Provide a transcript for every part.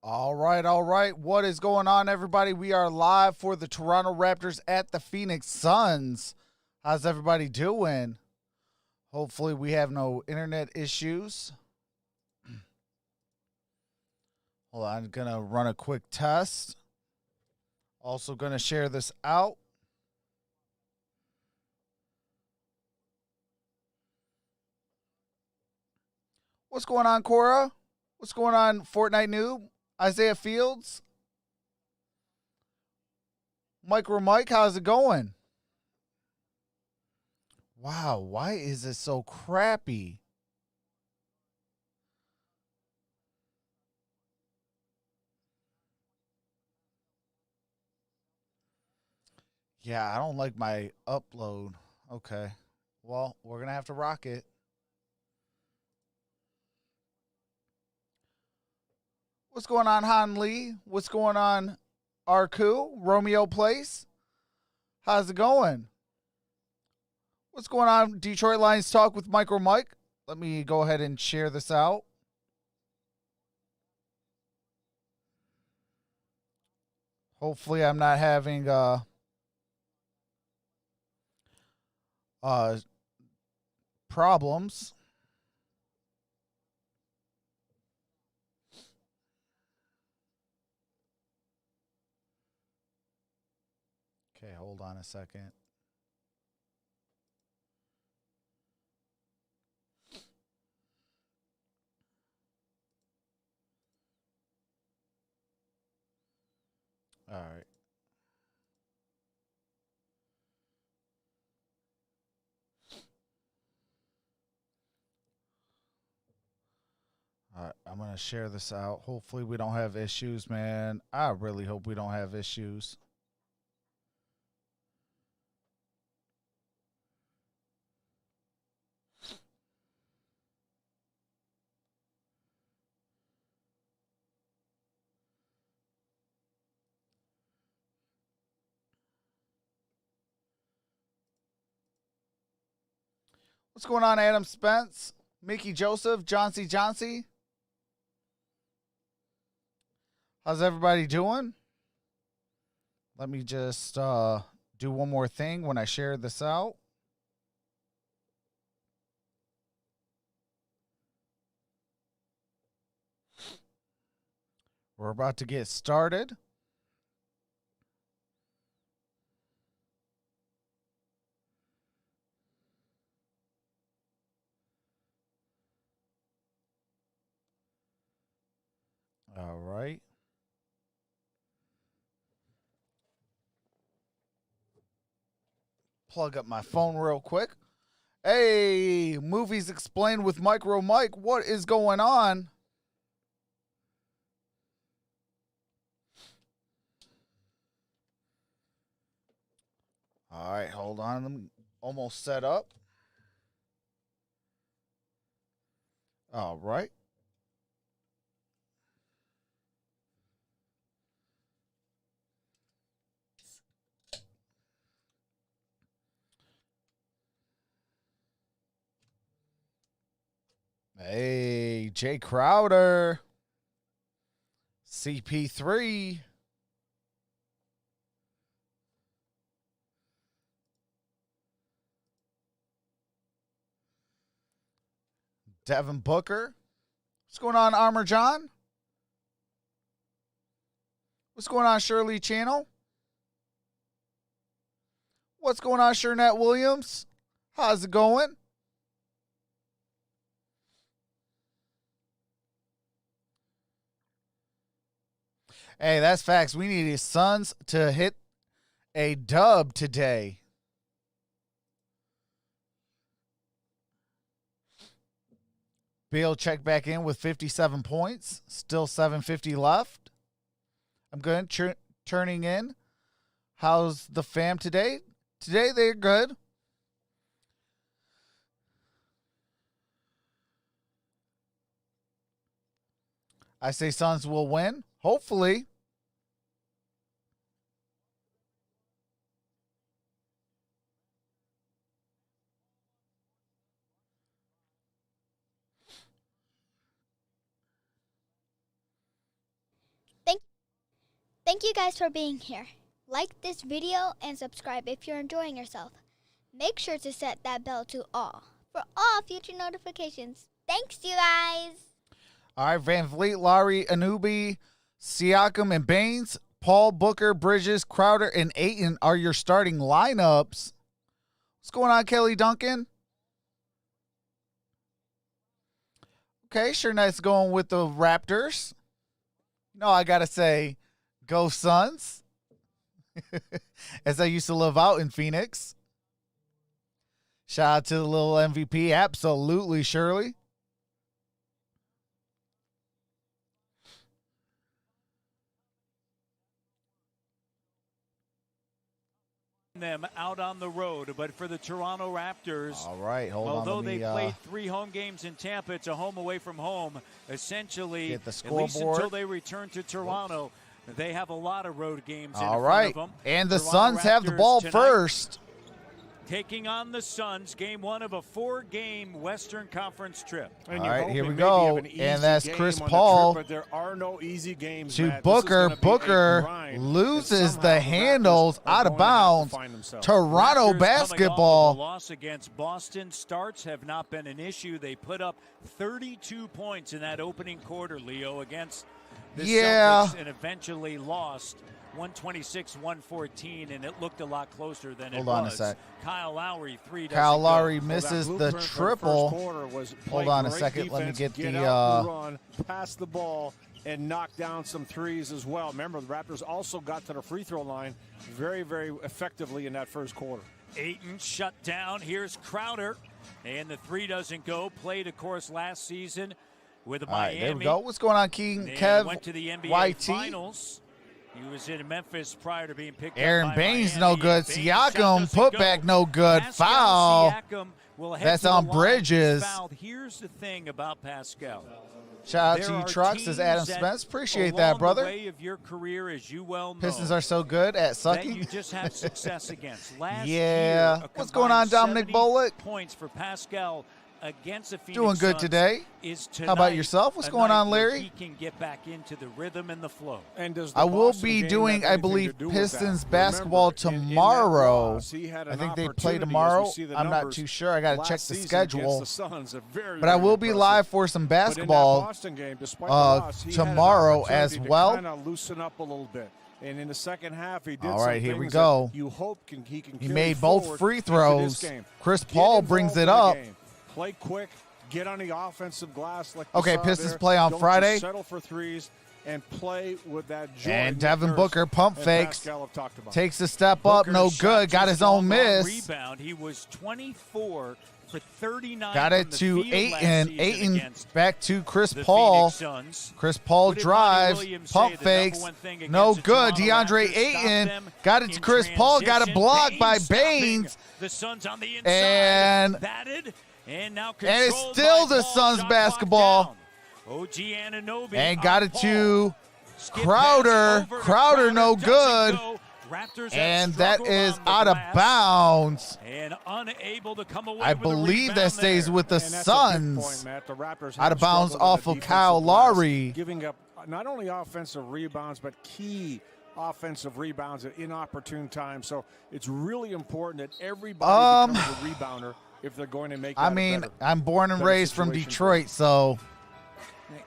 All right, all right. What is going on, everybody? We are live for the Toronto Raptors at the Phoenix Suns. How's everybody doing? Hopefully, we have no internet issues. Hold on, I'm going to run a quick test. Also, going to share this out. What's going on, Cora? What's going on, Fortnite Noob? Isaiah Fields? MicroMike, how's it going? Wow, why is it so crappy? Yeah, I don't like my upload. Okay. Well, we're going to have to rock it. What's going on, Han Lee? What's going on, Arku? Romeo Place? How's it going? What's going on, Detroit Lions Talk with MicroMike? Let me go ahead and share this out. Hopefully, I'm not having problems. Okay, hold on a second. All right. All right, I'm going to share this out. Hopefully, we don't have issues, man. I really hope we don't have issues. What's going on, Adam Spence? Mickey Joseph? Johnsy? How's everybody doing? Let me just do one more thing when I share this out. We're about to get started. All right. Plug up my phone real quick. Hey, Movies Explained with MicroMike. What is going on? All right, hold on. I'm almost set up. All right. Hey, Jay Crowder. CP3. Devin Booker. What's going on, Armor John? What's going on, Shirley Channel? What's going on, Shernette Williams? How's it going? Hey, that's facts. We need his Suns to hit a dub today. Beal check back in with 57 points. Still 750 left. I'm good. Turning in. How's the fam today? Today they're good. I say Suns will win. Hopefully. Thank you guys for being here. Like this video and subscribe if you're enjoying yourself. Make sure to set that bell to all for all future notifications. Thanks, you guys. All right, Van Vliet, Lowry, Anunoby, Siakam, and Baines. Paul, Booker, Bridges, Crowder, and Ayton are your starting lineups. What's going on, Kelly Duncan? Okay, sure nice going with the Raptors. No, I got to say, go Suns. As I used to live out in Phoenix. Shout out to the little MVP. Absolutely, Shirley. Them out on the road, but for the Toronto Raptors, all right, hold on. Although they played 3 home games in Tampa, it's a home away from home. Essentially, get the at least scoreboard until they return to Toronto, they have a lot of road games in all front right. of them. And the Toronto Suns have the ball tonight, first. taking on the Suns, game 1 of a 4-game Western Conference trip. All right, here we go. And that's Chris Paul but there are no easy games, to Matt. Booker. Booker loses the handles out of bounds. Toronto Raptors basketball. The loss against Boston. Starts have not been an issue. They put up 32 points in that opening quarter, Leo, against the Celtics, and eventually lost 126-114, and it looked a lot closer than it was. Hold on a sec. Kyle Lowry, 3 Kyle Lowry go. misses the triple. Hold on a second. Let me get the run, pass the ball, and knock down some threes as well. Remember, the Raptors also got to the free throw line very, very effectively in that first quarter. Ayton shut down. Here's Crowder, and the 3 doesn't go. Played, of course, last season with Miami. All right, there we go. What's going on, King? They Kev, went to the NBA YT. Finals. He was in Memphis prior to being picked Aaron up by Baines, Miami. no good. Baines Siakam, put back, no good. Pascal Foul. Siakam will head That's to the on line. Bridges. Fouled. Here's the thing about Pascal. Shout out There to you, are Trucks, says Adam teams Spence. Appreciate along that, brother. The way of your career, as you well know, Pistons are so good at that sucking. you just have success against. Last Yeah. year, What's going on, Dominic 70 Bullock? Points for Pascal against the Phoenix Doing good Suns today. is How about tonight yourself? What's a going night on, where Larry? He can get back into the rhythm and the flow. And does I will Boston be game doing, have I anything believe, to do with Pistons that? basketball Remember, in that tomorrow. loss, he had I an think they play opportunity, as we tomorrow. see the I'm not numbers too sure. I got to last check the season schedule. against the Suns, But I will be live for some basketball Boston game, despite the loss, he had an tomorrow as opportunity to well. kind of loosen up a little bit. And in the second half, he did All right, some here we things go. that you hope he can He carry made both forward free into throws. this game. Chris Get Paul involved brings in it the up. game. Play quick. Get on the offensive glass like Okay, you saw Pistons there. play on Don't Friday. Just settle for threes and play with that joy. And Nick Devin Nurse Booker pump and fakes. Pascal have talked about. Takes a step up, Booker no shot good. Got just his own one miss. Rebound. He was 24 for 39. Got from it the to field last Ayton. season Ayton against back to Chris the Paul. Phoenix Suns. Chris Paul What did Monty drives, Williams pump say? The fakes, number one thing against no the good. Toronto DeAndre Raptors, stop Ayton them got it to in Chris Paul, got it transition. blocked by stopping Baines, The Suns on the inside. and batted, and now it's controlled still by the Paul. Suns Shot clock basketball. down. OG Anunoby and on got it Paul. to Skip Crowder. pass over to Crowder, no doesn't good. go. Raptors have And that struggled is on the out of glass bounds. and unable to come away I with a believe that rebound stays there. with the And that's a big Suns. point, Matt. The Raptors Out of have bounds struggled off on of the Kyle defensive glass, Lowry. giving up not only offensive rebounds but key offensive rebounds at inopportune times. So it's really important that everybody becomes a rebounder if they're going to make that I a mean, better. I'm born and better raised from situation for Detroit, so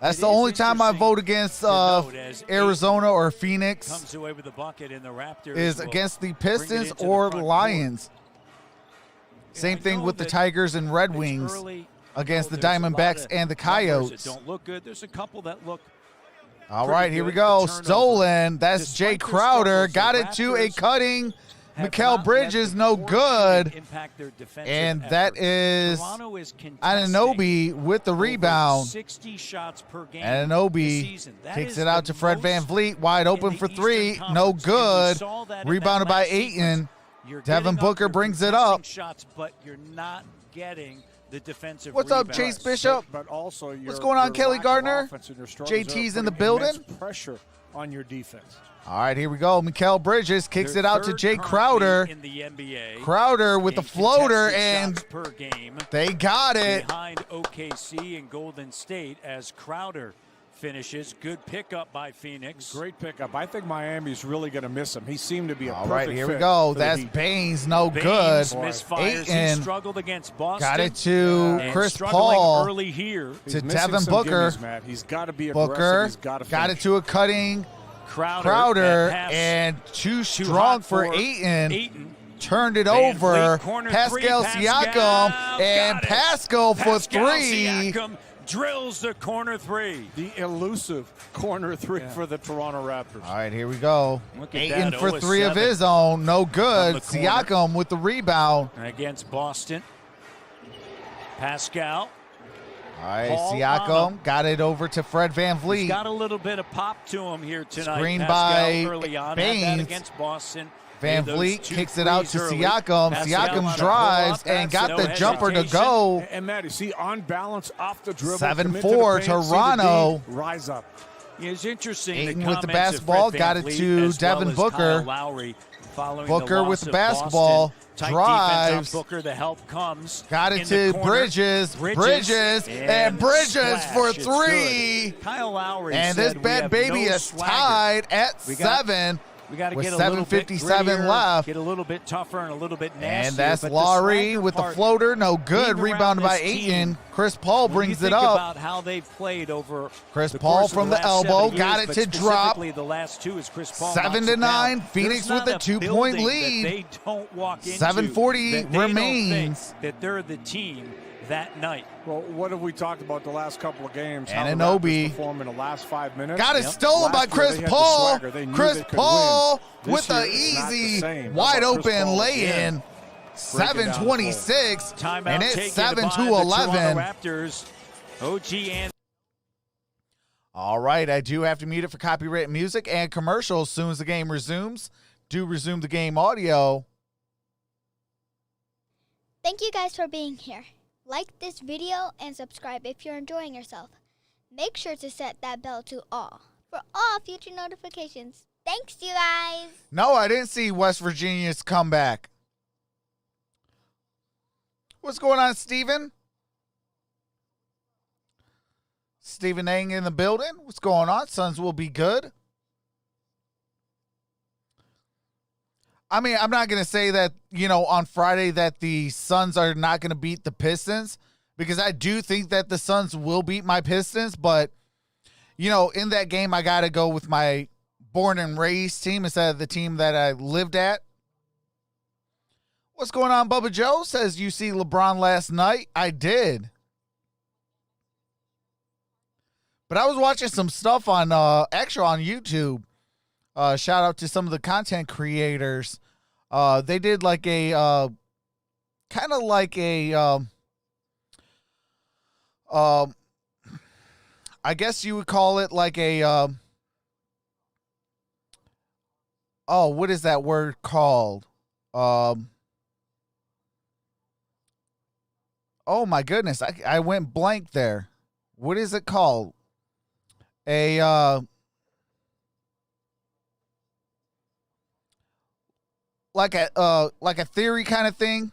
that's It the is only time I interesting vote against to note as Arizona or Ayton Phoenix comes away with the bucket, and the Raptors is will against the bring it Pistons into the or front Lions. court. Same And I thing know with the that Tigers and Red it's Wings early. against the There's a lot Diamondbacks of and the numbers Coyotes. that don't look good. There's a couple that look All pretty right, here we good. go. The turnover. Stolen. That's Jay Despite their Crowder. struggles, Got the it to a Raptors cutting. have Mikal not let Bridges, the no court good. impact their defensive And that effort. is Toronto is contesting Anunoby with the over rebound. 60 shots per game. Anunoby this season. That kicks is it out the to Fred most Van Vliet. Wide in open the for Eastern three. No Conference. And we good. saw that in that Rebounded by last sequence. Ayton. You're Devin getting up, Booker you're brings it contesting up. shots, but you're not getting the defensive What's up, rebound. Chase Bishop? But also What's going on, Kelly Gardner? JT's in the building. Pressure on your defense. All right, here we go. Mikal Bridges kicks They're it out to third Jay currently Crowder. in the NBA. Crowder with the in floater, contested and shots per game they got it. behind OKC and Golden State as Crowder finishes. Good pickup by Phoenix. Great pickup. I think Miami's really going to miss him. He seemed to be a All perfect right, here fit we go. for the That's Heat. Baines, no Baines good. misfires. He Ayton struggled against Boston. got it to and Chris struggling Paul. early here. He's to missing Devin some Booker. gimmies, Matt. He's got to be Booker aggressive. He's got to got it finish. to a cutting Crowder Crowder, and too Too strong hot for for Ayton. Ayton. Turned it Van over. Vliet, corner Pascal three, Siakam Pascal and got it. Pascal for Pascal three. Siakam drills the corner three. The elusive corner three for the Toronto Raptors. All right, here we go. Look at Ayton that, for 0 of 3 of 7 his own. No good. from the corner. Siakam with the rebound. Against Boston. Pascal. All right, Paul Siakam Orum. got it over to Fred Van He's Vliet. got a little bit of pop to him here tonight. Screen Pascal by early on. Had Baines. that against Boston. Van Made those Vliet 2 kicks it out to threes early. Pascal on a drives pull-up. and That's got no the jumper to hesitation. go. And Matt, you see on balance off the dribble. 7-4 commit to the paint, see the Toronto. D, rise up. It's interesting. Ayton the with the comments of basketball, Fred got Van it Vliet to as Devin well as Booker. Kyle Lowry following Booker the with loss the of basketball, Boston. Tight drives. defense on Booker. The help comes. Got it in to the corner. Bridges, and Bridges splash. for It's 3. good. Kyle Lowry And said, this "We bad have baby no is swagger. tied at We got- 7. We got to with get a little bit 7:57 grittier, left. get a little bit tougher and a little bit nastier. And that's but the Lowry swagger with the part, floater. No good. being around Rebounded by this Ayton. team, Chris Paul when brings you it think up. about how they've played over Chris the Paul course of from the last elbow, 7 got years, it but to drop. specifically the last 2 is Chris Paul 7 knocks to it down. 9. Phoenix There's with a not 2-point building lead. that they don't walk into. 7:40 that they don't remains. think that they're the team that night. Well, what have we talked about the last couple of games? How the Anunoby. Raptors perform in the last 5 minutes. Got it stolen by Last year Chris they had the Paul. swagger. They knew Chris they could Paul win. This with the year, it's not the easy, same. wide How about Chris open Paul lay again? in. Breaking down the 7:26, Timeout and taken it's 7 by to the 11. Toronto Raptors. OG and All right, I do have to mute it for copyright music and commercials. As soon as the game resumes, do resume the game audio. Thank you guys for being here. Like this video and subscribe if you're enjoying yourself. Make sure to set that bell to all for all future notifications. Thanks, you guys. No, I didn't see West Virginia's comeback. What's going on, Steven? Stephen Ang in the building. What's going on? Suns will be good. I mean, I'm not going to say that, on Friday that the Suns are not going to beat the Pistons, because I do think that the Suns will beat my Pistons, but, in that game, I got to go with my born and raised team instead of the team that I lived at. What's going on, Bubba Joe? Says, you see LeBron last night? I did. But I was watching some stuff on extra on YouTube. Shout out to some of the content creators. They did like a kind of like a I guess you would call it like a what is that word called? Oh my goodness, I went blank there. What is it called? Like a theory kind of thing,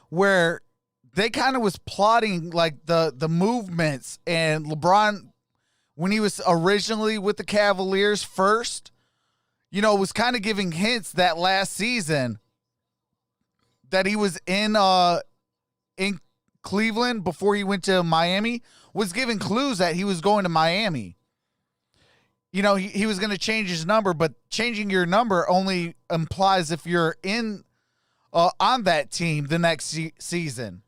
where they kind of was plotting like the movements, and LeBron, when he was originally with the Cavaliers first, was kind of giving hints that last season that he was in Cleveland before he went to Miami, was giving clues that he was going to Miami. He was going to change his number, but changing your number only implies if you're in on that team the next season.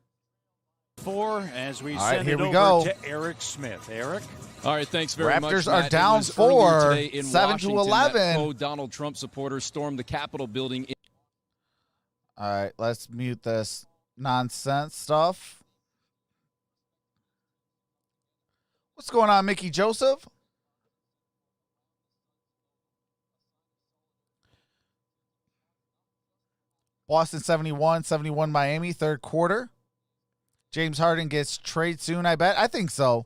4 as we All right, send here it we over go. to Eric Smith. Eric? All right, thanks very much, Raptors Matt. are down It was earlier 4, today in 7 to Washington 11. that pro-Donald Trump supporters stormed the Capitol building. All right, let's mute this nonsense stuff. What's going on, Mickey Joseph? Boston 71 Miami, third quarter. James Harden gets traded soon, I bet. I think so.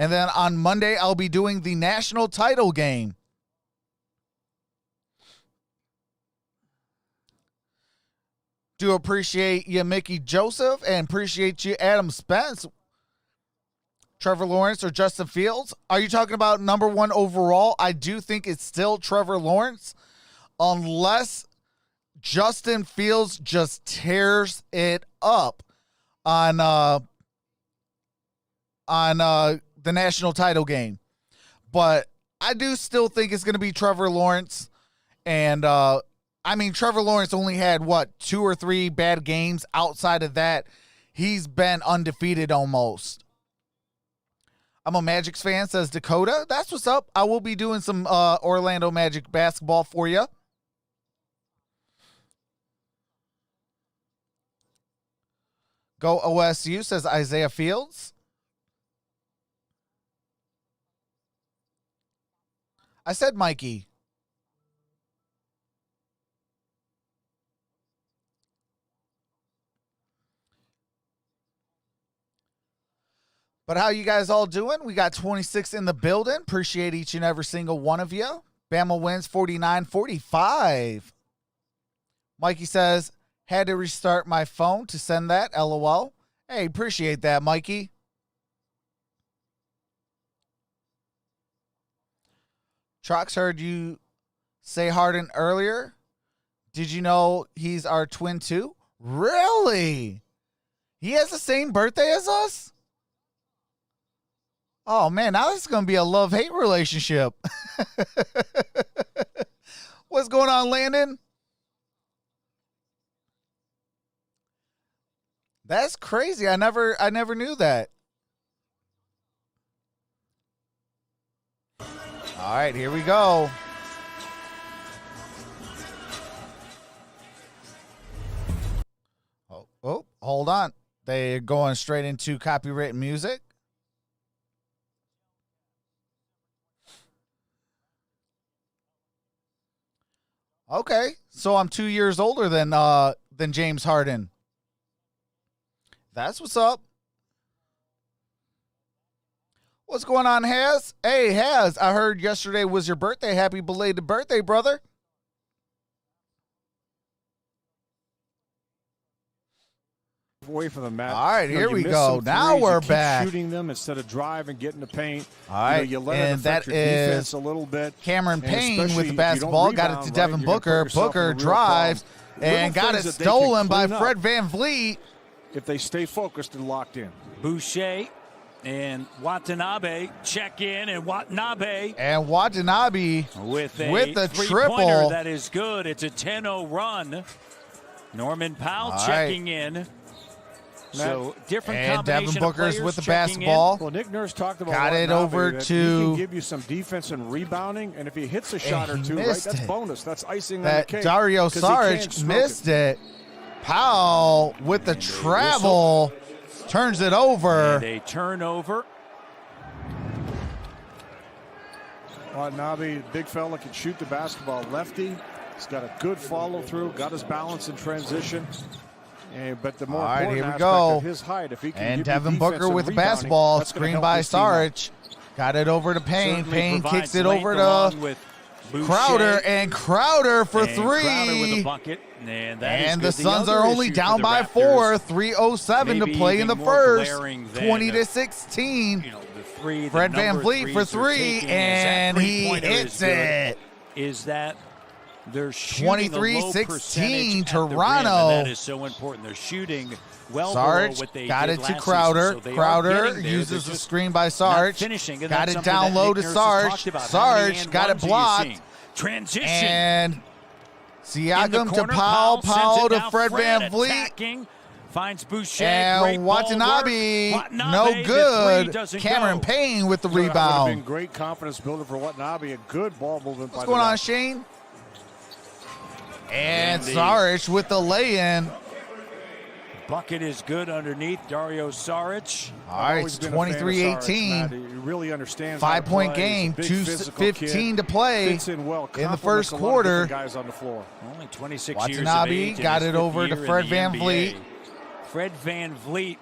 And then on Monday, I'll be doing the national title game. Do appreciate you, Mickey Joseph, and appreciate you, Adam Spence. Trevor Lawrence or Justin Fields? Are you talking about number 1 overall? I do think it's still Trevor Lawrence, unless Justin Fields just tears it up on the national title game. But I do still think it's going to be Trevor Lawrence. And, Trevor Lawrence only had, 2 or 3 bad games. Outside of that, he's been undefeated almost. I'm a Magic fan, says Dakota. That's what's up. I will be doing some Orlando Magic basketball for you. Go OSU, says Isaiah Fields. I said Mikey. But how you guys all doing? We got 26 in the building. Appreciate each and every single one of you. Bama wins 49-45. Mikey says, had to restart my phone to send that. LOL. Hey, appreciate that, Mikey. Trox, heard you say Harden earlier. Did you know he's our twin too? Really? He has the same birthday as us? Oh, man, now this is going to be a love-hate relationship. What's going on, Landon? That's crazy. I never knew that. All right, here we go. Oh, hold on. They're going straight into copyrighted music. Okay, so I'm 2 years older than James Harden. That's what's up. What's going on, Haz? Hey, Haz, I heard yesterday was your birthday. Happy belated birthday, brother. Away from the mat. All right, here we go. Now we're back. Shooting them instead of driving, getting the paint. All right, you let it affect your defense a little bit. Cameron Payne with the basketball. Got it to Devin Booker. Booker drives and got it stolen by Fred VanVleet. If they stay focused and locked in. Boucher and Watanabe check in, and Watanabe with the triple. That is good. It's a 10-0 run. Norman Powell checking in. So different and combination Devin Booker's of with the basketball. Well, Nick Nurse talked about got it over to. He can give you some defense and rebounding, and if he hits a shot or two, right, that's bonus. That's icing on the cake. Dario Saric missed it. Powell with the travel turns it over. And a turnover. Watanabe, big fella, can shoot the basketball. Lefty. He's got a good follow through. Got his balance in transition. But the more important here we aspect go. of his height, if he can and give Devin you Booker with the basketball, screened by Saric. Got it over to Payne. Payne kicks it over to Crowder, and Crowder for three. Crowder with a bucket. And the Suns are only down by 4. 3:07 to play in the first. 20-16. Fred VanVleet for 3, and he hits it. Is that they're shooting 23-16 Toronto. That is so important. They're shooting well below what they got did it to last Crowder. season, so Crowder uses the screen by Saric. Got it down low to Saric. Saric got it blocked. Transition. And Siakam to Powell. Powell to Fred VanVleet. Finds Boucher. And Watanabe, no good. Cameron Payne with the rebound. That would have been great confidence builder for Watanabe. A good ball movement. What's going on, Shane? And Saric with the lay-in. Bucket is good underneath Dario Saric. All right, it's 23-18. He really understands. 5-point game, 2:15 to play in the first quarter. Guys on the floor. Only 26 Watanabe years of age, got it over to Fred VanVleet. Fred VanVleet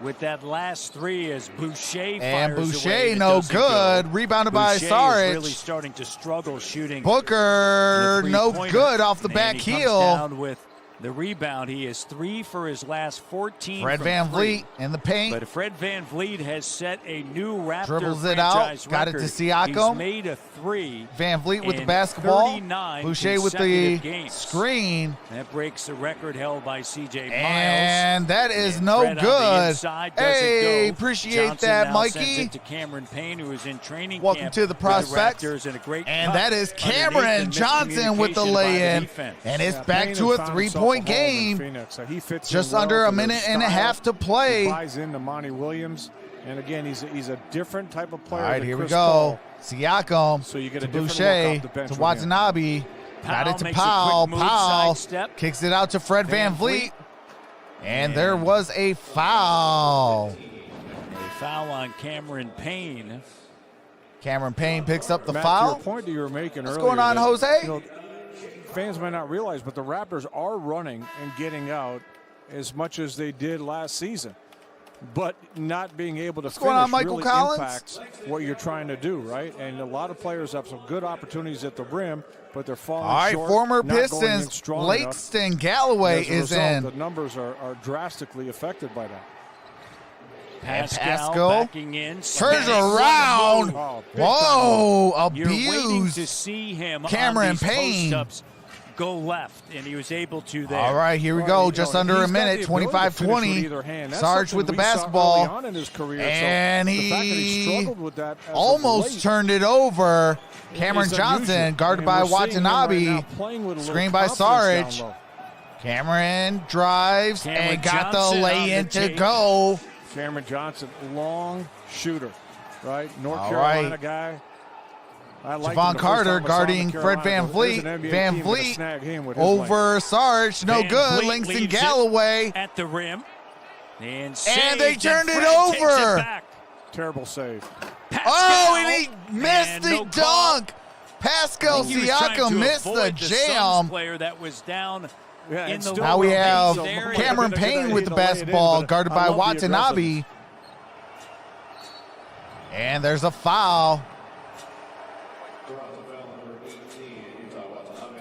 with that last three as Boucher and fires Boucher away, no good. Go. Rebounded Boucher by Saric. Is really starting to struggle shooting. Booker no good off the back heel. Down with The rebound, he is 3 for his last 14. Fred VanVleet in the paint. But Fred VanVleet has set a new Raptor Dribbles it out. franchise Got it record. to Siakam. He's made a 3. VanVleet with the basketball. 39 Boucher with the games. screen. That breaks the record held by C.J. Miles. And that is And no Fred on the good. inside doesn't Hey, go. appreciate Johnson that, now sends Mikey. it to Cameron Payne, who is in training Welcome camp to the with prospects. Raptors, and a great And cut that is underneath Cameron and Johnson with the miscommunication by the lay-in. defense. And it's Yeah, back Payne to has a found himself 3-point a home in game. Phoenix. He fits Just in well under a to their minute and a style. half to play. He buys into Monty Williams. And again, he's a different type of player. All right, than here we Chris go. Paul. Siakam So you get to a different Boucher look off the bench to with him. Watanabe. Got it to makes a Powell. quick move, Powell sidestep. kicks it out to Fred VanVleet. VanVleet. And there was a foul. A foul on Cameron Payne. Cameron Payne picks up the Matt, to foul. your point that you were making What's earlier, going on, that, Jose? you know, fans might not realize, but the Raptors are running and getting out as much as they did last season. But not being able to going on, finish Michael really Collins? impacts what you're trying to do, right? And a lot of players have some good opportunities at the rim, but they're falling All right, short. former not going in Pistons strong enough. Langston Galloway As a is result, in. The numbers are drastically affected by that. Pascal backing in. Turns What a around. move. Oh, big time. Whoa, You're waiting to abused. see him Cameron on these Payne. post-ups go left, and he was able to there. All right, here we Well, go. you Just know, under a he's got minute, the ability to finish with 25-20. either hand. That's Sarge something with the we saw basketball. early on in his career. And so the fact that he struggled with that as of Almost late turned it over. Cameron is Johnson, unusual. guarded And by we're seeing him right Watanabe. now playing with a little Screen by confidence down Sarge. low. Cameron drives Cameron and got Johnson the on lay-in the to tape. go. Cameron Johnson, long shooter, right? North All Carolina right. guy. I liked Javon him the first Carter time I saw him in guarding Fred Carolina, but there's an VanVleet. NBA team gonna VanVleet snag him with his length. over Sarge. No Van good. Vliet Langston leaves it Galloway. at the rim. And they saved, turned it Fred takes over. back. Terrible save. Pascal, Oh, and he missed and the no call. dunk. Pascal He was trying Siakam to missed the avoid Suns jam. player that was down Yeah, in and the still Now we lower have paint area. Cameron Did a good Payne idea with the to lay it in, basketball, but guarded I by love the Watanabe. aggressiveness. And there's a foul.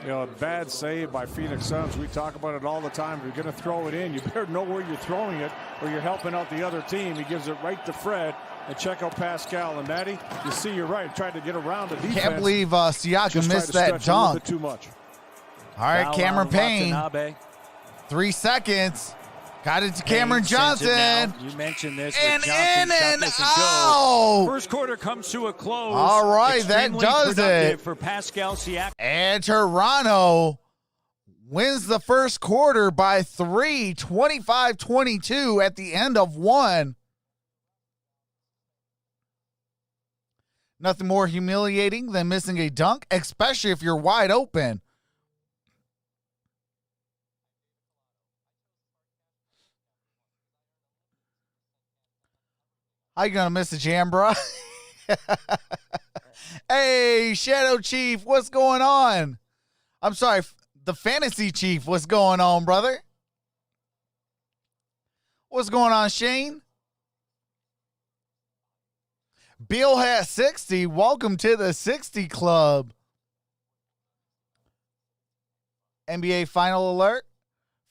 You know, a bad save by Phoenix Suns. We talk about it all the time. If you're going to throw it in, you better know where you're throwing it or you're helping out the other team. He gives it right to Fred. And check out Pascal. And Matty, you see you're right. Tried to get around the defense. Can't believe Siakam Just tried missed to that stretch a little dunk. bit too much. All right, Foul Cameron on Payne, Watanabe. 3 seconds. Got it to Cameron Payne sends it Johnson. down. You mentioned this And with Johnson. in shot and doesn't go. out. First quarter comes to a close. All right, that Extremely does productive it. for Pascal Siakam. And Toronto wins the first quarter by 3, 25-22 at the end of one. Nothing more humiliating than missing a dunk, especially if you're wide open. How you gonna miss a jam, bro? Hey, Shadow Chief, what's going on? I'm sorry, the Fantasy Chief, what's going on, brother? What's going on, Shane? Bill has 60. Welcome to the 60 Club. NBA final alert.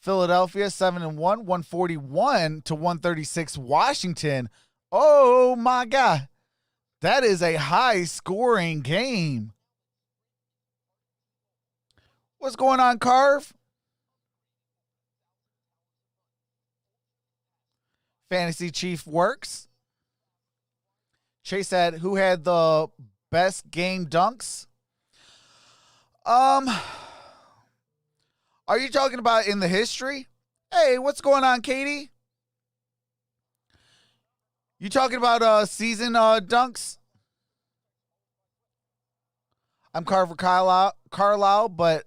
Philadelphia 7-1, 141-136 Washington. Oh my God. That is a high scoring game. What's going on, Carve? Fantasy Chief works. Chase said, who had the best game dunks? Are you talking about in the history? Hey, what's going on, Katie? You talking about season dunks? I'm Carver Carlisle, but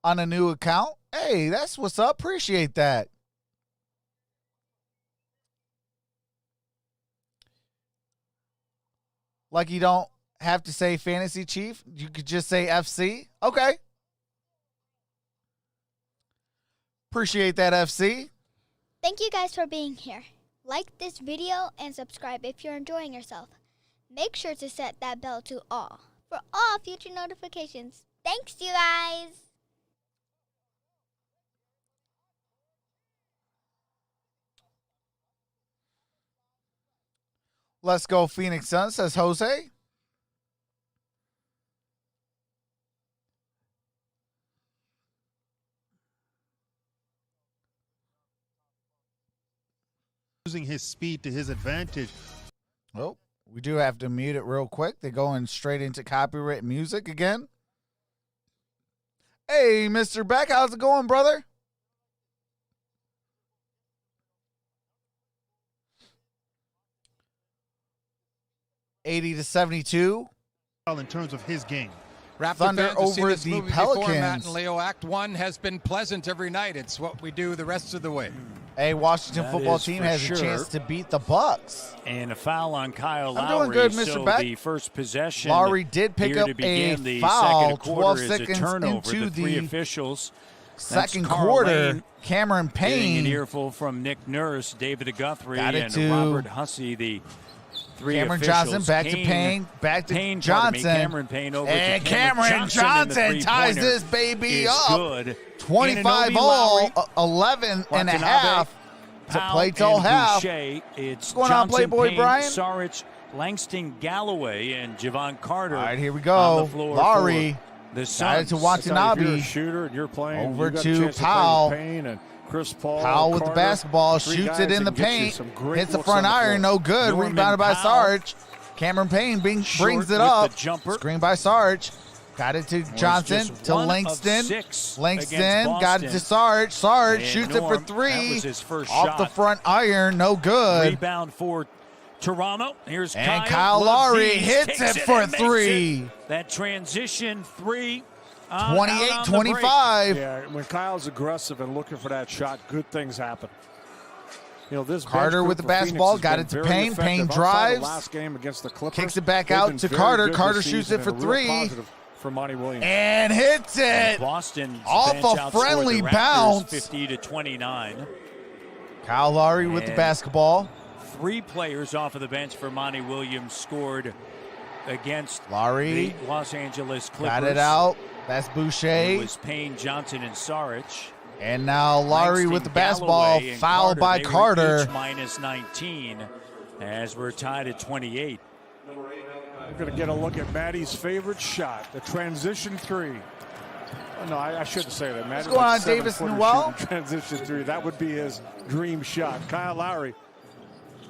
on a new account. Hey, that's what's up. Appreciate that. Like you don't have to say Fantasy Chief. You could just say FC. Okay. Appreciate that, FC. Thank you guys for being here. Like this video and subscribe if you're enjoying yourself. Make sure to set that bell to all for all future notifications. Thanks, you guys. Let's go Phoenix Suns, says Jose. Using his speed to his advantage. Oh, we do have to mute it real quick. They're going straight into copyright music again. Hey, Mr. Beck, how's it going, brother? $80-72. In terms of his game. Raptor Thunder fans over this the movie before, Pelicans. Matt and Leo, Act 1 has been pleasant every night. It's what we do the rest of the way. A Washington That football is team for has sure. a chance to beat the Bucks. And a foul on Kyle I'm Lowry. doing good, Mr. So Beck. the first possession. Lowry did pick here up to begin a the foul, second 12 quarter is a seconds turnover. into the three the officials. second That's Carl quarter. Lane Cameron getting an Payne. earful from Nick Nurse, David Guthrie, Got it and to Robert Hussey, the three Cameron officials. Johnson back to Payne, back to Payne, Johnson. Cameron Payne over And to Cameron Johnson and the ties three-pointer this baby is up. Good. 25 Anunoby, all, Lowry, 11 and a Watanabe, half. It's a Powell, play till and half. Boucher. It's What's going on, Johnson, Playboy Payne, Brian? Sarich, Langston Galloway, and Javon Carter. All right, here we on go. the floor Lowry. for the Got it Suns. to If you're Watanabe. a shooter and you're playing, Over you've got a to chance to play Powell. with Payne and Chris Paul. Powell with the Carter. basketball, Three shoots guys it in the that can get you paint, some great hits the looks front on the iron, floor. no good. Norman Rebounded by Powell. Sarge. Cameron Payne brings Short it with up. the jumper. Screen by Sarge. Got it to Johnson, just to one of Langston. 6 Langston against got it to Boston. Sarge. Sarge And shoots it for Norm, three. that was his first Off shot. the front iron, no good. Rebound for Toronto. Here's And Kyle. Kyle Lowry Levine hits takes it for and makes three. it. That transition three. Out on the break. 28-25. Yeah, when Kyle's aggressive and looking for that shot, good things happen. You know, this bench Carter group with the for Phoenix basketball, has got been it to very Payne. effective. Payne Outside the drives. last game against the Clippers, Kicks it back they've out been to very Carter. good this Carter season shoots it and for a real three. positive for Monty Williams. And hits it. Boston Off bench a outscored friendly the Raptors bounce. 50-29. Kyle Lowry with the And basketball. 3 players off of the bench for Monty Williams scored against Lowry the Los Angeles Clippers. got it out. That's It Boucher. was Payne, Johnson, and Sarich. And now Lowry Langston with the basketball. Galloway and Fouled by They were Carter. each minus 19 as we're tied at 28. We're going to get a look at Maddie's favorite shot, the transition three. Oh, no, I shouldn't say that. Maddie's going on, like Davis 7-footer Newell? shooting transition three. That would be his dream shot. Kyle Lowry,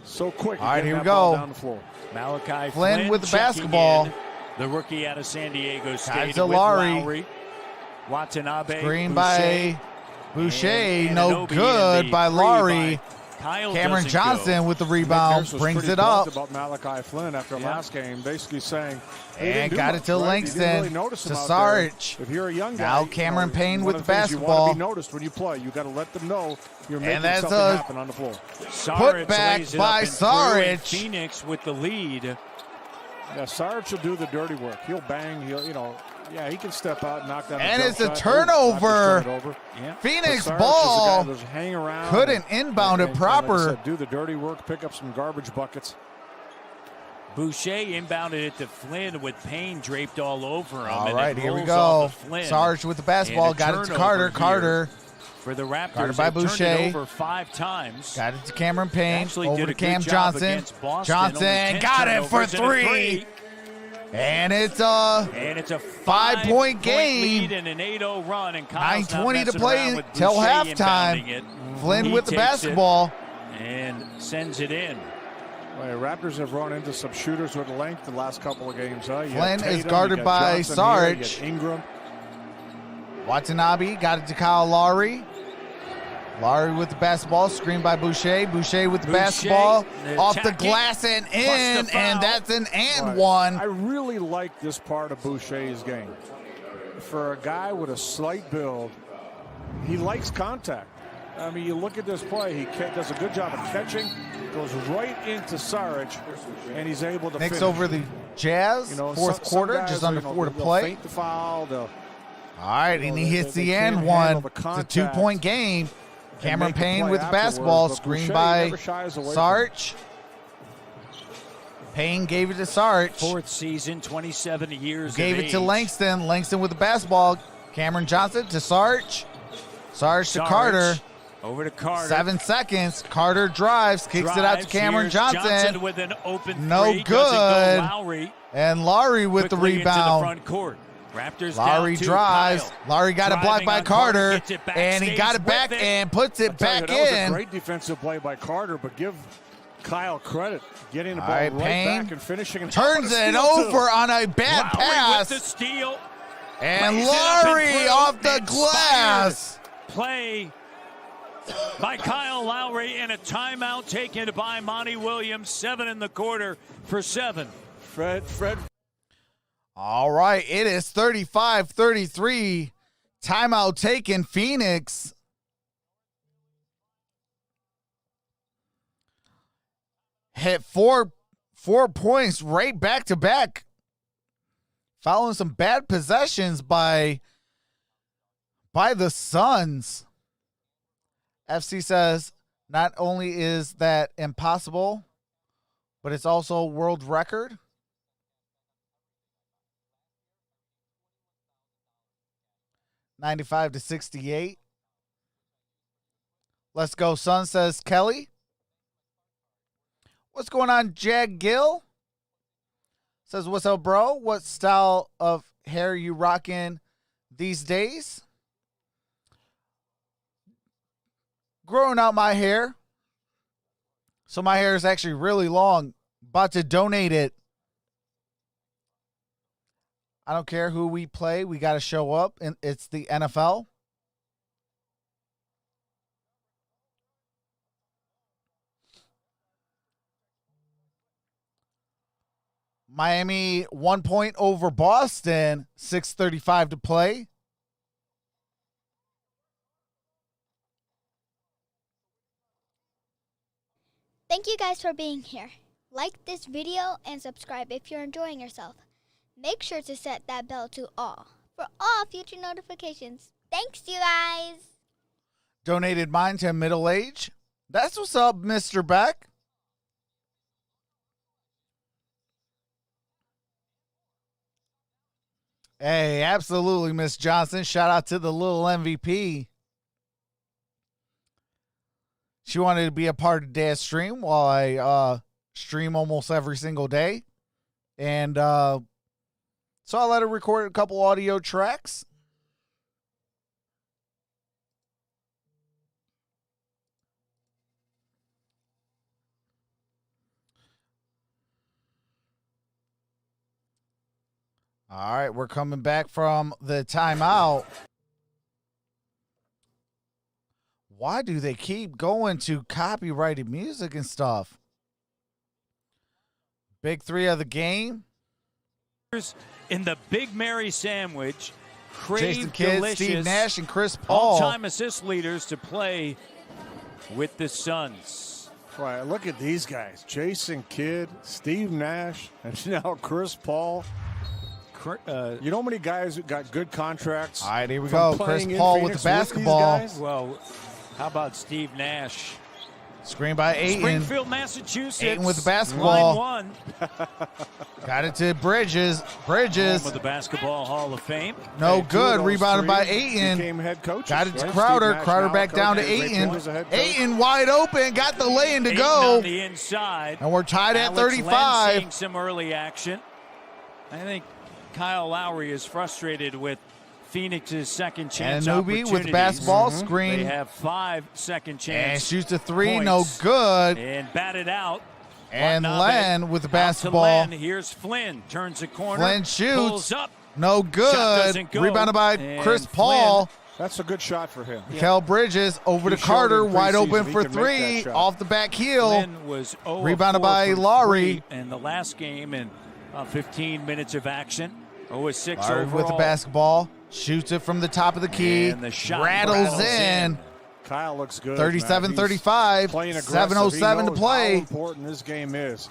so quick. All right, getting here we that ball go. down the floor. Malachi Flynn with the checking basketball. in, the rookie out of San Diego Got State. it to with Lowry. Watanabe. Screen Boucher, by Boucher. and No Anunoby, good and the by three Lowry. by Kyle Cameron doesn't Johnson go. with the Nick rebound. Nurse was Brings pretty it up. blunt about Malachi Flynn after last game, basically saying, he didn't And do got much, it to right? You Langston. didn't really notice him To out there. Sarich. If you're a young guy, Now you Cameron know, Payne one with of the things you basketball. want to be noticed when you play. You got to let them know you're making that's something a happen on the floor. Sarich back lays it by up and through, Sarich. and Phoenix with the lead. Yeah, Sarge will do the dirty work. He'll bang. He can step out and knock down. And the it's a jump shot. turnover. Not to turn it over. Yeah. Phoenix But Sarge ball. is the guy that's hang around Couldn't and- inbound it and, proper. like I said, do the dirty work, pick up some garbage buckets. Boucher inbounded it to Flynn with Payne draped all over him. All and right, it here we rolls go. off of Flynn. Sarge with the basketball. And a Got it to turnover Carter. here. Carter For the Raptors, Carter by they've turned Boucher. it over 5 times. got it to Cameron Payne. Actually Over did to a good Cam job Johnson. against Boston. Only Johnson 10 got it for turnovers and a three. And it's a And it's a 5-point game. lead and an 8-0 run. And Kyle's not 9:20 to messing play around with till Boucher halftime. inbounding it. Flynn He with the takes it basketball. and sends it in. Well, Raptors have run into some shooters with length the last couple of games. Huh? You Flynn got is Tatum, guarded you got by Johnson here, Sarge. you got Ingram. Watanabe got it to Kyle Lowry. Lowry with the basketball, screened by Boucher. Boucher with the Boucher, basketball, off the attacking, glass and in, plus the and foul. that's an and Right. one. I really like this part of Boucher's game. For a guy with a slight build, he likes contact. I mean, you look at this play, he does a good job of catching, goes right into Sarich, and he's able to Knicks finish. over the Jazz, fourth some quarter, guys, just under they'll 4 to play. Feint the foul, they'll All right, you and know, he hits they the can't and handle one. the It's a contact 2-point game. and Cameron make the Payne play with the afterwards, basketball, but screened Boucher by never shies away from it. Sarich. Payne gave it to Sarich. 4th season, 27 years Gave of it to age. Langston. Langston with the basketball. Cameron Johnson to Sarge. Sarge to Sarge Carter. Over to Carter. 7 seconds. Carter drives, kicks it out to Cameron Here's Johnson. with an open No three. good. Doesn't go. Lowry And Lowry with the quickly into rebound. the front court. Raptors Lowry down 2. drives. Kyle Lowry got it blocked driving by on Carter, gets it back, and he got stays it back with it. and puts it back That was a in. great defensive play by Carter, but give Kyle credit getting the ball All right, right Payne back and finishing. And turns it over on a bad Lowry pass. with the steal. And Lays it up and Lowry through. off the Inspired glass. Play by Kyle Lowry, and a timeout taken by Monty Williams. 7 in the quarter for 7. Fred. All right, it is 35-33. Timeout taken. Phoenix. Hit four points right back to back. Following some bad possessions by the Suns. FC says not only is that impossible, but it's also a world record. $95-68. Let's go, Sun, says Kelly. What's going on, Jag Gill? Says, what's up, bro? What style of hair you rocking these days? Growing out my hair. So my hair is actually really long. About to donate it. I don't care who we play. We got to show up, and it's the NFL. Miami 1 point over Boston, 6:35 to play. Thank you guys for being here. Like this video and subscribe if you're enjoying yourself. Make sure to set that bell to all for all future notifications. Thanks, you guys. Donated mine to middle age. That's what's up, Mr. Beck. Hey, absolutely, Miss Johnson. Shout out to the little MVP. She wanted to be a part of Dad's stream while I stream almost every single day. And so I let her record a couple audio tracks. All right, we're coming back from the timeout. Why do they keep going to copyrighted music and stuff? Big three of the game. In the Big Mary sandwich, Crave Jason Kidd, Delicious, Steve Nash, and Chris Paul. all-time assist leaders to play with the Suns. Right, look at these guys. Jason Kidd, Steve Nash, and now Chris Paul. You know how many guys who got good contracts? All right, here we go. Chris Paul with the basketball. Well, how about Steve Nash? Screen by Ayton. Springfield, Massachusetts. Ayton with the basketball. Line one. Got it to Bridges. Home with the Basketball Hall of Fame. No Hey, good. Rebounded by Ayton. Became head coaches, Got it to right? Crowder. Steve Nash Crowder now back down to coach, Ayton. as a head coach. Ayton wide open. Got the lay-in to Ayton go. on the inside. And we're tied at Alex Len 35. seeing some early action. I think Kyle Lowry is frustrated with Phoenix's second chance And Newby opportunities. with the basketball They screen. have 5 second chance. And shoots a three. points. No good. And batted out. And Watanabe Len with the out to basketball. Len. Here's Flynn. Turns the corner. Flynn shoots. Pulls up. No Shot good. doesn't go. Rebounded by And Chris Paul. That's a good shot for him. Mikal Bridges over He to showed Carter. in Wide preseason open he for can make that three. shot. Off the back heel. Flynn was 0 Rebounded of 4 by from Lowry. 3 in the last game in 15 minutes of action. 0-6 Lowry overall. with the basketball. Shoots it from the top of the key. And the shot rattles in. Kyle looks good. 37-35. 7:07 to play. How important this game is.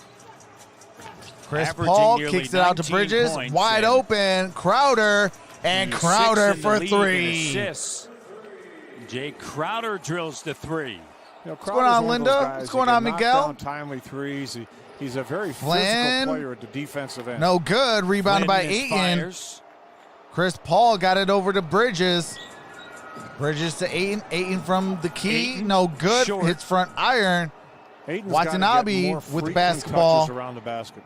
Chris Averaging Paul nearly kicks it out to 19 Bridges. points Wide and open. Crowder. And He's Crowder 6th in the for league in three. assists. Jay Crowder drills the three. What's going on, Linda? What's going on, Miguel? Timely threes. He's a very Flynn. physical player at the defensive end. No good. Rebounded by Flynn Ayton. misfires. Chris Paul got it over to Bridges. Bridges to Ayton. Ayton from the key. Ayton, No good. short. Hits front iron. Ayton's Watanabe gotta get more with the freaking basketball. touches around the basket.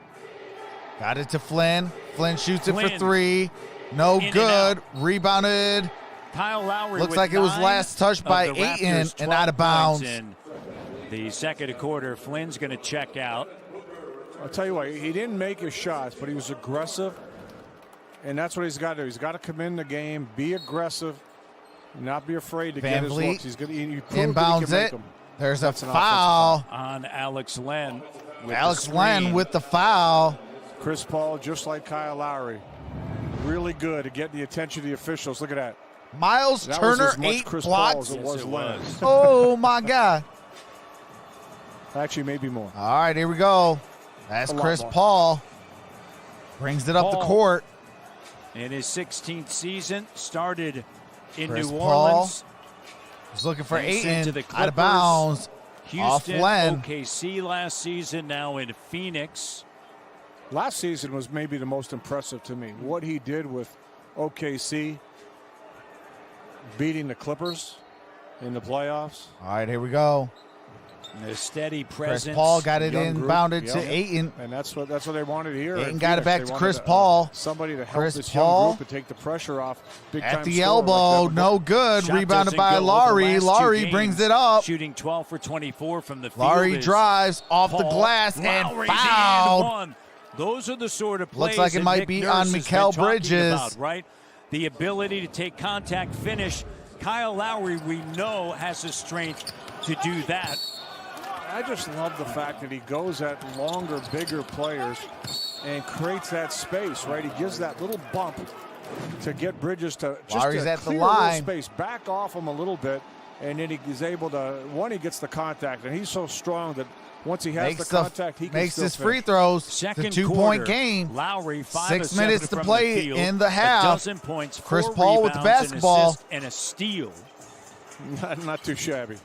Got it to Flynn. Flynn shoots it for Flynn. 3. No In and good. out. Rebounded. Kyle Lowry Looks with like it was 9 last touched of by the Ayton Raptors, and 12 out of bounds. points in the second quarter. Flynn's going to check out. I'll tell you what, he didn't make his shots, but he was aggressive. And that's what he's got to do. He's got to come in the game, be aggressive, not be afraid to get his looks. He's going to Inbounds it. There's a foul on Alex Len. Alex Len with the foul. Chris Paul, just like Kyle Lowry, really good at getting the attention of the officials. Look at that. Miles That Turner, was as much 8 Chris Paul blocks. as it was Len. Oh, my God. Actually, maybe more. All right, here we go. That's A lot Chris more. Paul. Brings it up the Paul. court. In his 16th season, started in Chris New Paul. Orleans. He's looking for Then sent to the Ayton. Out of Clippers. bounds. Off Houston, Len. OKC last season, now in Phoenix. Last season was maybe the most impressive to me. What he did with OKC, beating the Clippers in the playoffs. All right, here we go. The steady Chris presence. Paul got it young group. inbounded Yep. to Ayton. And that's what they wanted here. Ayton in got it Phoenix. back They to wanted Chris Paul. Somebody to help Chris this Paul. young group and take the pressure off. Big At time the scorer elbow, like no good. Shot Rebounded doesn't by go over the Lowry. last two Lowry games. brings it up. Shooting 12 for 24 from the field. Lowry is drives off the Paul. glass and Lowry's fouled. and one. Those are the sort of plays Looks like it that might Nick be Nurse on has Mikal been talking Bridges. about, right? The ability to take contact, finish. Kyle Lowry, we know, has the strength to do that. I just love the fact that he goes at longer, bigger players and creates that space, right? He gives that little bump to get Bridges to just Lowry's to at the clear a little line. space, back off him a little bit, and then he's able to, he gets the contact, and he's so strong that once he has the contact, he can makes still his finish. free throws. Second It's a 2-point quarter, game. Lowry 5 6 of 7 minutes to from play the field, in the half. A dozen points, Chris 4 Paul with the rebounds, basketball. an assist, and a steal. Not too shabby.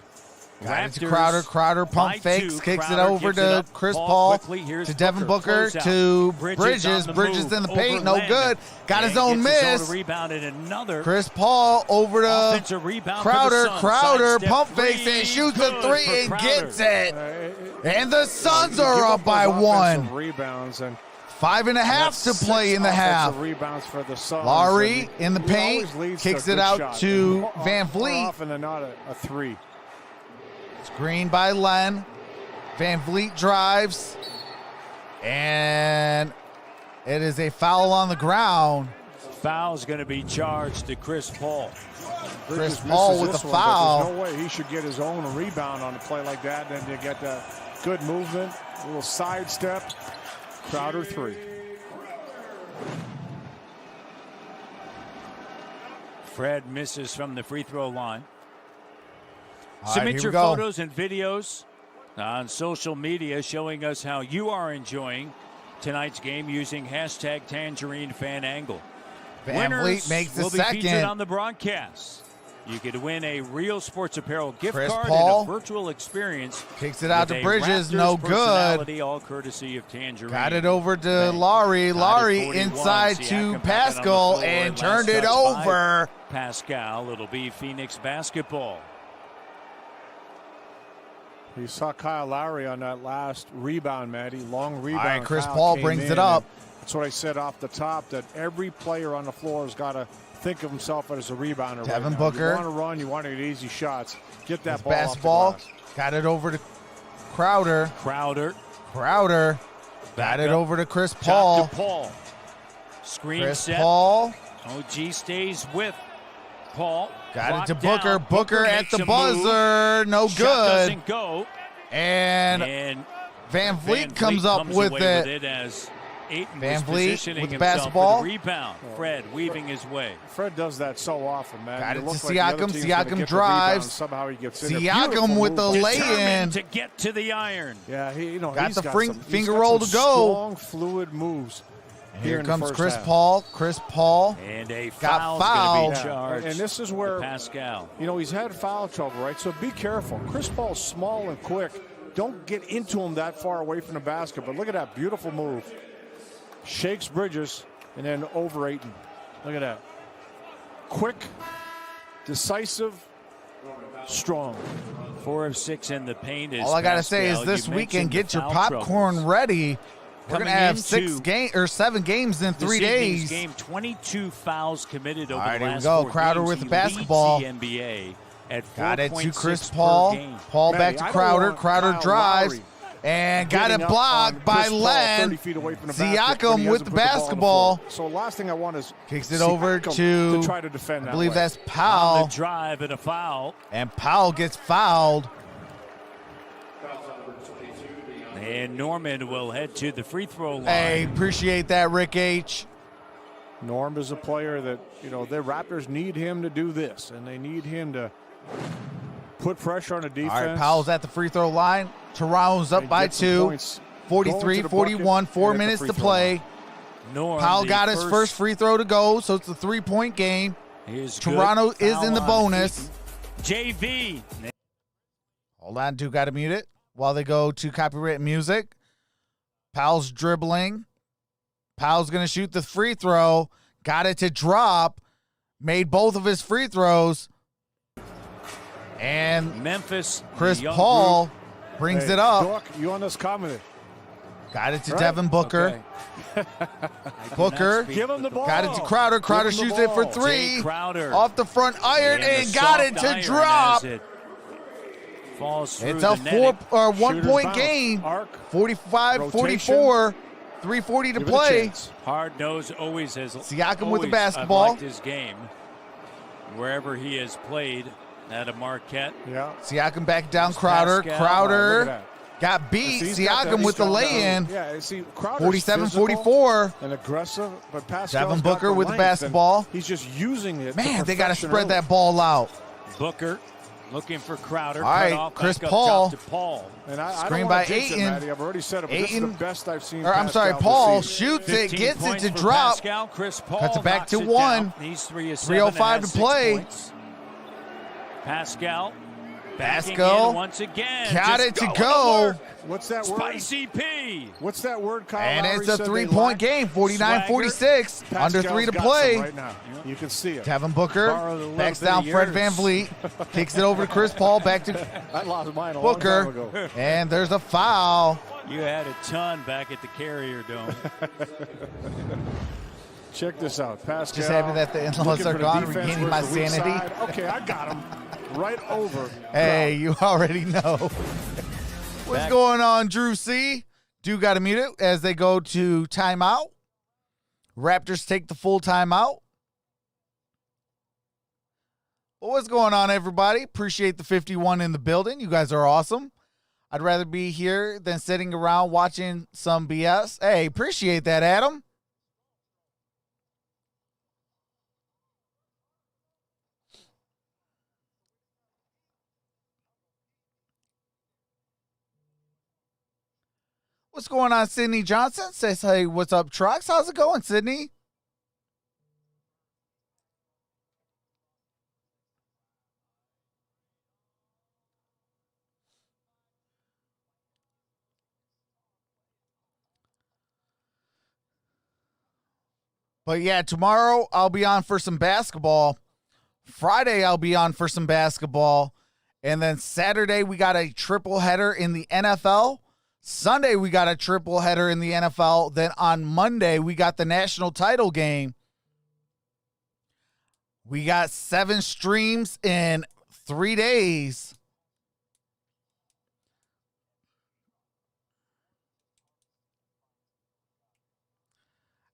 Got it to Raptors Crowder. Crowder by pump fakes, 2. kicks Crowder it over gives it to up. Chris Paul Paul, quickly. Here's to Devin Booker. Booker, Closeout. to Bridges on the Bridges move. in the Over paint, no Len. good. Got And his own gets his miss. own rebound and another Chris Paul over to offensive rebound for the Crowder. Suns. Crowder Sidestep pump three, fakes and shoots a good 3 for and Crowder. gets it. And the Suns You are give up by those 1. offensive rebounds, and 5.5 to that's play 6 in the half. offensive rebounds for the Suns. Lowry And in the he paint, always leads kicks to a it good out shot. to More Van Vliet. often than not, a 3. Screen by Len. Van Vliet drives. And it is a foul on the ground. Foul's going to be charged to Chris Paul. Chris Bridges Paul misses with this the one, but foul. There's no way he should get his own rebound on a play like that. And then you get that good movement, a little sidestep. Crowder 3. Fred misses from the free throw line. All right, Submit here your we go. photos and videos on social media showing us how you are enjoying tonight's game using hashtag #TangerineFanAngle. Van Vliet makes the will be featured second. on the broadcast. You could win a Real Sports Apparel gift Chris card Paul and a virtual experience. Kicks it out with to a Bridges, Raptors no good. personality, all courtesy of Tangerine. Got it over to Bank. Lowry. Tied at Lowry 41. inside Siakam to back on the Pascal floor and last turned it touch by over. Pascal. It'll be Phoenix basketball. You saw Kyle Lowry on that last rebound, Matty. Long rebound. All right, Chris Kyle Paul came brings in, it up. and That's what I said off the top, that every player on the floor has got to think of himself as a rebounder. Devin right Booker. You want to run, you want to get easy shots. Get that ball basketball. off the glass. Got it over to Crowder. Crowder. Got it up. over to Chris Top Paul. to Paul. Screen Chris set. Paul. OG stays with Paul. Got Locked it to Booker. down. Booker at makes the a move. buzzer. No Shot good. doesn't go. And And Van Vliet Van comes up comes with away it. as Ayton Van was Vliet positioning with the himself basketball. for the rebound. Fred weaving his way. Fred does that so often, man. Got it to looks like the other Siakam. team's gonna Siakam get the drives. rebound. Somehow he gets in there. Siakam Beautiful with the move. lay-in. Determined to get to the iron. Yeah, Got he's the got finger he's got roll some to go. Strong, fluid moves. Here in the comes first Chris half. Paul. Chris Paul. And a Got foul's fouled. going to be Yeah, charged. and this is to where Pascal. he's had foul trouble, right? So be careful. Chris Paul's small and quick. Don't get into him that far away from the basket. But look at that beautiful move. Shakes Bridges and then over Ayton. Look at that. Quick, decisive, strong. 4 of 6 in the paint. Is all I gotta say is Pascal. this You weekend, mentioned get your the foul popcorn troubles. ready. We're Coming gonna have into 7 games in 3 This evening's days. game, 22 fouls committed over All right, the here we last go. 4 Crowder games. with the He basketball. leads the NBA at Got it to 4.6 Chris per Paul. game. Paul Matty, back to I don't Crowder. want Crowder Kyle drives Lowry and got getting it up blocked on by Chris Paul, Len. 30 feet away from the basket, but Siakam he with hasn't the put ball on the basketball. floor. So last thing I want is Kicks it over Siakam to try to defend that I believe way. that's On Powell. the drive and a foul. And Powell gets fouled. And Norman will head to the free throw line. Hey, appreciate that, Rick H. Norm is a player that, you know, the Raptors need him to do this, and they need him to put pressure on the defense. All right, Powell's at the free throw line. Toronto's up and by get some 2. points going to the 43-41, bucket 4 and at the minutes free to throw play. line. Norm, Powell the got his first free throw to go, so it's a 3-point game. Here's Toronto good. is Foul in the on bonus. JV. Hold on, Duke got to mute it while they go to copyright music. Powell's dribbling. Powell's going to shoot the free throw. Got it to drop. Made both of his free throws. And Memphis. Chris the young Paul group. brings Hey, it up. Doc, you on this comment? Got it to Right. Devin Booker. Okay. Booker. Give him the ball. Got it to Crowder. Crowder Give him the shoots it for ball. 3. Jay Crowder. Off the front iron the and got it soft to iron drop. as it falls through It's the a netting. 1 Shooter's point bounce. game. Arc. 45-44. 3:40 to Give it a play. chance. Hard nose always has. Siakam with the always basketball. I've liked his game wherever he has played at a Marquette. Yeah. Siakam back down Crowder. Pascal. Look at Crowder that. got beat. See, he's got that- Siakam with the he's got that- lay-in. Yeah, see, Crowder's 47-44. physical and aggressive, but Pascal's Devin got Booker the with the length, and basketball. He's just using it. Man, to they got to perfection spread early. that ball out. Booker looking for Crowder. All right, cut off, Chris back up Paul. top to Paul. And I Screen don't by want to jinx it, Ayton. Matty. I've already said it, but this is Ayton- the best I've seen. Or I'm sorry, Pascal Paul this season. shoots it, 15 gets it points to for drop. Pascal. Chris Paul Cuts it back knocks to it 1. down. He's 3 of 7. 3:05 has to 6 play. points. Pascal. Backing Pascal in once again. got Just it to going go. work. What's that word? Spicy P. What's that word, Kyle And Lowry it's a said they 3-point lack? game, 49-46. Under Pascal's 3 to got play. some right now. You can see it. Devin Booker Borrowed a little backs bit down of Fred yours. Van Vliet. Kicks it over to Chris Paul. Back to I lost mine a long time Booker. ago. And there's a foul. You had a ton back at the Carrier Dome. Check this out. Pascal. Just happy that the in-laws looking are for the gone, defense, regaining where's my the weak sanity. side? Okay, I got him. Right over. Hey, you already know. What's Back- going on, Drew C? Do got to mute it as they go to timeout. Raptors take the full timeout. Well, what's going on, everybody? Appreciate the 51 in the building. You guys are awesome. I'd rather be here than sitting around watching some BS. Hey, appreciate that, Adam. What's going on, Sydney Johnson? Says, hey, what's up, Trucks? How's it going, Sydney? But yeah, tomorrow I'll be on for some basketball. Friday I'll be on for some basketball. And then Saturday we got a triple header in the NFL. Sunday we got a triple header in the NFL. Then on Monday we got the national title game. We got 7 streams in 3 days.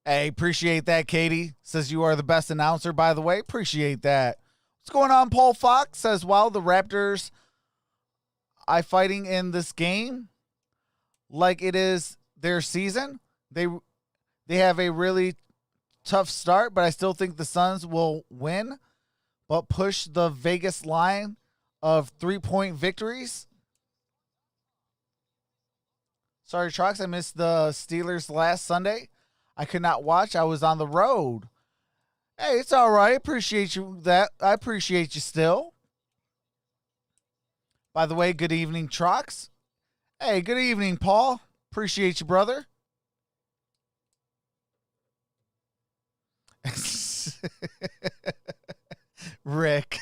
Hey, appreciate that, Katie. Says you are the best announcer, by the way. Appreciate that. What's going on, Paul Fox? Says, wow, the Raptors are fighting in this game like it is their season. They have a really tough start, but I still think the Suns will win, but push the Vegas line of 3-point victories. Sorry, Trox, I missed the Steelers last Sunday. I could not watch. I was on the road. Hey, it's all right. Appreciate you that. I appreciate you still. By the way, good evening, Trox. Hey, good evening, Paul. Appreciate you, brother. Rick.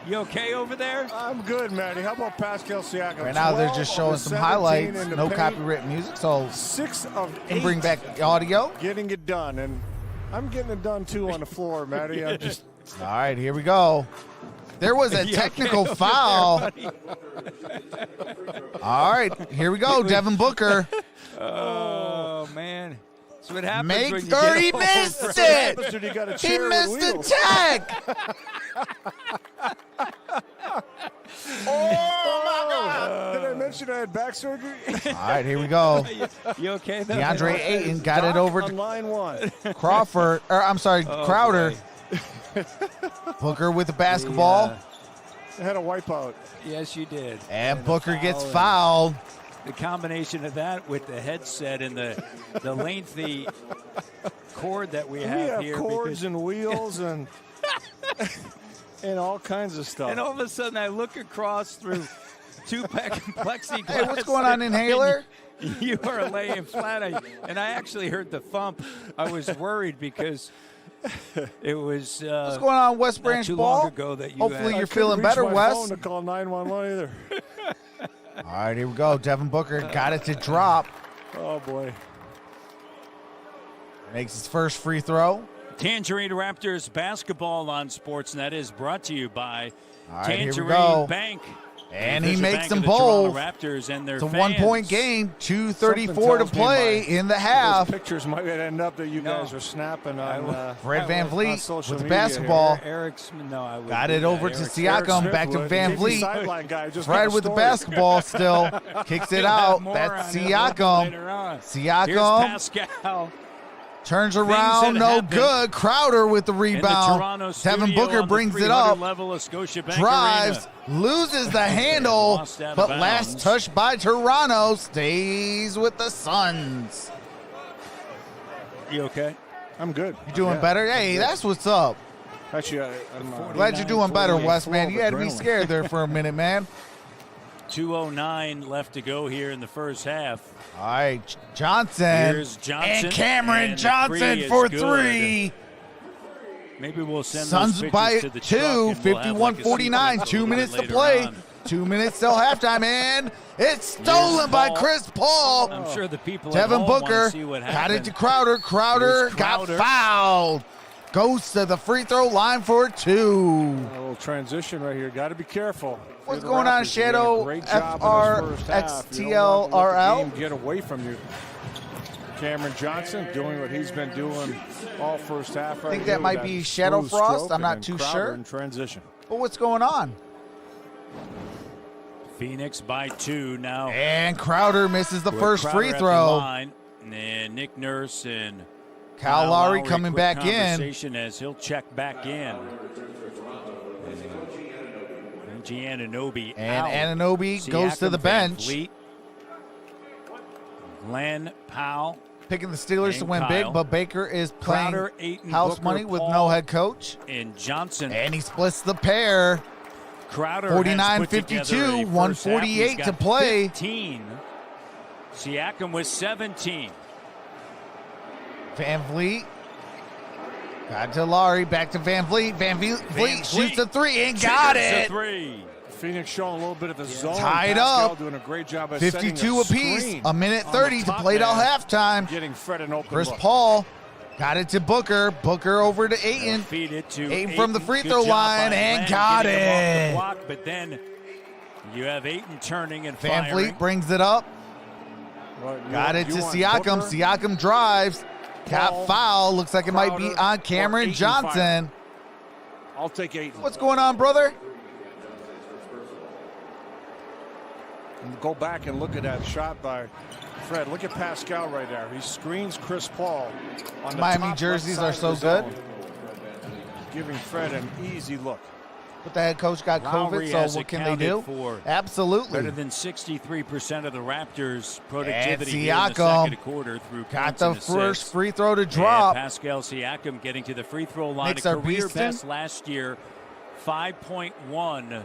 You okay over there? I'm good, Matty. How about Pascal Siakam? Right now they're just showing some highlights. No copyright music, so 6 of 8. can bring back the audio. Getting it done, and I'm getting it done too on the floor, Matty. I'm just. All right, here we go. There was a technical foul. All right, here we go. Devin Booker. Oh, man. That's what happens Make when you 30, get old, missed Fred. it. He missed the tech. Oh, my God. Did I mention I had back surgery? All right, here we go. You okay there? DeAndre Ayton got it over on to line 1. Crawford. Or I'm sorry, Crowder. Booker with the basketball. I had a wipeout. Yes, you did. And Booker the gets foul, fouled. The combination of that with the headset and the lengthy cord that we have here. We have cords and wheels and and all kinds of stuff. And all of a sudden, I look across through 2 plexiglass. Hey, what's going on, Inhaler? You are laying flat. And I actually heard the thump. I was worried because it was What's going on, West Branch too Ball? long ago that you Hopefully had. you're feeling better, I Wes. couldn't reach my phone to call 911 either. All right, here we go. Devin Booker got it to drop. Oh, boy. Makes his first free throw. Tangerine Raptors basketball on Sportsnet is brought to you by All right, here we Tangerine go. Bank. And he Official makes bank them of the Toronto both. Raptors and their It's a fans. 1-point game, 2:34 to Something tells play me in the half. Those pictures might end up that you guys are snapping on. Fred Van on Vliet social with the media basketball. Eric's, no, I wouldn't Got do it that. over to Eric's- Siakam, back to Van Vliet. Sideline guy just Fred got a with the story. basketball still. Kicks it We'll have out. more That's on it Siakam. later on. Here's Siakam Pascal. turns around, that no happen good. Crowder with the In the rebound. Toronto Devin studio Booker on the brings it 300 up. level of Scotiabank Drives, Arena. loses the handle, Lost out of but bounds. last touch by Toronto stays with the Suns. You okay? I'm good. You doing Yeah. better? Hey, that's what's up. Actually, I'm Glad you're doing better, 49, Wes, man. full You of had me adrenaline. scared there for a minute, man. 2:09 left to go here in the first half. All right, Johnson. Here's Johnson. And Cameron and the Johnson three is for good. 3. Maybe we'll send Suns those by pictures to the truck 2, and we'll have like a 51-49, sequence 2 a little minutes bit to later play. on. 2 minutes till halftime, and it's stolen by Paul. Chris Paul. I'm sure the people Devin at home Booker want to see what got happened. it to Crowder. Crowder Here's got Crowder. fouled. Goes to the free throw line for 2. A little transition right here. Got to be careful. What's The going on, Raptors doing a Shadow great job in this first half. You don't want to let FRXTLRL? the game get away from you. Cameron Johnson doing what he's been doing all first half. I think that might be Shadow Frost. I'm not too sure. In transition. But what's going on? Phoenix by 2 now. And Crowder misses the With first Crowder free at the throw. line. And Nick Nurse and Kyle Lowry coming quick back in. conversation as he'll check back in. And Giannonobi And out. Anunoby goes to Siakam, the Van bench. Vliet, Glenn Powell, Picking the Steelers to and win Kyle. big, but Baker is playing Crowder, Ayton, house Booker, money with Paul, no head coach. and Johnson. And he splits the pair. Crowder 49-52, 148 to play. 15. Siakam was 17. Van Vliet. Got to Lowry, back to Van Vliet. Van Vliet shoots a 3 and got Triggers a it. 3. Phoenix showing a little bit of the zone. Tied Pascal up. doing a great job of 52 apiece. screen A minute on the 30 to top play till man, halftime. Getting Fred an open Chris look. Paul got it to Booker. Booker over to Ayton. Feed it to Ayton from the free Good throw job line by and Len got getting him off it. the block, but then you have Ayton turning and Van firing. Vliet brings it up. Well, you Got want- it you to want Siakam. Booker, Siakam drives. Got Paul, foul. Looks like it might be Crowder, on or Cameron Ayton Johnson. I'll take Ayton. What's going on, brother? And go back and look at that shot by Fred. Look at Pascal right there. He screens Chris Paul on the Miami top jerseys left are side so of the good. zone, giving Fred an easy look. But the head coach got Lowry COVID, has so what can they do? accounted for Absolutely. better than 63% of the Raptors' productivity And here in the Siakam second quarter through Got points the and first assists. free throw to And drop. Pascal Siakam getting to the free throw line. Knicks A are career beasting. best last year, 5.1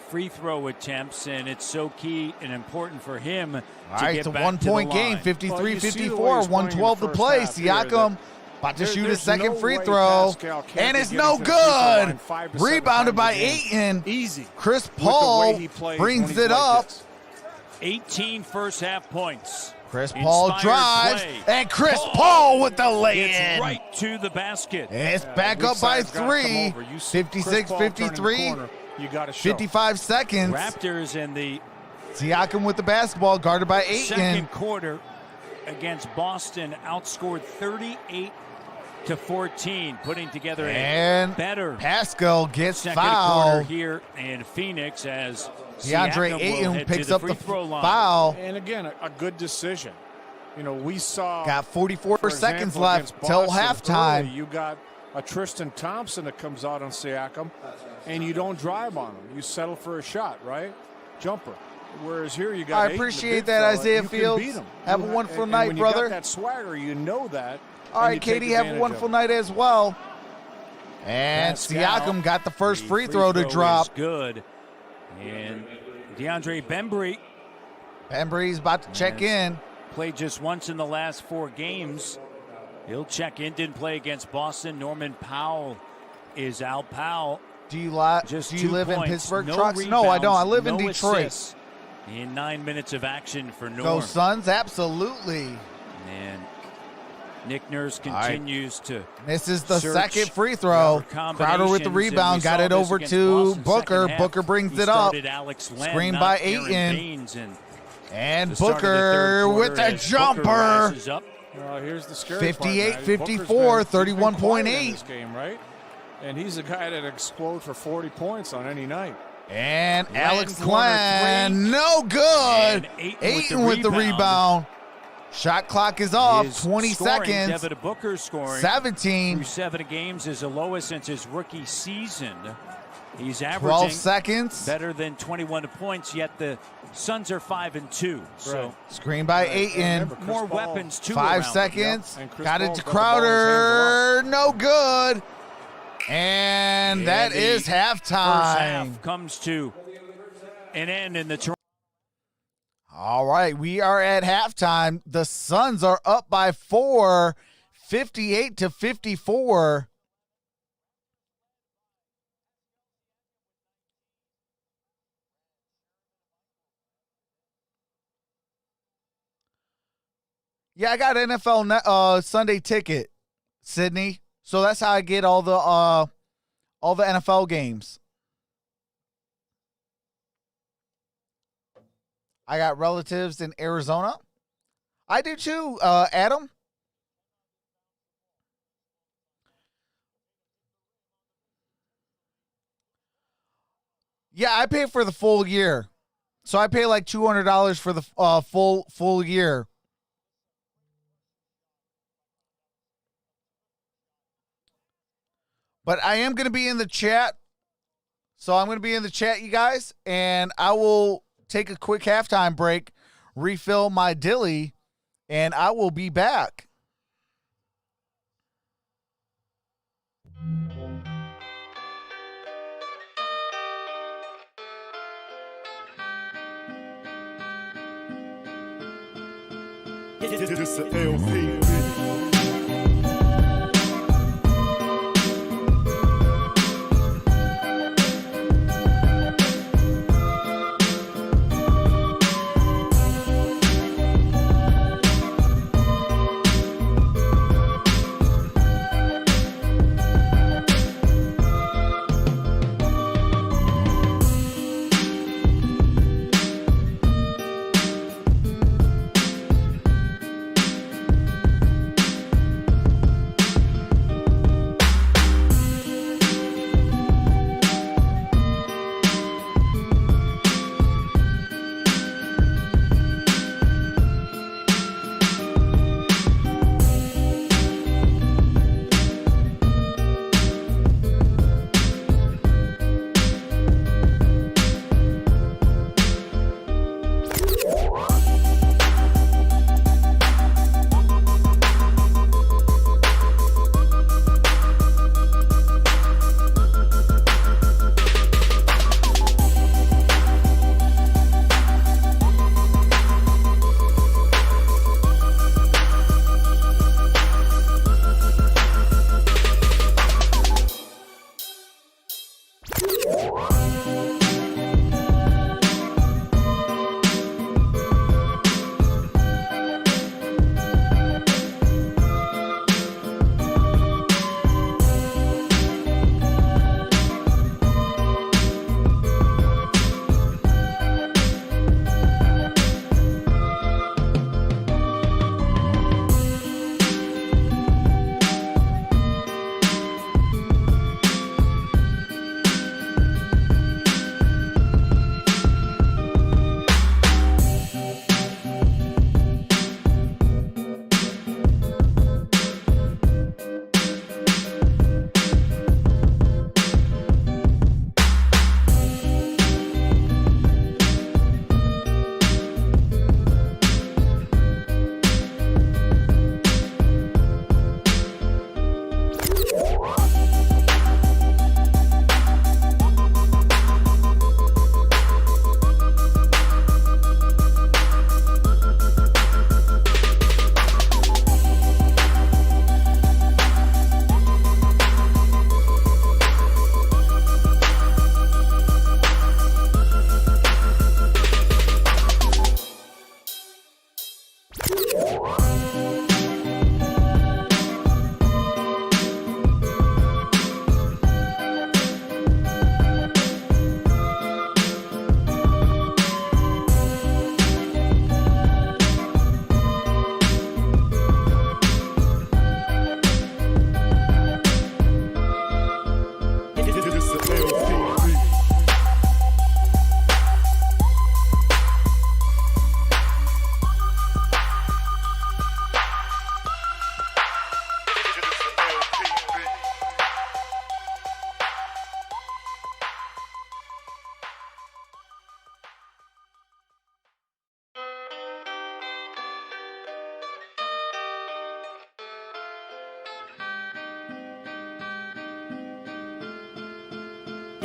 free throw attempts, and it's so key and important for him All to right, get it's a back 1-point to the game, line. 53-54, Well, you see the way he's playing 112 to the first play. half here, Siakam About to shoot his There's second no free way throw. Pascal can't And be it's getting no to the free throw line good. 5 to 7 Rebounded times by a game. Ayton. Easy. Chris With the Paul way he plays when brings he's it like up. this. 18 first half points. Chris Paul Inspired drives, play. and Chris Paul with the Gets lay-in. right to the basket. It's back Weak up by side's gotta come 3. over. You see Chris Paul turning the 56-53. corner, you got to show. 55 seconds. Raptors in the Siakam with the basketball, guarded by Ayton. second quarter against Boston outscored 38-14, putting together a And better Pascal gets second quarter fouled. here in Phoenix as DeAndre Siakam will Ayton head picks to the up free the throw line. foul. And again, a good decision. You know, we saw. Got 44 for seconds example, left against till Boston halftime. early, you got a Tristan Thompson that comes out on Siakam, and you don't drive on him. You settle for a shot, right? Jumper. Whereas here you got. I Ayton, the appreciate big that, fella, Isaiah you can Fields. beat him. Have a You wonderful and night, when brother. You got that swagger, you know that. All and right, you take Katie, have a advantage wonderful of it. night as well. And Pascal, Siakam got the first the free throw to is drop. good. And DeAndre Bembry Bembry's about to check in. played just once in the last 4 games. He'll check in. Didn't play against Boston. Norman Powell is out. Powell, Do you just do 2 you live in points, Pittsburgh, no Trucks? No, I don't. I live in rebounds, Detroit. no assists in 9 minutes of action for Go Norm. Suns, absolutely. And Nick Nurse right. continues to Misses the search second free throw. for Crowder with the combinations, rebound, and we got saw it this over against to Boston Booker. second half. Booker brings He it up. started Alex Len, Screen not by Aaron Ayton. Baines, And the start of the Booker third with quarter the as Booker jumper. rises up. Here's the scary part, 58-54, Matty. Booker's been quiet in 31.8. this game, right? And he's a guy that explodes for 40 points on any night. And Len Alex corner Glenn, three. no good. And Ayton Ayton with with the the rebound. Shot clock is off, His 20 scoring, seconds. Devin Booker's scoring 17, through 7 games is the lowest since his rookie season. He's 12 averaging seconds. better than 21 points, yet the Suns are 5-2. So Screen by Right. Ayton. Remember, Chris more Paul, weapons too. 5 around him. seconds. And Chris Got it Paul's to got the ball in his Crowder. No good. And And that the is First halftime. half comes to an end in the Toronto. All right, we are at halftime. The Suns are up by 4, 58-54. Yeah, I got NFL Sunday ticket, Sydney. So that's how I get all the NFL games. I got relatives in Arizona. I do too, Adam. Yeah, I pay for the full year. So I pay like $200 for the full year. But I am going to be in the chat. So I'm going to be in the chat, you guys, and I will take a quick halftime break, refill my dilly, and I will be back. This a LP.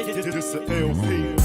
This the LP.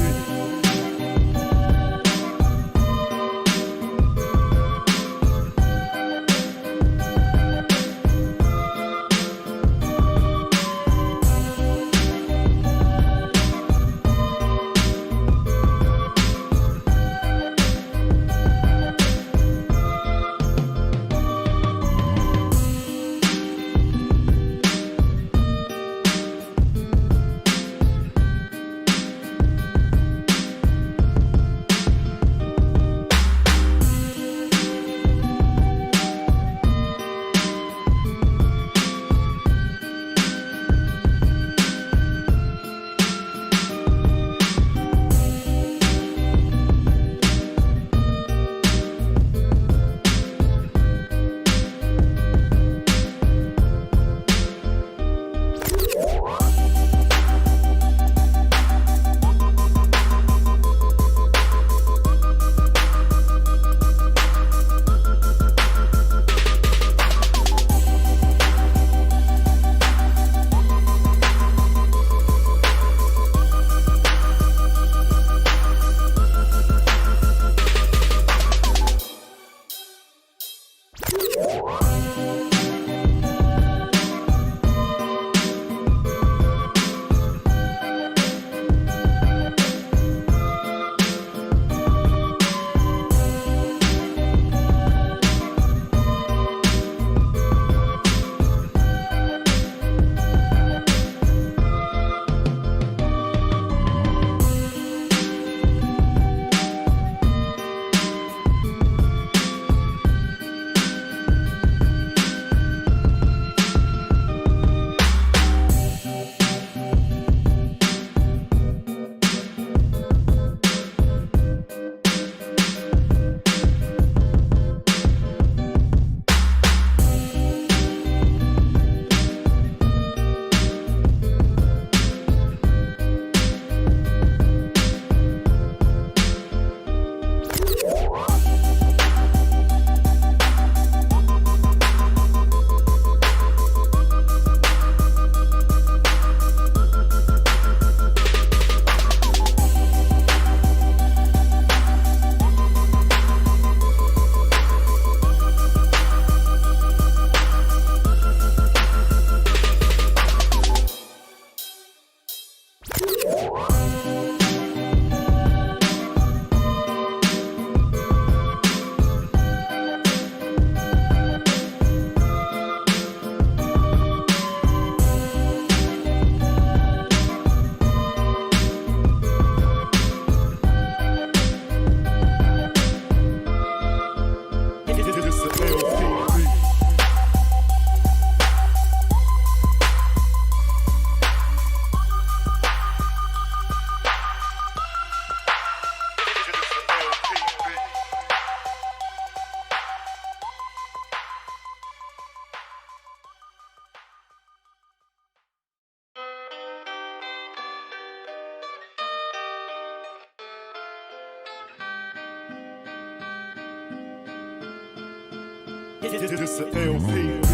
This the LP.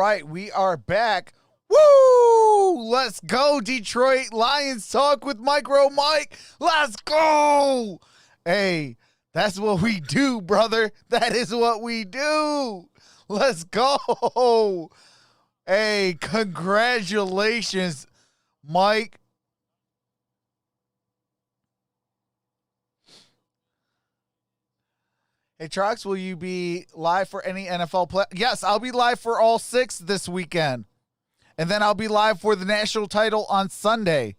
right, we are back. Woo! Let's go, Detroit Lions talk with MicroMike. Let's go! Hey, that's what we do, brother. That is what we do. Let's go. Hey, congratulations, Mike. Hey, Trox, will you be live for any NFL play? Yes, I'll be live for all 6 this weekend. And then I'll be live for the national title on Sunday.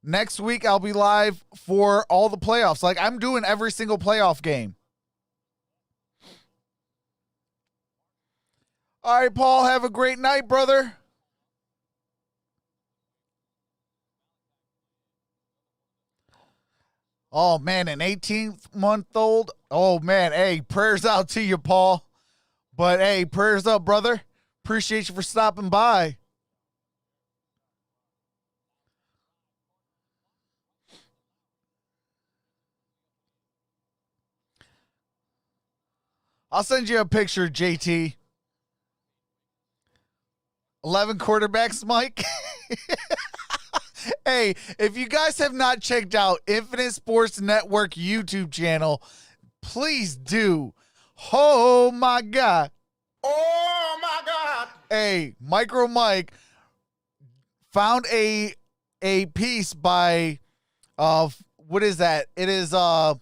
Next week, I'll be live for all the playoffs. Like, I'm doing every single playoff game. All right, Paul, have a great night, brother. Oh, man, an 18-month-old. Oh, man, hey, prayers out to you, Paul. But, hey, prayers up, brother. Appreciate you for stopping by. I'll send you a picture, JT. 11 quarterbacks, Mike. Hey, if you guys have not checked out Infinite Sports Network YouTube channel, please do. Oh, my God. Oh my God. Hey, MicroMike found a piece by, what is that? It is PFF.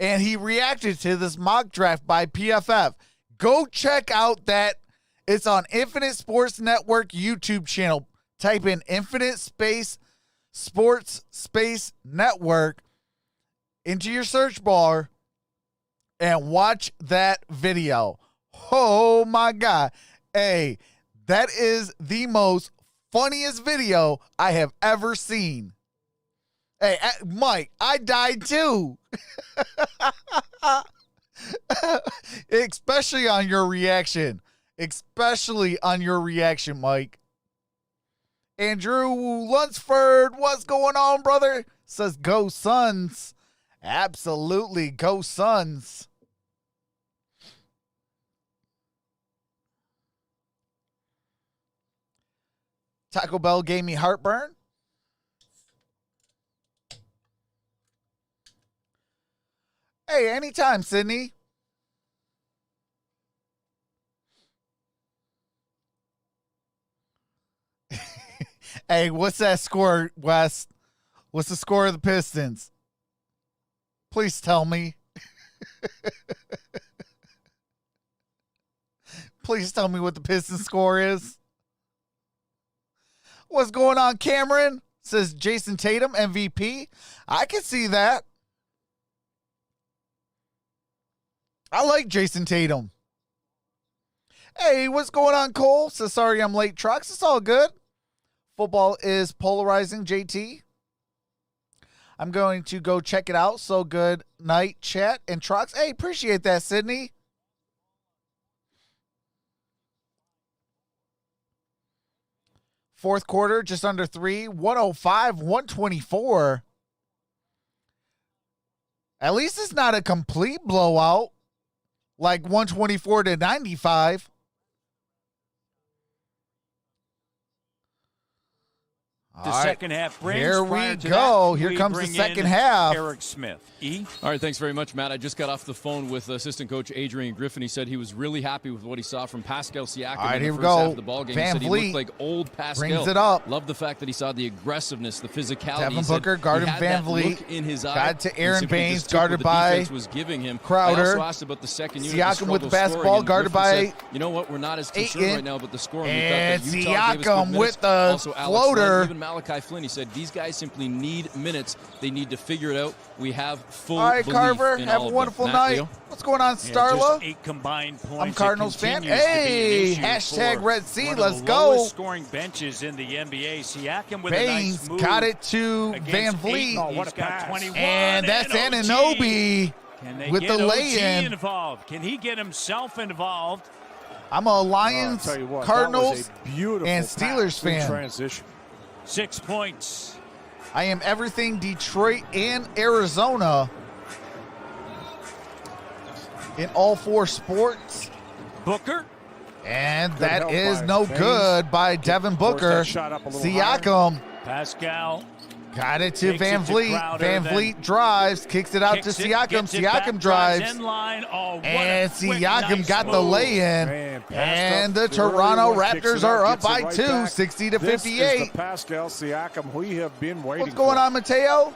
And he reacted to this mock draft by PFF. Go check out that. It's on Infinite Sports Network YouTube channel. Type in Infinite Space Sports Space Network into your search bar and watch that video. Oh my God. Hey, that is the most funniest video I have ever seen. Hey, Mike, I died too. Especially on your reaction. Especially on your reaction, Mike. Andrew Lunsford, what's going on, brother? Says, go Suns. Absolutely, go Suns. Taco Bell gave me heartburn. Hey, anytime, Sydney. Hey, what's that score, Wes? What's the score of the Pistons? Please tell me. Please tell me what the Pistons score is. What's going on, Cameron? Says Jason Tatum, MVP. I can see that. I like Jason Tatum. Hey, what's going on, Cole? Says, sorry I'm late, Trucks. It's all good. Football is polarizing, JT. I'm going to go check it out. So good night, chat and Trucks. Hey, appreciate that, Sydney. Fourth quarter, just under 3. 105, 124. At least it's not a complete blowout. Like 124 to 95. The second half brings. Here we go. Here comes the second half. Eric Smith. All right, thanks very much, Matt. I just got off the phone with assistant coach Adrian Griffin. He said he was really happy with what he saw from Pascal Siakam All right, in here the we first go. half of the ballgame. He Van said he Vliet looked like old Pascal. brings it up. Loved the fact that he saw the aggressiveness, the physicality. Devin Booker guarded Van Vliet. In his eye. Got to Aaron Baines, guarded guarded by was giving him. Crowder. I also asked about the second unit. Siakam with the basketball, guarded by said, you know what? We're not as concerned Ayton. right now about the scoring. And we thought that Utah Siakam gave us good with the minutes. Also, Alex floater. Len, even Malachi Flynn. He said these guys simply need minutes. They need to figure it out. We have full All right, belief Carver, in have all a of wonderful them. Matt, night. Leo? What's going on, Just Starla? 8 combined points. I'm Cardinals fan. It continues to be an Hey, issue hashtag for Red Sea. one of Let's the go. lowest scoring benches in the NBA. Siakam with a Baines nice move. got it to against Van Vliet. Ayton. Oh, what He's a got pass. 21. And that's OG. Anunoby Can they with get the OG lay-in. involved? Can he get himself involved? I'm a Lions, I'll tell you what, Cardinals, that was a beautiful and pass Steelers in fan. transition. 6 points. I am everything Detroit and Arizona in all 4 sports. Booker And Good that help is by no Baines. good by Devin Forced Booker. that shot up a little Siakam Pascal got it to takes Van it to Vliet. Crowder, Van then Vliet drives, kicks it out to kicks it, Siakam. gets it back, Siakam drives. end line. Oh, what And a quick, Siakam nice got the move. lay-in. Man, passed And up the early Toronto one, kicks Raptors it are out, up gets it by right 2, back. 60 to This 58. is the Pascal Siakam we have been waiting What's going for. on, Mateo?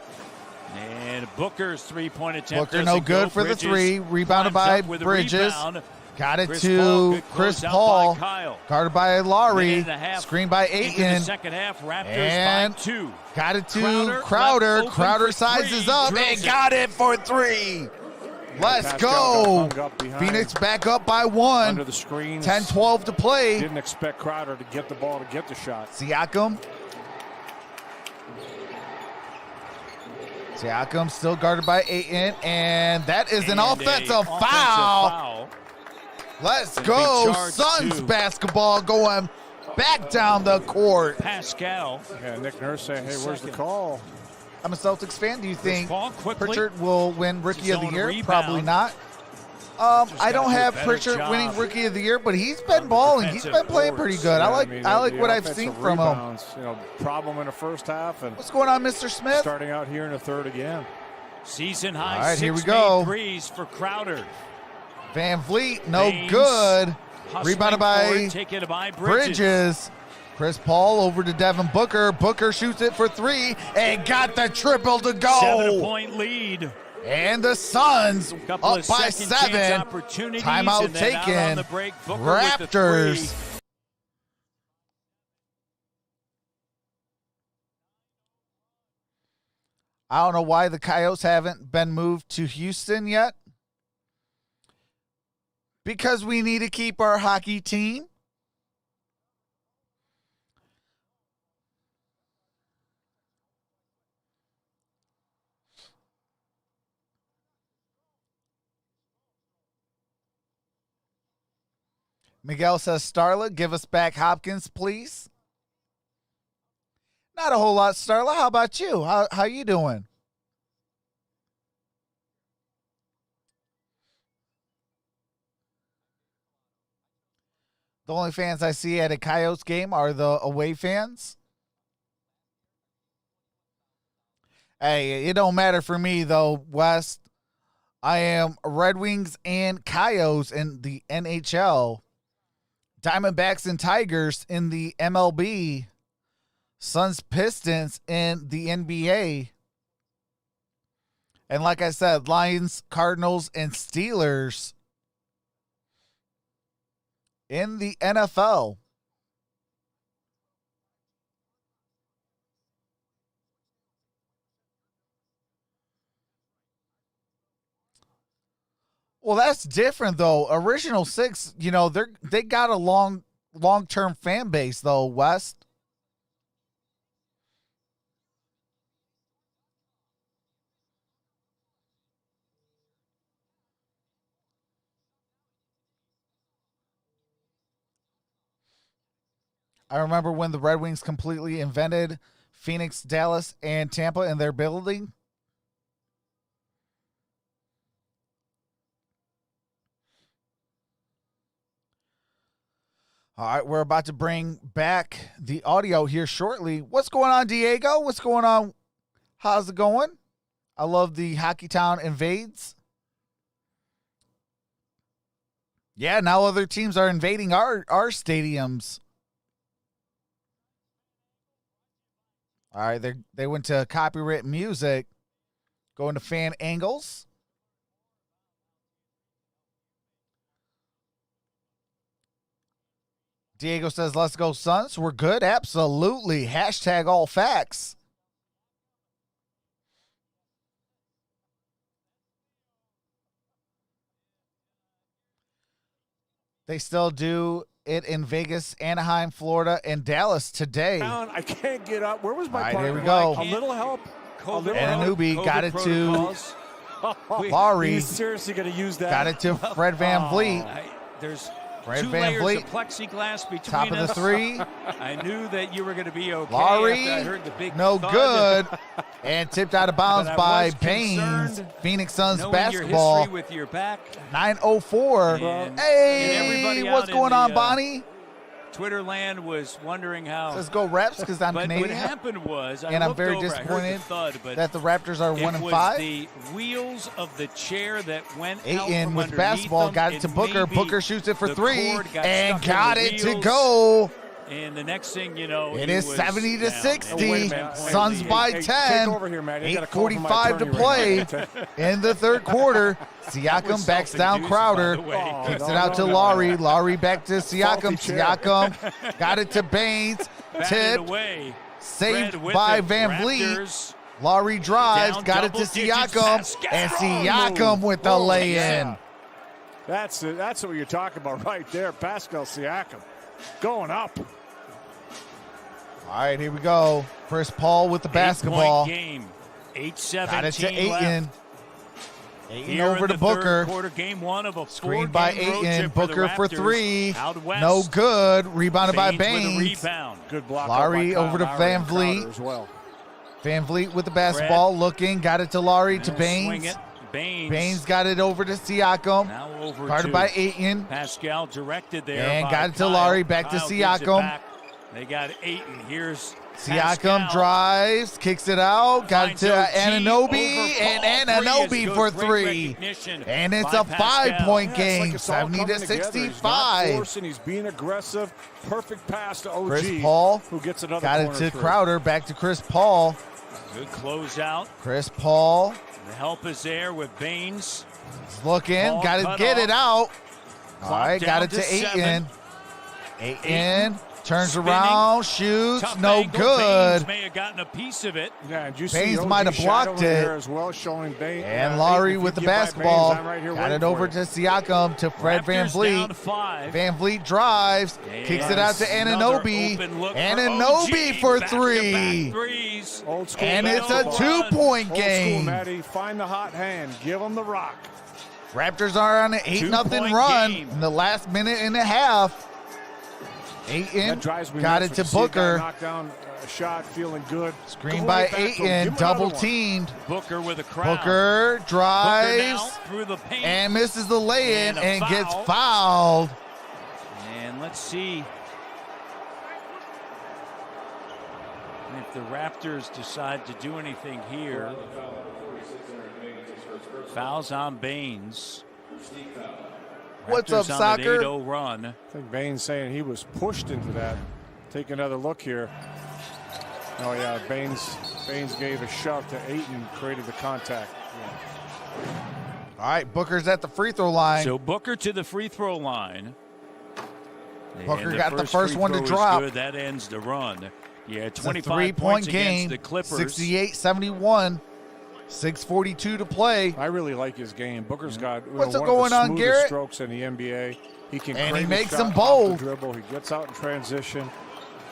And Booker's three-point attempt. Booker no doesn't good go. for the Bridges three. Rebounded climbs by up with a Bridges. rebound. Got it Chris to Paul, good Chris close out Paul. by Kyle. Guarded by Lowry. Minute and a half Screen by into the Ayton. second half, Raptors And by 2. got it to Crowder Crowder. left open Crowder for sizes three, up drills and it. got it for 3. Let's Pascal go. got hung up behind. Phoenix back up by 1. Under the screens. 10-12 to play. Didn't expect Crowder to get the ball to get the shot. Siakam. Siakam still guarded by Ayton, and that is an And offensive a foul. Let's Gonna go. be charged Suns too. basketball going back down the court. Pascal. Yeah, Nick Nurse saying, hey, where's the call? I'm a Celtics fan. Do you think Paul quickly. Pritchard will win Rookie of the Zone Year? rebound. Probably not. I gotta don't do a have better Pritchard job winning Rookie of the Year, but he's been on balling. He's defensive been playing boards. pretty good. Yeah, I like the what I've offensive seen from him. rebounds, you know, problem in the first half and What's going on, Mr. Smith? starting out here in the third again. Season high All right, 6 here we go. threes for Crowder. Van Vliet, no Baines good. Hustling Rebounded by forward, taken by Bridges. Chris Paul over to Devin Booker. Booker shoots it for 3 and got the triple to go. 7-point lead. And the Suns Couple up of by second chance 7. opportunities, Timeout and then out taken. on the break, Booker with the Raptors. three. I don't know why the Coyotes haven't been moved to Houston yet. Because we need to keep our hockey team. Miguel says, Starla, give us back Hopkins, please. Not a whole lot, Starla. How about you? How you doing? The only fans I see at a Coyotes game are the away fans. Hey, it don't matter for me, though, West. I am Red Wings and Coyotes in the NHL. Diamondbacks and Tigers in the MLB. Suns Pistons in the NBA. And like I said, Lions, Cardinals, and Steelers in the NFL. Well, that's different though. Original Six, you know, they got a long-term fan base though, West. I remember when the Red Wings completely invented Phoenix, Dallas, and Tampa in their building. All right, we're about to bring back the audio here shortly. What's going on, Diego? What's going on? How's it going? I love the Hockey Town invades. Yeah, now other teams are invading our stadiums. All right, they went to copyright music, going to fan angles. Diego says, let's go, Suns. We're good. Absolutely. Hashtag all facts. They still do it in Vegas, Anaheim, Florida, and Dallas today. I can't get up. Where was my All right, partner? here we go. A little help. COVID, And a newbie got it to protocols. Lowry. He's seriously going to use that. Got it to Fred Van Vliet. There's Fred 2 Van layers Vliet, of plexiglass between top of the us. 3. I knew that you were going to be okay Lowry, after I heard the big no thud. good. And tipped out of bounds But I by was Baines. concerned, Phoenix Suns knowing basketball. your history with your back. 9:04. And Hey, everybody what's out going in on, the, Bonnie? Twitter land was wondering how. Let's go Reps because I'm But Canadian. what happened was, And I'm looked very over, I heard disappointed the thud, but that the Raptors are 1 it and was 5. the wheels of the chair that went out Aiton from with underneath basketball, them, got it to and Booker. maybe Booker shoots it for the 3 cord and stuck in got the it to wheels. go. And the next thing you know, It he is was 70 to down. 60. And at Suns point by lead. 10. Take over here, Matt. You got a call from my 8:45 to attorney play right now. in the third quarter. Siakam backs down self-induced, Crowder. by the way. Kicks no, it out to no, Lowry. no. Lowry back to Siakam. Faulty chair. Siakam got it to Baines. Batted Tipped. away. Saved Fred with by it. Van Vliet. Raptors Lowry drives. down Got it to double digits. Siakam. Pascal. And Siakam with the Oh, lay-in. yeah. That's what you're talking about right there. Pascal Siakam going up. All right, here we go. Chris Paul with the 8-point basketball. game. 8-17 Got it to left. Aiton. Aiton Here over in to the Booker. third quarter, game 1 of a Screen by four-game road Aiton. trip for the Booker for Raptors. 3. Out west. No good. Rebounded by Baines with a Baines. rebound. Good block. Lowry by Kyle over to Lowry Van and Crowder Vliet. as well. Van Vliet with the basketball. Looking. Got it to Lowry to Now Baines. swing it. Baines got it over to Siakam. Now over Guarded to by Aiton. Pascal, directed there. And by got it to Kyle. Lowry, back to Kyle gives it Siakam. back. They got Aiton. Here's Siakam Pascal. drives, kicks it out, got it Finds to OG Anunoby, over and Paul. Anunoby Three is for good. Great 3. recognition And it's by a Pascal. 5-point Yeah, it's like game, it's all 70 to coming together. He's not 65. forcing, he's being aggressive. Perfect pass to OG. Chris Paul who gets another got it corner to three. Crowder, back to Chris Paul. Good closeout. Chris Paul The help is there with Baines. is looking, Paul got to cut get off. it out. All Clock right, got down it to to Aiton. 7. Aiton turns Spinning. around, shoots, Tough no angle. good. Baines may have gotten a piece of it. Yeah, and you Baines see OG might have blocked shadowing it. there as well, showing Baines. And Lowry with the basketball. Right here Got waiting it for over you. to Siakam to Fred Van Raptors Vliet. down 5. Van Vliet drives, kicks it out to Another Anunoby. open look for Anunoby OG. for Back-to-back 3. threes. Old school. And it's a Basketball. 2-point Old school, game. Matty. Find the hot hand. Give him the rock. Raptors are on an 8-0 2-point run game. in the last minute and a half. That drives Aiton me got nuts it when to you see a guy Booker. knock down a shot, feeling good. Screen Go by right back to him. Give him Aiton, another double one. teamed. Booker with a crowd. Booker Booker drives now through the paint. and misses the lay-in And a and gets foul. fouled. And let's see if the Raptors decide to do anything here. Fouls on Baines. What's up, Raptors on soccer? an 8-0 run. I think Baines saying he was pushed into that. Take another look here. Oh yeah, Baines gave a shove to Aiton, created the contact. All right, Booker's at the free throw line. So Booker to the free throw line. Booker And got the first free one to throw is drop. good. That ends the run. Yeah, It's a 25 3-point points game, against the Clippers. 68-71, 6:42 to play. I really like his game. Booker's got What's one going of the on, smoothest Garrett? strokes in the NBA. He can And he create a makes shot them off bold. the dribble. He gets out in transition.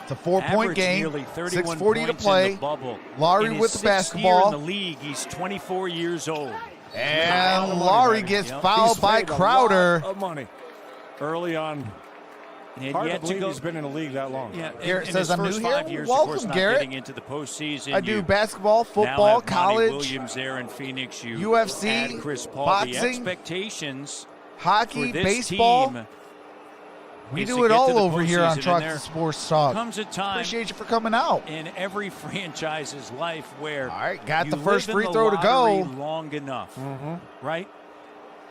It's a 4-point Averaged game, nearly 31 6:40 to points play. in the bubble. Lowry In his with the 6th basketball. year in the league, he's 24 years old. And Lowry gets Yep. fouled He's by paid a Crowder. lot of money early on. And Hard to yet believe go, he's been in the league that long. yeah, Garrett in says, his "I'm new first here." 5 years, Welcome, of course, not Garrett. getting into the postseason. I do You basketball, now football, have Monty college, Williams there in Phoenix. You UFC, add Chris Paul. boxing, The expectations for hockey, this baseball. team We is do to it get to all the over here on postseason, Trucks and and there Sports Talk. comes a time Appreciate you for coming out. in every franchise's life where All right, got you the first live in free the throw to lottery go. long enough, right?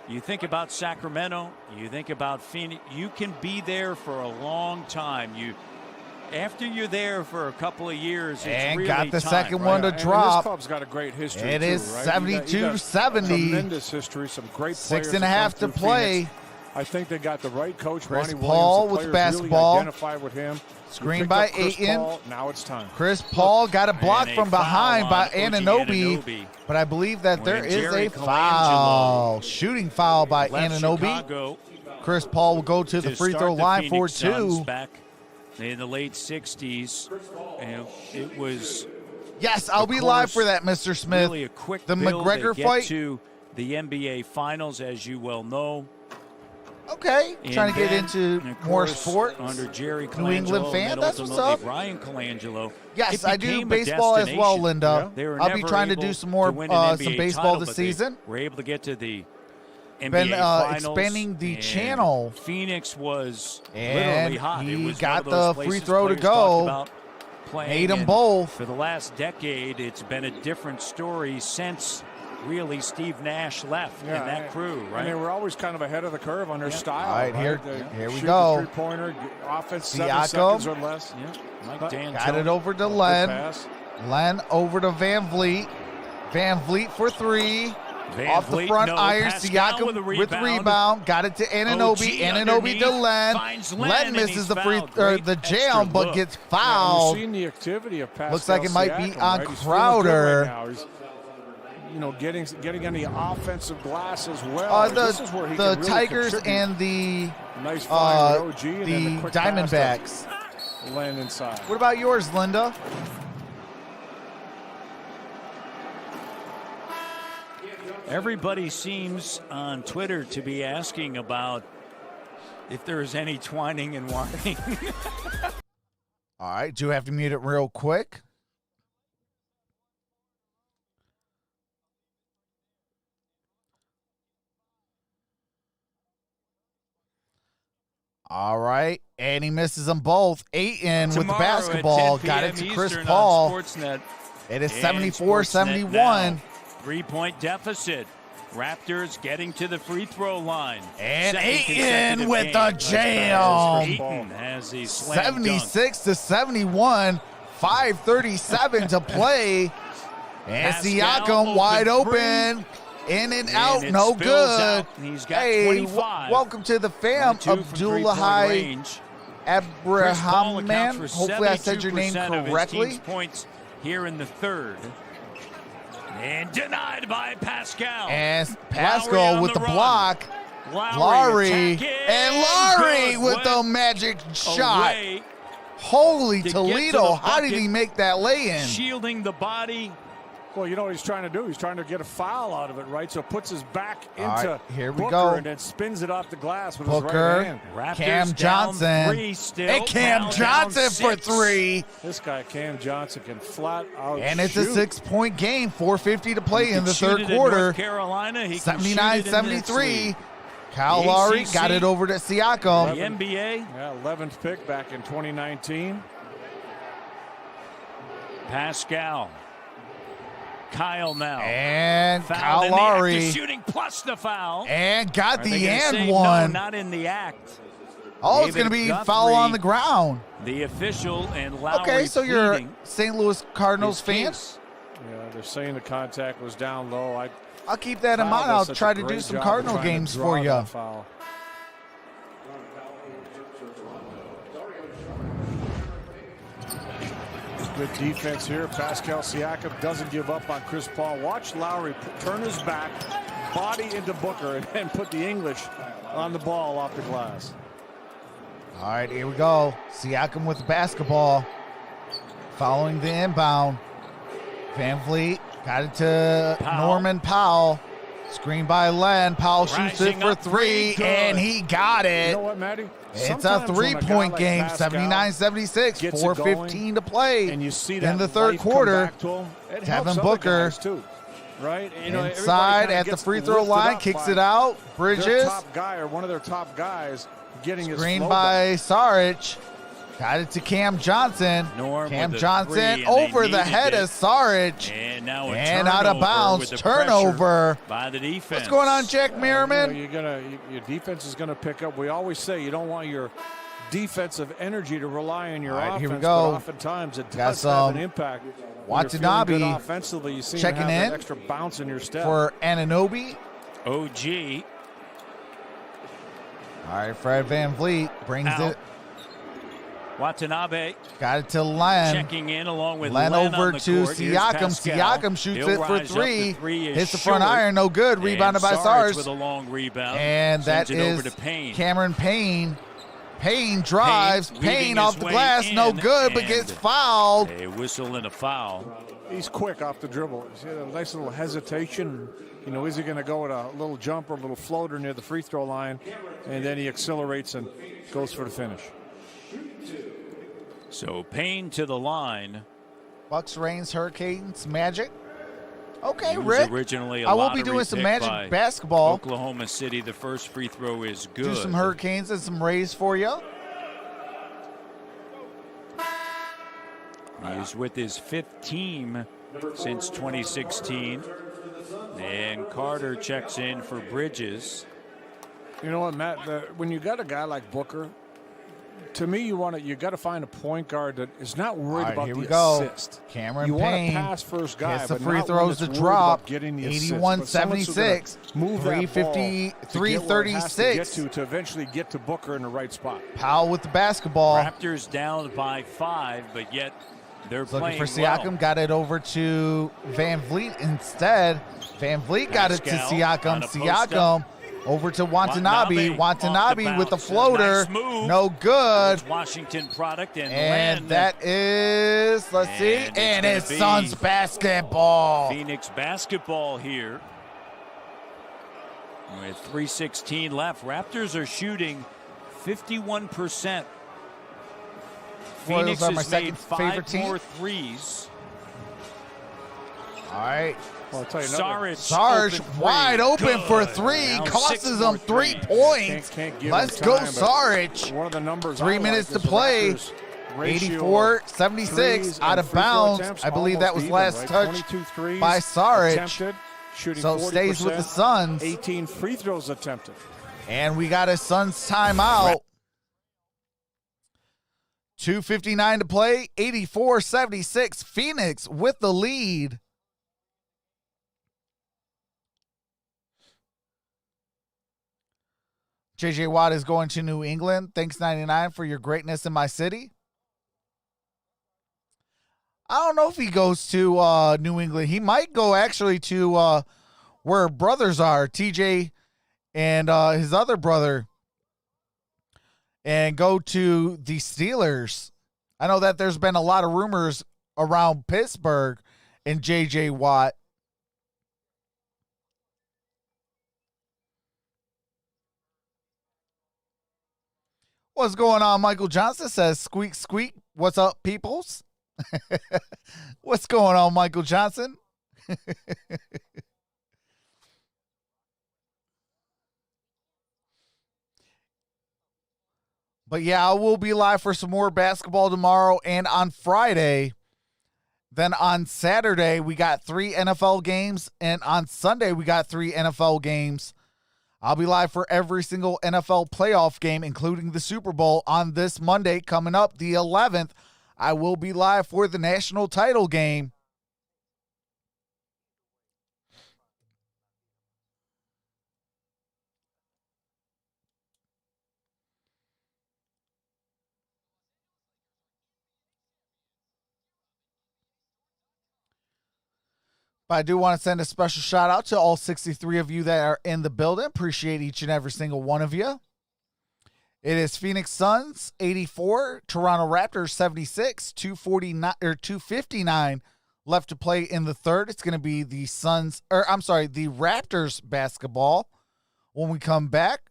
You think about Sacramento, you think about Phoenix. You can be there for a long time. After you're there for a couple of years, it's And really got the time, second right? one to And drop. This club's got a great history. It too, is right? 72-70. Tremendous history. Some great players. 6.5 have to come through play. Phoenix. I think they got the right coach, Chris Monty Paul Williams. with The the players basketball. Really identify with him. Screen You picked by up Chris Aiton. Paul, now it's time. Chris Paul got a block And a from behind foul by on OG Anunoby, Anunoby. but I believe that there When is Jerry a foul. Shooting foul by Left Anunoby. Chicago Chris Paul will go to the to free start throw the line for Phoenix Suns 2. back in the late 60s. And it was Yes, I'll Of be live course, for that, Mr. Smith. really a quick The build. McGregor They get fight. to the NBA Finals, as you well know. Okay, Okay, And trying to get then, into of more course, sports. under Jerry New England Colangelo, fan, and that's what's ultimately up. Ryan Colangelo. Yes, It I do became a baseball as well, destination. Linda. They were I'll be never trying to able do some more win an some NBA baseball title, this but they season. were able to get to the NBA Been Finals, expanding the and channel. Phoenix was And literally hot. It he was got one of those the free places throw to players go. talked about playing, Made them and both. For the last decade, it's been a different story since really Steve Nash left in that crew, right? And they were always kind of ahead of the curve on their style. All right, here we shoot go. The three-pointer, offense, 7 Siakam. seconds or less. Yeah. Mike Got D'Antoni. it over to Good Len. pass. Len over to Van Vliet. Van Vliet for three. Van Off the Vliet, front no. iron. Pascal Siakam with the with the rebound. Got it to Anunoby. OG Anunoby to underneath. Len. Finds Len Len, and misses he's the fouled. the Great jam, extra but look. gets You've fouled. seen the activity of Pascal Looks like it might be Siakam, on right? He's Crowder. feeling good right now. He's, getting on the offensive glass as well. This is where he The can really Tigers contribute. and the Nice find with OG, and then the quick pass to Diamondbacks. Len inside. What about yours, Linda? Everybody seems on Twitter to be asking about if there is any twining and whining. All right, do have to mute it real quick. All right, and he misses them both. Ayton with the Tomorrow basketball. at 10 Got it p.m. to Chris Eastern Paul. on Sportsnet. It is And 74-71. Sportsnet now. 3-point deficit. Raptors getting to the free throw line. And Second Ayton consecutive with game. the Nice jam. pass. Ayton has the slam dunk. 76-71. 5:37 to play. And Pascal Siakam wide open open. In and And out, it no spills good. out, and he's got Hey, 25. welcome to the fam, 22 from three-point Abdullahi range. Chris Paul accounts Abrahamman. for Hopefully I said your name 72% of his correctly. team's points here in the third. And denied by Pascal. And Lowry Pascal on with the run. block. Lowry Laurie. attacking. And Laurie Good. with the Went magic shot. away, Holy to get to Toledo. the How did bucket. he make that lay-in? shielding the body. Well, you know what he's trying to do? He's trying to get a foul out of it, right? So puts his back All into right, here we Booker go. and then spins it off the glass with his Booker. right hand. Raptors Cam down Johnson. 3 still. And Cam Now Johnson down for 6. three. This guy, Cam Johnson, can flat out And it's a shoot. 6-point game. 4:50 to play He in can the shoot third it in quarter. North Carolina. He can shoot it in this 79-73. league. Kyle The Lowry ACC. got it over to The Siakam. NBA. Yeah, 11th pick back in 2019. Pascal. Kyle now. And Fouled Kyle in the act of Lowry. shooting plus the foul. And got Are they the gonna say, and no, one. not in the act. Oh, it's David going to be Guthrie, foul on the ground. The official, and Lowry Okay, so you're a pleading St. Louis Cardinals his fan? case. Yeah, they're saying the contact was down low. I'll keep that in Kyle mind. does I'll such a try to do great some job of Cardinal trying to games draw for you. that foul. Good defense here. Pascal Siakam doesn't give up on Chris Paul. Watch Lowry turn his back, body into Booker, and then put the English on the ball off the glass. All right, here we go. Siakam with the basketball. Following the inbound. Van Vliet got it to Powell. Norman Powell. Screen by Len. Powell shoots it Rising for up three, three, good. and he got You it. know what, Matty? It's Sometimes a when guy three-point like game, Pascal 79-76, gets it 4:15 to play and you see that in the third life come quarter. back to him, it Tevin helps other Booker guys too, right? You know, everybody Inside kinda at the gets free throw lifted line, up kicks by it out. their Bridges, top guy or one of their top guys getting his screen flow by back. Saric. Got it to Cam Johnson. Norm Cam with the Johnson three, and over they the needed head it. of Saric. And now a And out of turnover bounds, with the turnover. pressure by the defense. What's going on, Jack Merriman? You know, your defense is going to pick up. We always say you don't want your defensive energy to rely on your All right, offense, here we go. but oftentimes it Got does have some an impact. When you're Watanabe feeling good offensively, you seem checking to have in that extra bounce in your step. for Anunoby. OG. All right, Fred Van Vliet brings Out. it. Watanabe Got it to Len. checking in along with Len Len over on the to court. Here's Siakam. Pascal. Siakam shoots He'll it for rise up. three. The three is Hits the front short. iron, no good. Rebounded by And Saric. with a long rebound. And that Sends it over is to Payne. Cameron Payne. Payne drives. Payne Payne weaving off his the way glass, no in, good, but and gets fouled. A whistle and a foul. He's quick off the dribble. You see a nice little hesitation, You know, is he going to go with a little jumper, a little floater near the free throw line, and then he accelerates and goes for the finish. So Payne to the line. Bucks, Rains, Hurricanes, Magic. Okay, He was Rick. originally a I will be lottery doing some pick Magic by basketball. Oklahoma City. The first free throw is good. Do some Hurricanes and some Rays for you. He's with his 5th team since 2016. And Carter checks in for Bridges. You know what, Matt? When you got a guy like Booker, to me, you got to find a point guard that is not worried about here the we go. assist. Cameron you Payne want a pass first guy, hits the but free not throws one to that's drop. about getting the assist. 81-76, 3:36 to eventually get to Booker in the right spot. Powell with the basketball. Raptors down by 5, but yet they're Looking playing for Siakam, well. got it over to Van Vliet instead. Van Vliet got it to Pascal Siakam. on a post-up. Siakam over to Watanabe. Watanabe with the bounce. floater. Nice move. No good. It's Washington product and And Len. that is, let's see, And it's and gonna it's be Suns basketball. Phoenix basketball here. With 3:16 left, Raptors are shooting 51%. Royals Phoenix are my has second made favorite 5 team. more threes. All right. Well, I'll tell you another. Sarge wide open for 3, Now costs 6 him more 3 threes. points. Can't give Let's him go, time, but Sarge. One of the numbers 3 I minutes like to is the play. Raptors' ratio 84-76 threes out and of free throw bounds. attempts I believe that almost was last even, touch 22 threes by Sarge. attempted, shooting So 40%, stays with the Suns. 18 free throws attempted. And we got a Suns timeout. 2:59 to play. 84-76. Phoenix with the lead. JJ Watt is going to New England. Thanks 99 for your greatness in my city. I don't know if he goes to New England. He might go actually to where brothers are, TJ and his other brother, and go to the Steelers. I know that there's been a lot of rumors around Pittsburgh and JJ Watt. What's going on? Michael Johnson says, squeak, squeak. What's up, peoples? What's going on, Michael Johnson? But yeah, I will be live for some more basketball tomorrow and on Friday. Then on Saturday, we got 3 NFL games. And on Sunday, we got 3 NFL games. I'll be live for every single NFL playoff game, including the Super Bowl, on this Monday coming up, the 11th. I will be live for the national title game. But I do want to send a special shout out to all 63 of you that are in the building. Appreciate each and every single one of you. It is Phoenix Suns 84, Toronto Raptors 76, 259 left to play in the third. It's going to be the the Raptors basketball when we come back.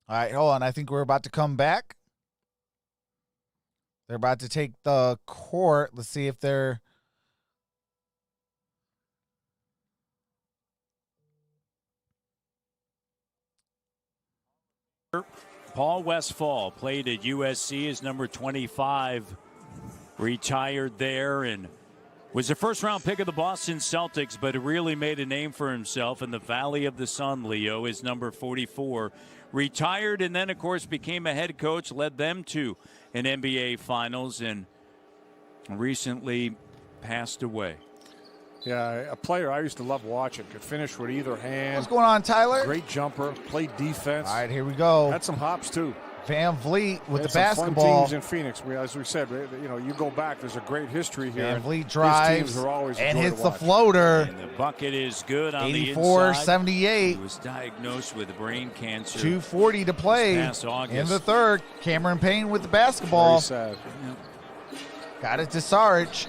All right, hold on. I think we're about to come back. They're about to take the court. Let's see if they're... Paul Westphal played at USC as number 25, retired there, and was a first-round pick of the Boston Celtics, but really made a name for himself in the Valley of the Sun. Leo is number 44, retired, and then, of course, became a head coach, led them to an NBA Finals, and recently passed away. Yeah, a player I used to love watching. Could finish with either hand. What's going on, Tyler? Great jumper. Played defense. All right, here we go. Had some hops, too. Van Vliet with the Some basketball. fun teams in Phoenix. As we said, you go back, there's a great history here. Van Vliet drives are always and a joy hits to the watch. floater. And the bucket is good on the inside. 84-78. He was diagnosed with brain cancer. 2:40 to play Past August. in the third. Cameron Payne with the basketball. Very sad. Got it to Sarge.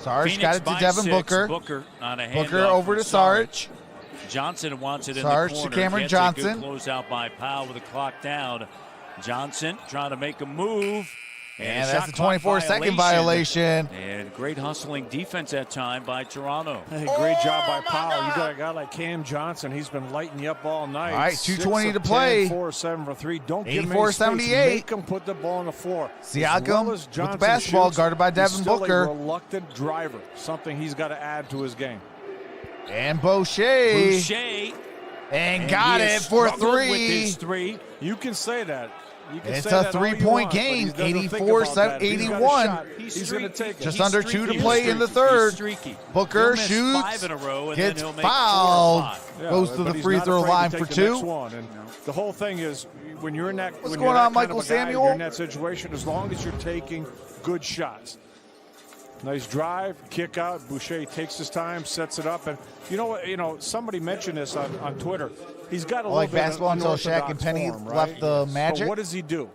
Sarge got it to Devin 6. Booker. Booker on a Booker handoff over from to Sarge. Johnson wants it in Sarge the to corner. Cameron Gets Johnson. A good closeout by Powell with the clock down. Johnson trying to make a move. And a that's shot a clock 24-second violation. And great hustling defense that time by Toronto. Hey, great job by Powell. You got a guy like Cam Johnson. He's been lighting you up all night. All right, 2:20 to 10, play. 4 7 for 3. Don't give him any space. 84-78. Make him put the ball on the floor. Siakam As with Johnson the basketball, shoots, guarded by he's Devin still Booker. a reluctant driver, something he's got to add to his game. And Boucher. Boucher. And got he it has for struggled with 3. his 3. You can say that. You can It's say a that all you 3-point want, but game, he doesn't think 84, about that. If he's got a 81. shot, He's going to take it. Just He's under streaky. 2 to He's play in the streaky. third. He's streaky. Booker He'll miss shoots, 5 in a row, and gets then he'll make 4 or fouled, 5. Yeah, goes to but the he's free not throw afraid to line take for the 2. next one. And the whole thing is, when you're in that, What's when going you're that on, kind Michael of a guy, Samuel? You're in that situation. As long as you're taking good shots. Nice drive, kick out. Boucher takes his time, sets it up, and you know what? You know, somebody mentioned this on Twitter. He's got a little Like bit basketball of until Shaq and unorthodox Penny form, right? left the Magic. But what does he do?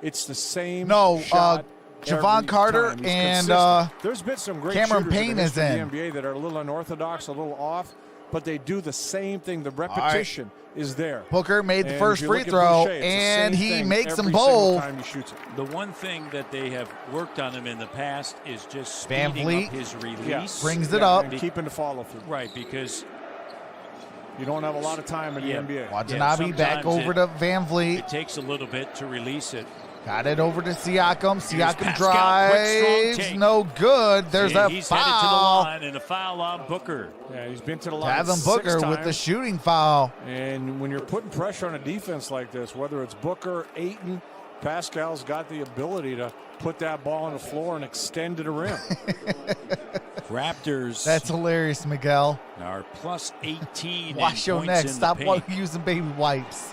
It's the same. No, shot Javon every Carter time. He's and, consistent. There's been some great Cameron shooters Payne in the is history in. of the NBA that are a little unorthodox, a little off, but they do the same thing. The repetition is there. Booker made the And first if you free look at throw, Boucher, it's the and same he thing makes them every single bowl. time he shoots it. The one thing that they have worked on him in the past is just Van speeding Vliet. up his release. Yeah. Brings it up. And keeping the follow through. Right, because You don't have a lot of time in the NBA. Watanabe back sometimes over to Van Vliet. it takes a little bit to release it. Got it over to Siakam. Siakam Pascal, quick, strong drives. take. No good. There's And a he's headed to the foul. line, and a foul on Booker. Yeah, he's been to the line Devin 6 Booker times. with the shooting foul. And when you're putting pressure on a defense like this, whether it's Booker, Ayton, Pascal's got the ability to put that ball on the floor and extend to the rim. Raptors That's hilarious, Miguel. are plus 18 Wash in your points neck. in Stop the paint. using baby wipes.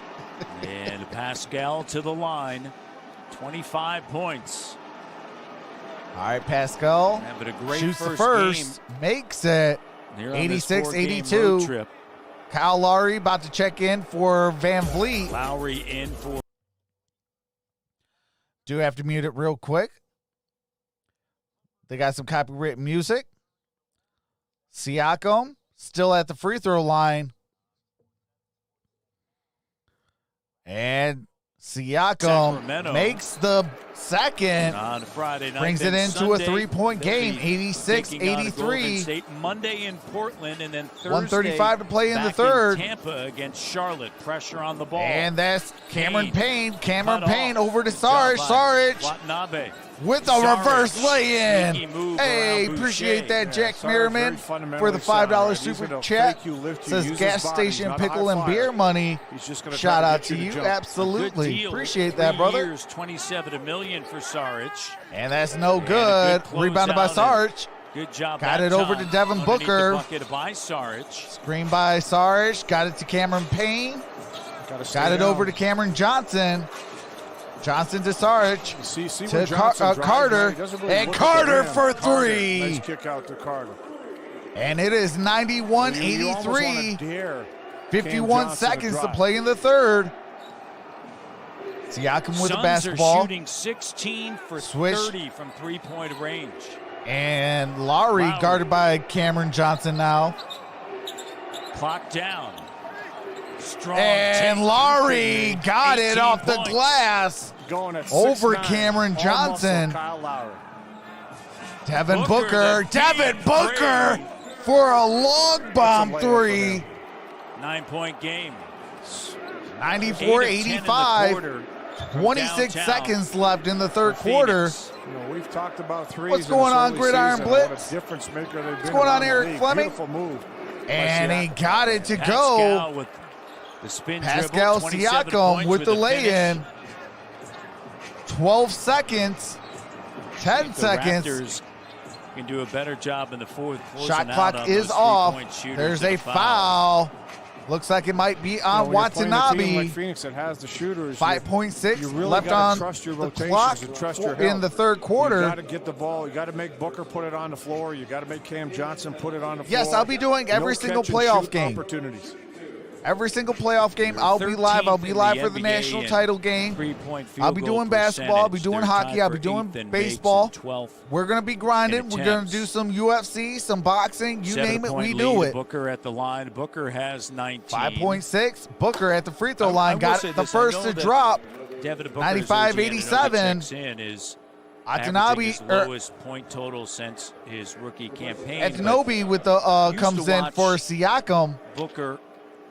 And Pascal to the line. 25 points. All right, Pascal Having a great shoots the first first, makes it. game. They're on this 86-82. 4-game road trip. Kyle Lowry about to check in for Van Vliet. Lowry in for Do have to mute it real quick. They got some copyrighted music. Siakam still at the free throw line. And Siakam Sacramento. makes the second. on Friday night. Brings it Then into a Sunday, three-point they'll game, be taking on 86-83. Golden State. Monday in Portland, and then Thursday 135 to play in the back third. Tampa against Charlotte. Pressure on the ball. And that's Cameron Payne. Cameron Cut Payne off. over to Good job Sarge. by Sarge Watanabe. with a Sarge. reverse Sneaky lay-in. move Hey, around appreciate Boucher. that, Jack Sarge, Merriman, very for fundamentally the sound, $5 right? He's super gonna chat. fake you, lift you, Says use his gas body. He's station not a pickle high and flyer. beer money. He's just gonna Shout try to out get to you you. to jump. Absolutely. Good deal. Appreciate 3 that, brother. years, $27 million for Sarge. And that's no And a good. good Rebounded by closeout. Sarge. Good job. Got that it over time. to Devin Underneath Booker. The bucket by Sarge. Screen by Sarge. Got it to Cameron Payne. Gotta stay Got it down. over to Cameron Johnson. Johnson to Sarge. See to when Johnson drives, Carter. right? He doesn't really And look at the Carter rim. for Carter. three. Nice kick out to Carter. And it is You almost wanna 91-83. dare 51 Cam Johnson seconds to drive. play in the third. Siakam with the Suns basketball. are shooting 16 for Switch. 30 from three-point range. And Lowry Lowry. guarded by Cameron Johnson now. Clock down. Strong And take. Lowry got it 18 off the points. glass. Going at Over 6'9", Cameron all Johnson. muscle Kyle Lowry. Devin Booker, Booker. the Devin big Booker three. for a long bomb layup for three. him. 9-point game. 94-85. 26 downtown. seconds left in the third For quarter. Phoenix. You know, we've talked about threes. What's in this going on, early Gridiron season, Blitz? What a difference maker they've been going on, around the Eric league. Fleming? Beautiful move. And he Siakam. got it to Pascal go. with the spin Pascal dribble, 27 Siakam points with the a finish. lay-in. 12 seconds. 10 The seconds. Raptors can do a better job in the fourth. Shot closing out clock on is those off. three-point shooters There's with a the foul. Looks like it might be on You know, when you're playing a team Watanabe. like Phoenix that has the shooters. 5.6 you really left gotta on trust your the rotations clock and trust your in help. the third You quarter. got to get the ball. You got to make Booker put it on the floor. You got to make Cam Johnson put it on the floor. Yes, I'll be doing every No single catch and playoff shoot game. Opportunities. Every single playoff game, I'll be live. I'll be live for the national title game. I'll be doing basketball. I'll be doing hockey. I'll be doing baseball. We're going to be grinding. We're going to do some UFC, some boxing. You name it, we do it. Booker at the line. Booker has 19. 5.6. Booker at the free throw line. Got it the first to drop. 95-87. Watanabe, his lowest point total since his rookie campaign. Watanabe with the comes in for Siakam. Booker,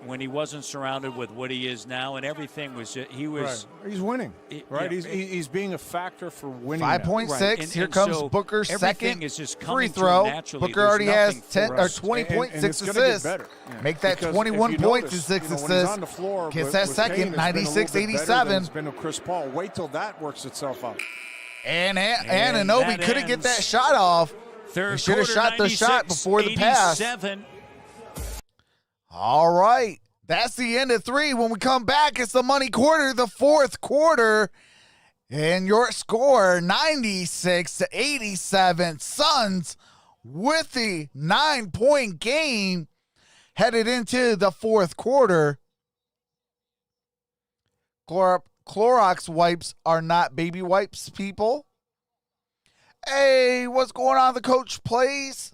when he wasn't surrounded with what he is now, and everything was just, he was. Right. He's winning, right? He's being a factor for winning. 5.6. Right. Here comes so Booker's second is just free throw. Booker already has 10 or 20.6 assists. Make that 21 points and 6 assists. Gets that second, 96-87. It's been Chris Paul. Wait till that works itself out. And Anunoby couldn't get that shot off. He should have shot the shot before the pass. All right. That's the end of 3. When we come back, it's the money quarter, the fourth quarter. And your score, 96-87. Suns with the 9-point game headed into the fourth quarter. Clorox wipes are not baby wipes, people. Hey, what's going on? The coach plays.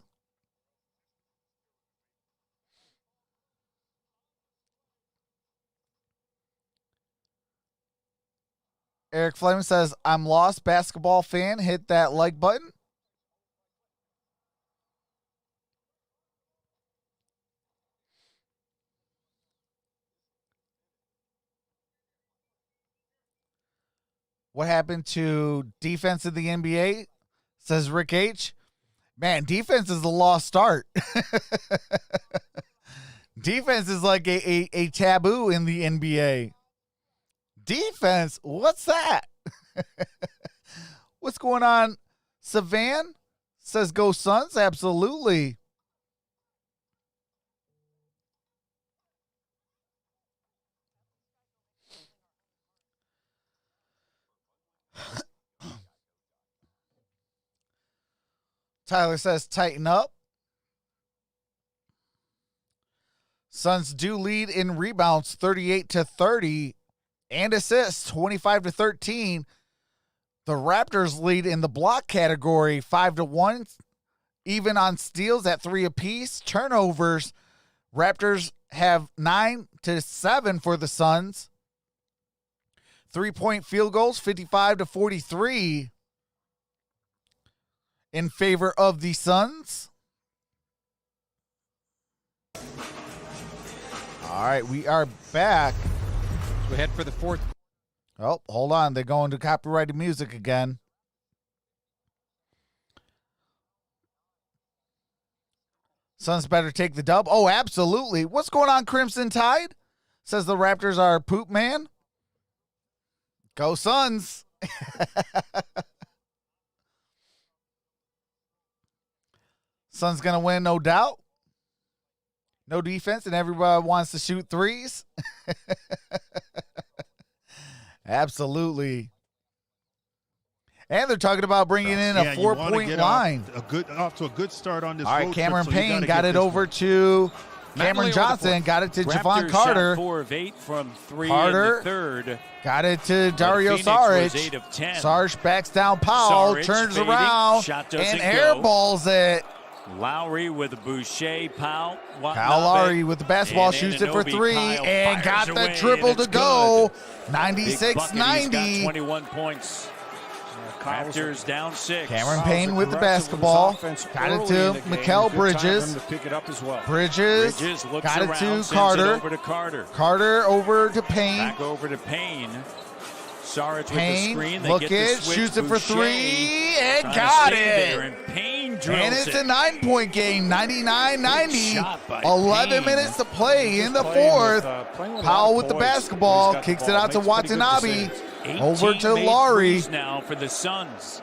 Eric Fleming says, I'm lost, basketball fan. Hit that like button. What happened to defense in the NBA? Says Rick H. Man, defense is a lost start. Defense is like a taboo in the NBA. Defense? What's that? What's going on? Savan says go Suns. Absolutely. Tyler says tighten up. Suns do lead in rebounds 38-30 and assists 25-13. The Raptors lead in the block category 5-1, even on steals at 3 apiece. Turnovers, Raptors have 9-7 for the Suns. 3-point field goals 55-43 in favor of the Suns. All right, we are back. We head for the fourth. Oh, hold on. They're going to copyrighted music again. Suns better take the dub. Oh, absolutely. What's going on, Crimson Tide? Says the Raptors are poop man. Go Suns. Suns going to win, no doubt. No defense, and everybody wants to shoot threes. Absolutely. And they're talking about bringing in a 4-point line. Off to a good start on this. All right, Cameron Payne got it over to Cameron Johnson. Got it to Javon Carter. 4 of 8 from 3 Carter in the third. Got it to Dario Saric. Saric backs down Powell, turns around, and airballs it. Lowry with a Boucher, Kyle Lowry with the basketball, shoots it for 3, and got the triple to go. 96-90. 21 points. Raptors down 6. Cameron Payne with the basketball. Got it to Mikal Bridges. Bridges got it to Carter. Carter over to Payne. Back over to Payne. Saric Payne, with the screen. Look it, shoots it for 3, and got it. And it's a 9-point game, 99-90. 11 minutes to play in the fourth. Powell with the basketball, kicks it out to Watanabe. Over to Lowry. Now for the Suns.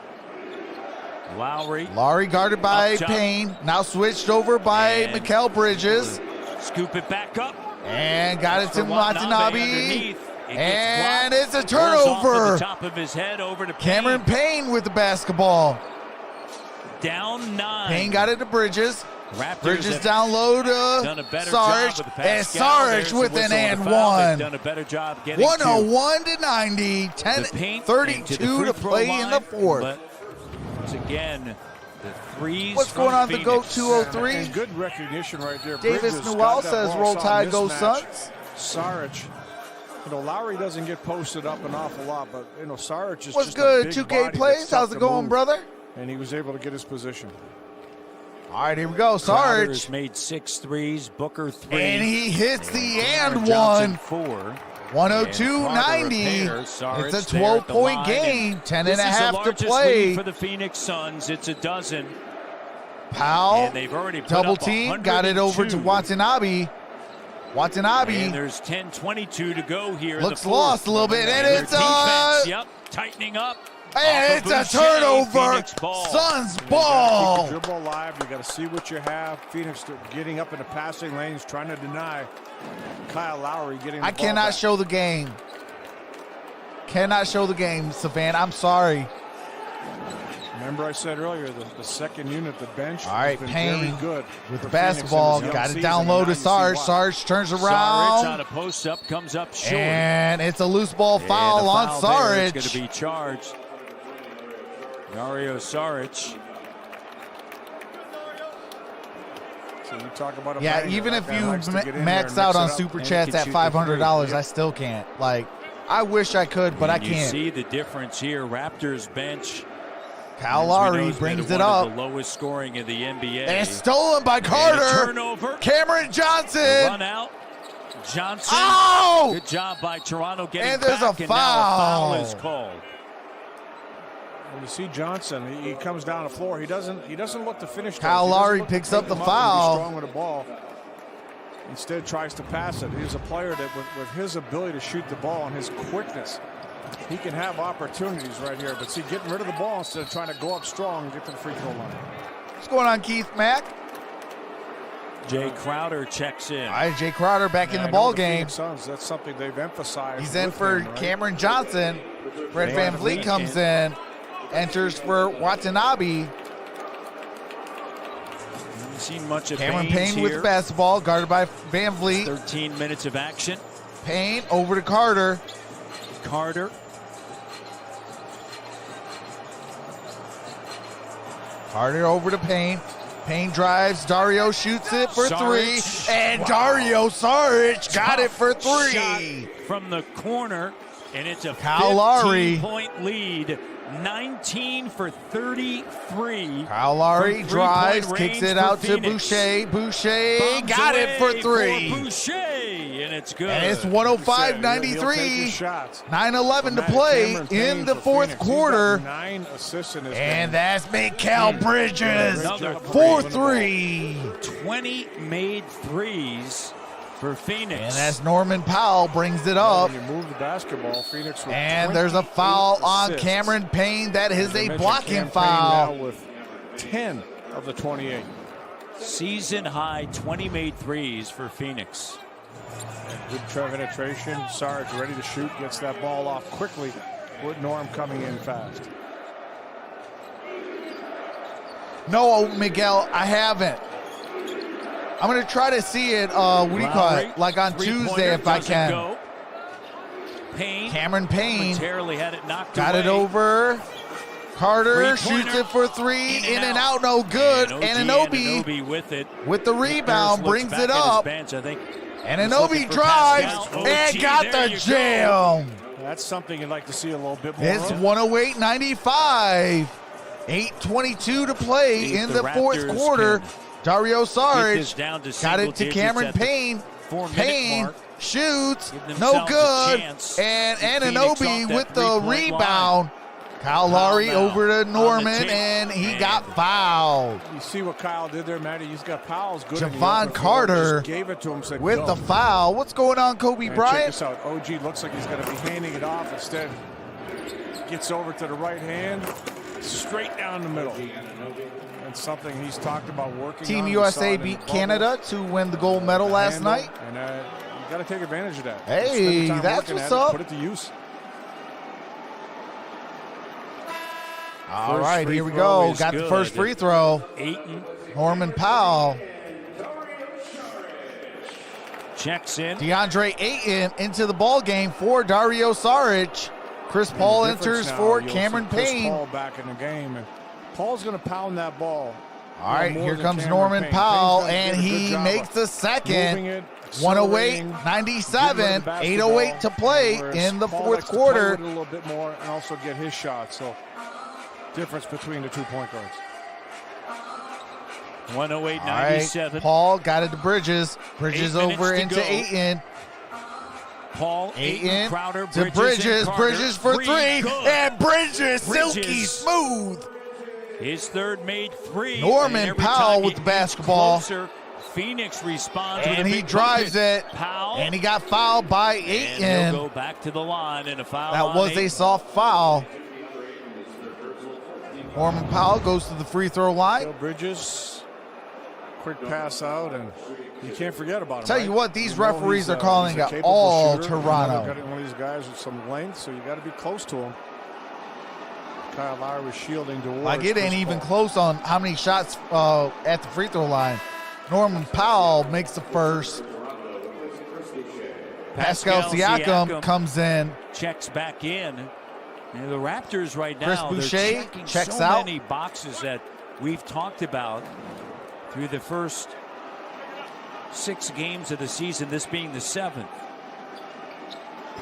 Lowry guarded by Payne. Now switched over by Mikal Bridges. Scoop it back up. And got it to Watanabe. And it's a turnover. Top of his head over to Cameron Payne with the basketball. Down 9. Payne got it to Bridges. Raptors Bridges have down low done a to better Sarge, job with and Pascal. Sarge There's with the an whistle and the foul. They've one. done a better job getting 101 to 90, to 10, the paint, 32 and to to the free play throw in the line, fourth. But once again, the threes. What's from going on the Phoenix. GOAT 203? And good recognition right there. Davis Bridges Newell got that says ball, roll saw a tide, go mismatch. Suns. Sarge. Lowry doesn't get posted up an awful lot, but Sarge is What's just good, a big 2K body Plays? that's tough How's it to going, move. brother? And he was able to get his position. All right, here we go. Crowder's Sarge. made 6 threes, Booker 3. And he hits the and Johnson one. 4. 102-90. It's a 12-point game. 10 and a half to play. For the Phoenix Suns, it's a dozen. Powell, And they've already put double up team, got it over to 102. Watanabe. And Watanabe there's 10:22 to go here. in looks the fourth. lost a little bit, and their it's defense, a yep, tightening up. and Off of it's a Boucher, turnover. Phoenix ball. Suns You gotta ball. keep the dribble alive. You got to see what you have. Phoenix getting up in the passing lanes, trying to deny Kyle Lowry getting the I ball cannot back. show the game. Cannot show the game, Savannah. I'm sorry. Remember I said earlier, the second unit, the bench, All right, has been Payne very good with for the basketball. Phoenix in this Got young it down season. low Now to you see Sarge. why. Sarge turns Sarge on around. a post up, comes up short. And it's a loose ball And foul the on foul there is Sarge. going to be charged. Dario Saric. So you talk about a Yeah, banger, even that if guy you likes to get in max there and out on mix it up. super And chats he can at shoot the $500, three. I still can't. Like, I wish I could, but I And you can't. see the difference here. Raptors bench. Kyle as we know, Lowry has been brings it one up. of the lowest scoring in the NBA. And it's stolen by And a Carter. turnover. Cameron A Johnson. run out. Johnson. Oh! Good job by Toronto getting And there's back. a And now a foul foul. is called. When you see Johnson, he comes down the floor. He doesn't look to finish. Kyle those. He doesn't Lowry look to picks pick up the them and be foul. strong with the ball. Instead, tries to pass it. He's a player that, with his ability to shoot the ball and his quickness, he can have opportunities right here. But see, getting rid of the ball instead of trying to go up strong and get to the free throw line. What's going on, Keith Mack? Jay Crowder checks in. All right, Jay Crowder back in And the I know ball the game. Phoenix Suns, that's something they've emphasized. He's in with for him, right? Cameron Johnson. Fred Van Van Vliet Vliet comes in. Enters for Watanabe. Haven't seen much of Cameron Baines Payne with here. the basketball, guarded by Van Vliet. 13 minutes of action. Payne over to Carter. Carter. Carter over to Payne. Payne drives. Dario shoots it for Saric. three. And Dario Saric got it for Tough three. shot from the corner, and it's a Kyle Lowry. 15-point lead. 19 for 33. Kyle Lowry From drives, three-point kicks range it for out to Phoenix. Boucher. Boucher Bombs got it for away three. Boucher, and it's good. And it's He'll take 105-93. his shots. 9:11 to From play Cameron Payne in the for fourth Phoenix. He's got quarter. 9 assists in this And game. that's Mikael Bridges. Another 4-3. 20 made threes for Phoenix. And that's Norman Powell brings it up. When you move the basketball, Phoenix with And there's a foul 28 on assists. Cameron Payne. That is As I a mentioned, blocking Cam Payne foul. now with 10 of the 28. Season high 20 made threes for Phoenix. Good penetration. Sarge ready to shoot. Gets that ball off quickly with Norm coming in fast. No, Miguel, I haven't. I'm going to try to see it, what do you call Lowry, it? Like on three-pointer Tuesday if I doesn't can. go. Payne Cameron Payne momentarily had it knocked got away. it over. Carter Three-pointer. shoots it for three. In and out, no good. And Anunoby with it. with the rebound Harris looks brings back it at his up. bench, I think. Anunoby looking for drives Pascal. and OG, got there the you jam. That's something you'd like to see a little bit more It's of. 108-95. 8:22 to play See if in the the fourth Raptors quarter. can Dario Get this Saric down to got single it to digits Cameron at the Payne. 4-minute Payne mark. shoots, Give no themselves a good. chance And to Phoenix Anunoby off that with the three-point rebound. Kyle Lowry Foul over to on the Norman, tape. and he And got fouled. You see what Kyle did there, Matty? He's got Powell's good. in the Javon open floor. Carter Just gave it to him. Said, with go. the foul. What's going on, Kobe And check Bryant? this out. OG looks like he's going to be handing it off. Instead, gets over to the right hand, straight down the middle. And something he's talked about working Team on. We USA saw it in beat the bubble. Canada to win the gold medal last Handle, night. And you got to take advantage of that. Hey, Spend the time that's working what's at it, up. Put it to use. All right, here we go. Got the first free throw. Ayton Norman Powell. checks in. DeAndre Ayton into the ball game for Dario Saric. Chris Paul enters for Cameron Payne. Paul back in the game, and Paul's going to pound that ball. All right, here comes Norman Powell, and he makes the second. 108-97, 8:08 to play in the fourth quarter. A little bit more and also get his shot. So difference between the 2 point guards. 108-97. Right, Paul got it to Bridges. Bridges over into Ayton. Paul, Ayton Crowder, to Bridges. Bridges for three. Good. And Bridges, silky smooth. His third made three. Norman Powell with the basketball. Closer, Phoenix responds. And with a he big drives bucket. it. Powell. And he got fouled by And Ayton. he'll go back to the line and a foul. That on was Ayton. a soft foul. Norman Powell goes to the free throw line. Bridges, quick pass out, and you can't forget about him. Tell right? you what, these You know referees are he's calling a it capable all shooter. Toronto. Got one of these guys with some length, so you got to be close to him. Kyle Lowry was shielding towards. Like it ain't Chris even Paul. close on how many shots at the free throw line. Norman Powell makes the first. Pascal Siakam comes in. Checks back in. And the Raptors right Chris now, Boucher they're checking checks so out. many boxes that we've talked about through the first 6 games of the season, this being the 7th.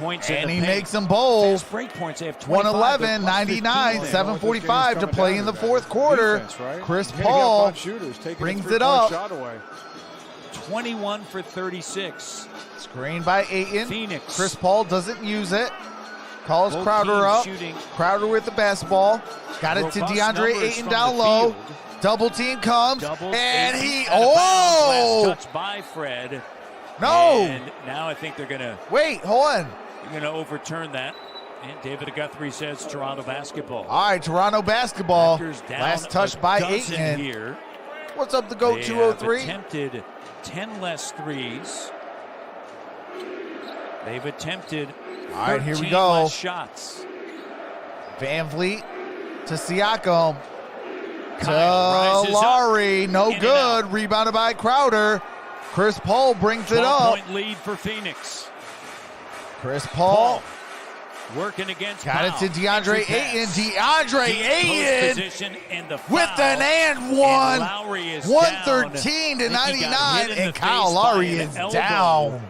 Points in And the he paint. makes them both. Fast break points. They have 25, 111-99, 7:45 to play in the fourth quarter. Defense, right? Chris You gotta get Paul bunch shooters, taking brings a three-point it up. Shot away. 21 for 36. Screen by Ayton. Phoenix. Chris Paul doesn't use it. Calls Both Crowder teams up. shooting Crowder with the basketball. Got it to robust DeAndre numbers Ayton from down the low. field. Double team comes. Double and Ayton he, out of bounds. oh! Last touch by Fred. No! And now I think they're gonna Wait, hold on. overturn that. And David Guthrie says Toronto basketball. All right, Toronto basketball. Raptors down Last a touch by dozen Ayton. here. What's up, the GOAT They 203? have attempted 10 less threes. They've attempted All right, here we 13 go. less shots. Van Vliet to Siakam. To Kyle rises up. Lowry. No In and good. out. Rebounded by Crowder. Chris Paul brings it up. 12-point lead for Phoenix. Chris Paul. Working against Got it Powell. to DeAndre Entry Ayton. pass. DeAndre Deep post Ayton position and the with foul. an and one. And Lowry is 113 down. to I think he got 99. hit in And the Kyle face Lowry by an is elbow down.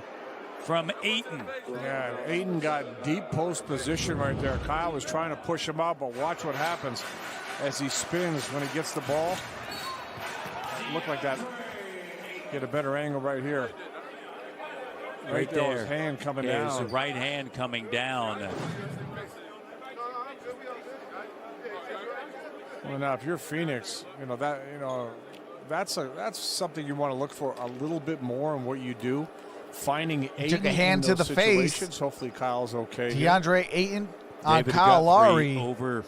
from Ayton. Yeah, Ayton got deep post position right there. Kyle was trying to push him out, but watch what happens as he spins when he gets the ball. It looked like that. Get a better angle right here. Right there. there. His hand coming There's down. the right hand coming down. Well, now if you're Phoenix, that's something you want to look for a little bit more in what you do. Finding Ayton took a hand in to those the face. situations. Hopefully Kyle's okay. here. DeAndre Ayton on David Kyle Guthrie Lowry. over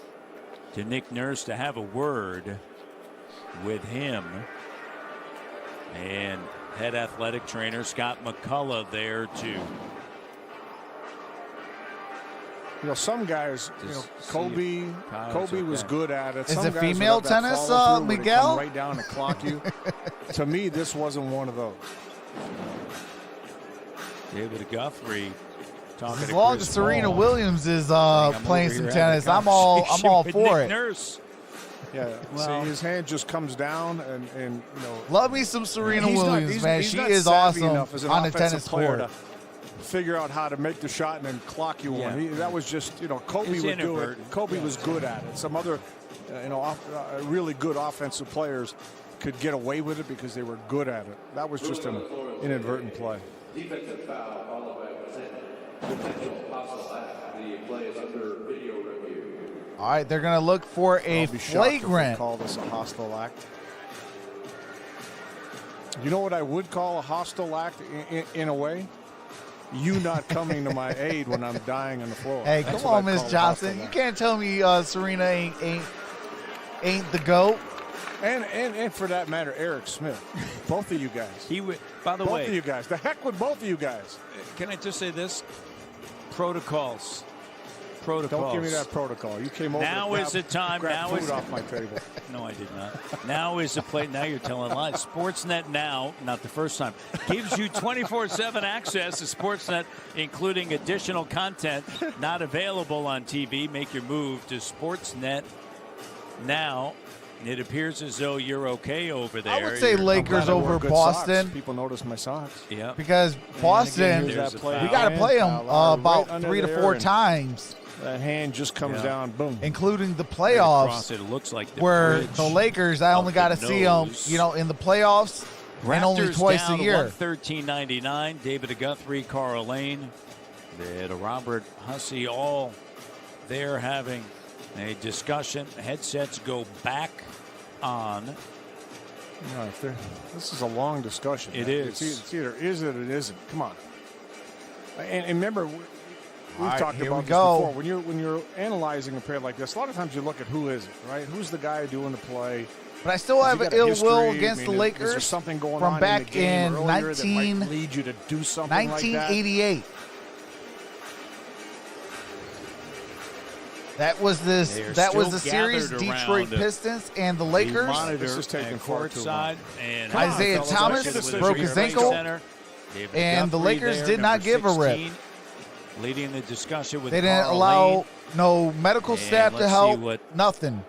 to Nick Nurse to have a word with him. And head athletic trainer Scott McCullough there too. Some guys, Kobe was good at it. Is Some it guys female would have that tennis, follow-through where they Miguel? come right down and clock you. To me, this wasn't one of those. David Guthrie talking As to long Chris as Serena Paul. Williams is I'm playing over some here tennis, having a I'm all conversation for with it. Nick Nurse. Yeah, Well- see, his hand just comes down, and Love me some Serena he's not- Williams, he's- man. he's She not is savvy awesome enough as an on the offensive tennis player court. to figure out how to make the shot and then clock you Yeah. one. That was just, Kobe It's would do it. inadvertent. Kobe was good at it. Some other, really good offensive players could get away with it because they were good at it. That was just an inadvertent play. Defensive foul, followed by potential hostile act. The play is under video review. All right, they're going to look for a I'll be shocked if they flagrant. call this a hostile act. You know what I would call a hostile act in a way? You not coming to my aid when I'm dying on the floor. Hey, That's come what on, I'd Miss call a Johnson. hostile You act. can't tell me Serena ain't the GOAT. And for that matter, Eric Smith. Both of you guys. By the Both way, of you guys. The heck with both of you guys. can I just say this? Protocols. protocols. Don't give me that protocol. You came over Now is the time. Grab Now food is off my table. No, I did not. Now is the play. Now you're telling lies. Sportsnet now, not the first time, gives you 24/7 access to Sportsnet, including additional content not available on TV. Make your move to Sportsnet now. It appears as though you're okay over there. I would say Lakers over Boston. Socks. People notice my socks. Yeah. Because Boston, we got to play them about right 3 to 4 times. That hand just comes down, boom. Including the playoffs, it looks like where the Lakers, I only got to see them, in the playoffs, and only twice a year. 113.99. David Guthrie, Carl Lane, Robert Hussey, all there having a discussion. Headsets go back on. This is a long discussion. It is. It's either is it or it isn't. Come on. And remember, we've talked about this before. When you're analyzing a player like this, a lot of times you look at who is it, right? Who's the guy doing the play? But I still have an ill will against the Is Lakers there something going from on back in, the game in that might lead you to do something 1988. Like that? That was the series, Detroit Pistons and the Lakers. This is taking courtside, and Isaiah Thomas broke his ankle, and the Lakers did not give a rip. Leading the discussion with they didn't Carl allow Lane. no medical staff to help. Nothing.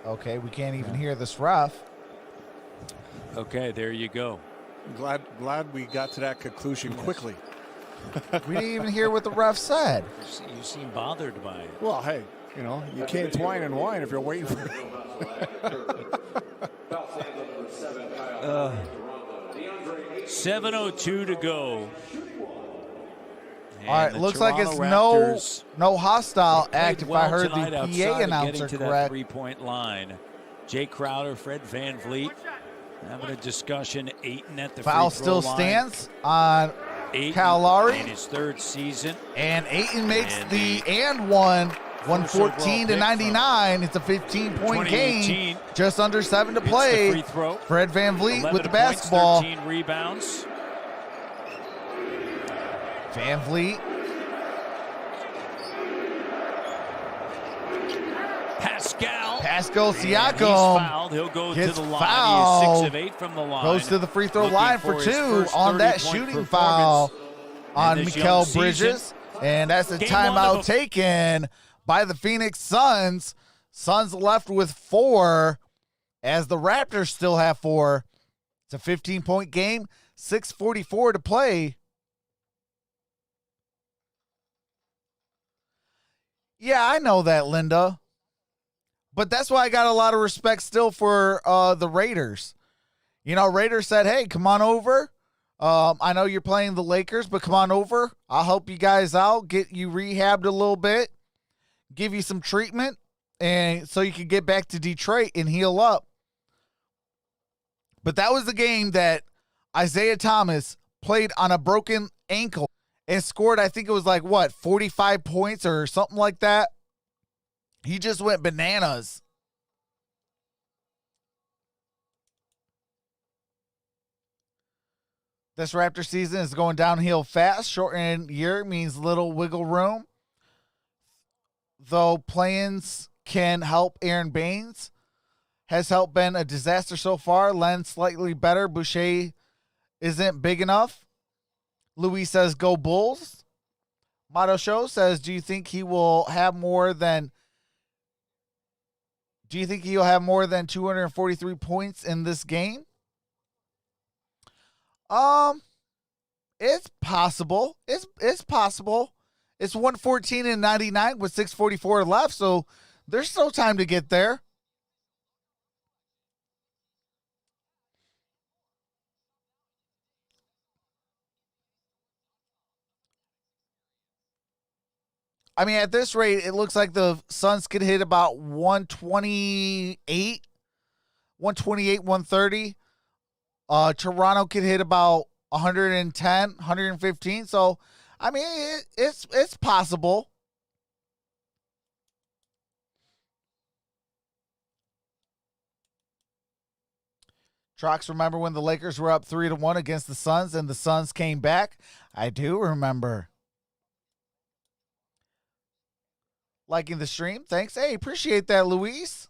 Okay, we can't even hear this ref. Okay, there you go. Glad we got to that conclusion quickly. We didn't even hear what the ref said. You seem bothered by it. Well, hey, you can't twine and whine if you're waiting for it. 7:02 to go. And all right, looks like it's no hostile act if I heard the PA announcer correct. 3-point line. Jay Crowder, Fred VanVleet having a discussion. Ayton at the foul free throw still line. stands on Ayton Kyle Lowry in his third season. And Ayton makes the and one, 114 to 99. It's a 15-point game. Just under 7 to play. Free throw. Fred VanVleet with the points, basketball. 13 rebounds. VanVleet. Pascal Siakam He's fouled. He'll go to the line. Fouled. He is 6 of 8 from the line. Goes to the free throw line for his 2 on that shooting foul on Mikal Bridges. And that's a timeout taken by the Phoenix Suns. Suns left with 4 as the Raptors still have 4. It's a 15-point game, 6:44 to play. Yeah, I know that, Linda. But that's why I got a lot of respect still for the Raiders. Raiders said, hey, come on over. I know you're playing the Lakers, but come on over. I'll help you guys out, get you rehabbed a little bit, give you some treatment, and so you can get back to Detroit and heal up. But that was the game that Isaiah Thomas played on a broken ankle and scored, I think it was 45 points or something like that. He just went bananas. This Raptor season is going downhill fast. Shortened year means little wiggle room. Though plans can help, Aaron Baines has helped been a disaster so far. Len slightly better. Boucher isn't big enough. Louis says, go Bulls. Motto Show says, do you think he'll have more than 243 points in this game? It's possible. It's possible. It's 114 and 99 with 6:44 left, so there's still time to get there. I mean, at this rate, it looks like the Suns could hit about 128, 130. Toronto could hit about 110, 115. So, I mean, it's possible. Trox, remember when the Lakers were up 3-1 against the Suns and the Suns came back? I do remember. Liking the stream. Thanks. Hey, appreciate that, Luis.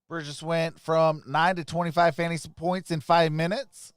Bridges went from 9 to 25 fantasy points in 5 minutes.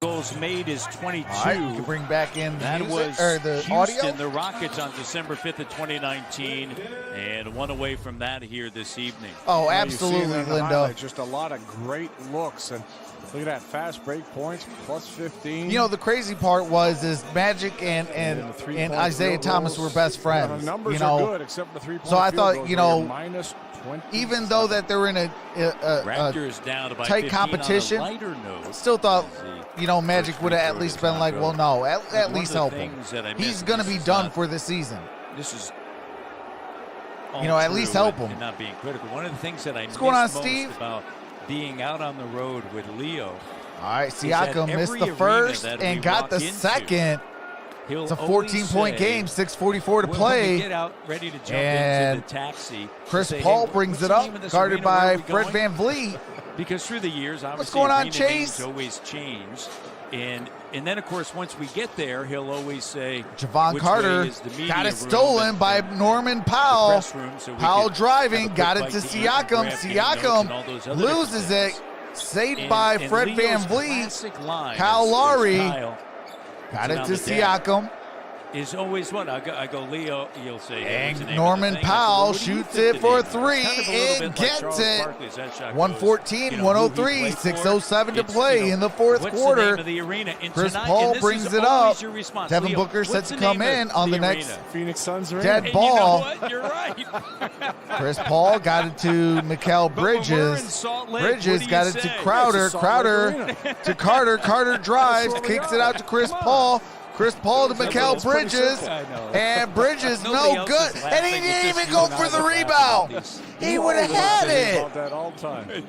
Goals made is 22. All right, you can bring back in the That music, was or the Houston, audio. the Rockets on December 5th of 2019, and one away from that here this evening. Oh, Yeah, absolutely, you see it in the Lindo. highlights, just a lot of great looks. And look at that, fast break points, plus 15. You know, the crazy part is Magic and the three-point Isaiah field Thomas goals. were best friends. The numbers you know, are good, except for the three-point so I field thought, goals you where know, you're minus 20. even though that they're in a Raptors down by tight 15 competition, on a lighter note. still thought, you know, Magic would have at least been like, well, no, at least help him. He's going to be done for the season. This is, You know, at least help him. and not being critical. One of the things that I miss going on, most Steve? about being out on the road with Leo. All right, is that Siakam missed every the arena first that and we got walk the into, second. He'll It's a always 14-point say, game, 6:44 to when play. we get out ready to jump And into the taxi, Chris say, Paul hey, brings what's it the name of up, this guarded arena? Where by are we Fred going? Van Vliet. Because through the years, obviously, going on, arena Chase? names always change. And then, of course, once we get there, he'll always say, Javon which Carter way is the media got it room stolen and by Norman the Powell. press room, so we Powell could driving, have a got it quick to bite eat and Siakam. grab game notes and all those Siakam other loses different it. things. Saved by And Fred Leo's Van Vliet. classic line Kyle is Lowry Kyle got it on to the deck. Siakam. Is always what? I go Leo, you'll say, hey, what's the And name of the Norman thing? I said, Powell well, what do you shoots think it the for a name is? three Kind of a little and bit like gets Charles it. Barkley as that shot goes. 114, You know, 103, who he played 6:07 for. to play It's, you know, in the fourth what's quarter. The name of the arena? And Chris tonight, Paul and this brings is it always up. your response. Devin Leo, Booker what's set to the come name in of on the arena? next Phoenix Suns are dead And ball. You know what? You're right. Chris Paul got it to Mikal But when we're in Bridges. Salt Lake, Bridges what do got you it to say? Crowder. It's a Salt Lake Crowder arena. to Carter. Carter drives, That's where we kicks are. it out to Chris Come on. Paul. Chris Paul to That's Mikal pretty Bridges. simple. I know. And Bridges, Nobody no else good. is And he laughing. didn't It's even just go you and for I the that laugh rebound. about these. He You would have always had say it. about that all the time.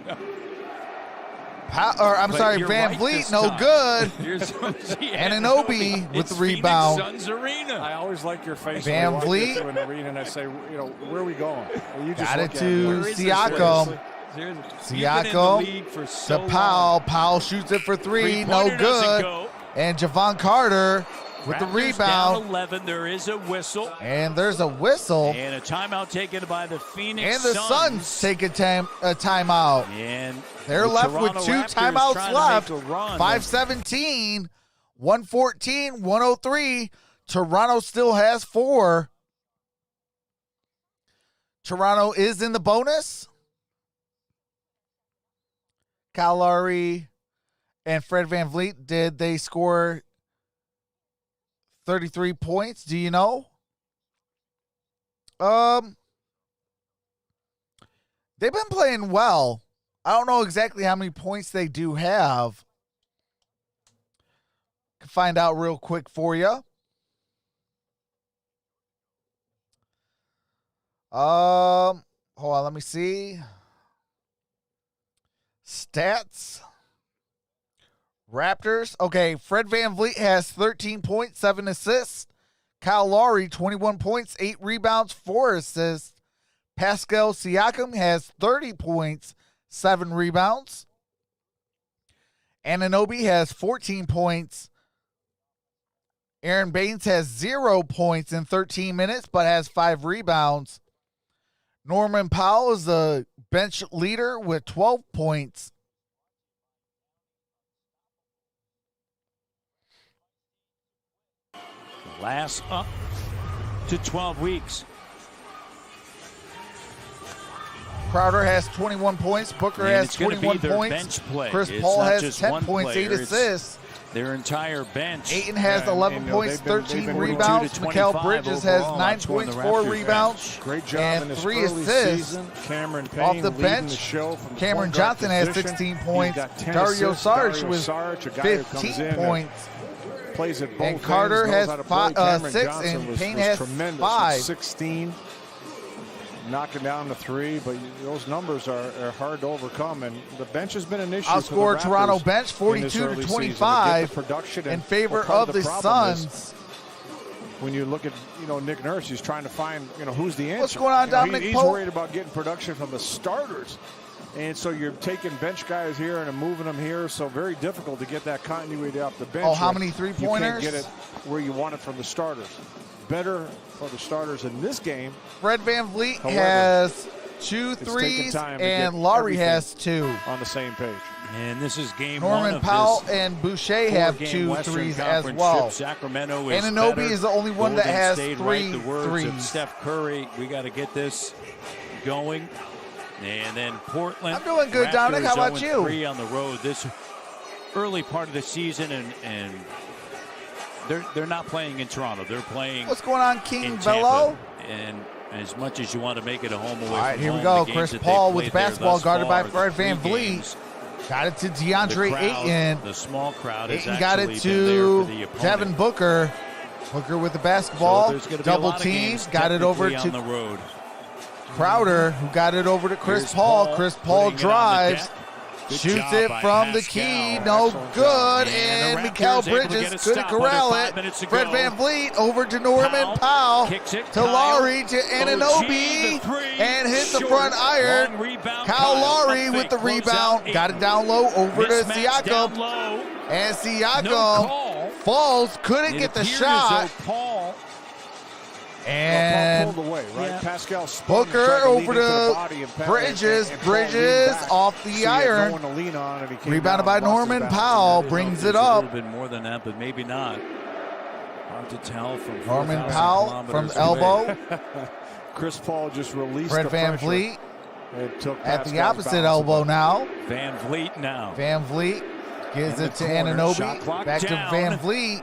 I'm But sorry, you're Van right Vliet, this no time. good. Here's Anunoby with It's the rebound. Phoenix Suns arena. I always like your face Van when I walk Vliet. into an arena and I say, you know, where are we going? And you just Got look it at me to like, Where is this? Siakam. Seriously. You've been in the Siakam league for To so long. Powell. Powell shoots it for three, no Three-pointer doesn't good. go. And Javon Carter with the Raptors rebound. down 11. There is a whistle. And there's a whistle. And a timeout taken by the Phoenix And the Suns take a timeout. And They're the left with Toronto two Raptors timeouts trying left. to make a run. 5:17, 114, 103. Toronto still has 4. Toronto is in the bonus. Kyle Lowry and Fred Van Vliet, did they score 33 points? Do you know? They've been playing well. I don't know exactly how many points they do have. Can find out real quick for you. Hold on, let me see. Stats. Raptors. Okay, Fred Van Vliet has 13 points, 7 assists. Kyle Lowry, 21 points, 8 rebounds, 4 assists. Pascal Siakam has 30 points, 7 rebounds. Anunoby has 14 points. Aaron Baines has 0 points in 13 minutes, but has 5 rebounds. Norman Powell is the bench leader with 12 points. Last up to 12 weeks. Crowder has 21 points. Booker And has it's gonna 21 be their points. bench play. Chris It's Paul not has just 10 one points, 8 player. It's assists. Their entire bench. Aiton has 11 points, they've been 13 winning rebounds. 22 to Mikal 25 Bridges has overall, 9 outscoring points, the 4 Raptors rebounds, bench. Great job and in this 3 early assists. season. Cameron Payne Off the leading bench, the show from the Cameron point guard Johnson has position. 16 He's points. got 10 Dario assists. Saric Dario with Saric, a guy who comes 15 in points. and plays at both And Carter ends, has knows how to play. Cameron 6, Johnson and was Payne has tremendous 5. with 16. Knocking down the 3, but those numbers are hard to overcome, and the bench has been an issue. Outscored for the Toronto Raptors bench in this 42 early to season. 25 Production in favor part of the problem is Suns. when you look at, Nick Nurse, he's trying to find, who's the answer. What's going on, Dominic He's Pope? worried about getting production from the starters. And so you're taking bench guys here and moving them here, so very difficult to get that continuity off the bench. Oh, how many three-pointers? You can't get it where you want it from the starters. Better for the starters in this game. Fred VanVleet However, has 2 threes, and Lowry has 2. On the same page. And this is game Norman one of Powell this and Boucher have 2 Western threes Conference as well. trip. Sacramento is Anunoby better. is the only one that Golden has State, 3 right, the words of threes. Steph Curry, we got to get this going. And then Portland. I'm doing good, Dominic. How about you? 3 on the road this early part of the season, and they're not playing in Toronto. They're playing. What's going on, King in Bello? Tampa. And as much as you want to make it a home away All right, from here home, we go. the games Chris that Paul they've with played there basketball thus guarded by far, Fred the 3 VanVleet. games, Got it to DeAndre the crowd, Ayton. The small crowd has Ayton got it actually been there to for the opponent. Devin Booker. Booker with the basketball. So there's gonna be a Double lot of team. games Got it over technically on to the road. Crowder, who got it over to Chris Here's Paul. Chris Paul putting it on the drives. deck. Good Shoots job it by from the Pascal. key. No Excellent good. job. And And the Mikal Raptors able to get Bridges a couldn't stop corral under 5 it. minutes to Fred go. VanVleet over to Norman Powell. Kicks it. To Kyle. Lowry to OG, Anunoby. the three. And hits the Short. front iron. Long rebound. Kyle Lowry Up with the fake. Close rebound. out. Got it down low over to Mismatch down Siakam. low. And No Siakam call. falls. Couldn't It get the appeared as shot. though Paul And Paul pulled away, right? Yeah. Pascal spun and Booker tried to lean over into the to body and Bridges. and Paul leaned Bridges back. off the So he had iron. no one to lean on, and he came Rebounded down by and lost his Norman balance. Powell. I don't know Brings if it there's a up. little bit more than that, but maybe not. Hard to tell from Norman 4,000 Powell from kilometers elbow. away. Chris Paul just released Fred the pressure. VanVleet It took at the Pascal's opposite balance elbow away. now. Van Vliet now. VanVleet gives In it the to corner. Shot Anunoby. clock Back down. to VanVleet.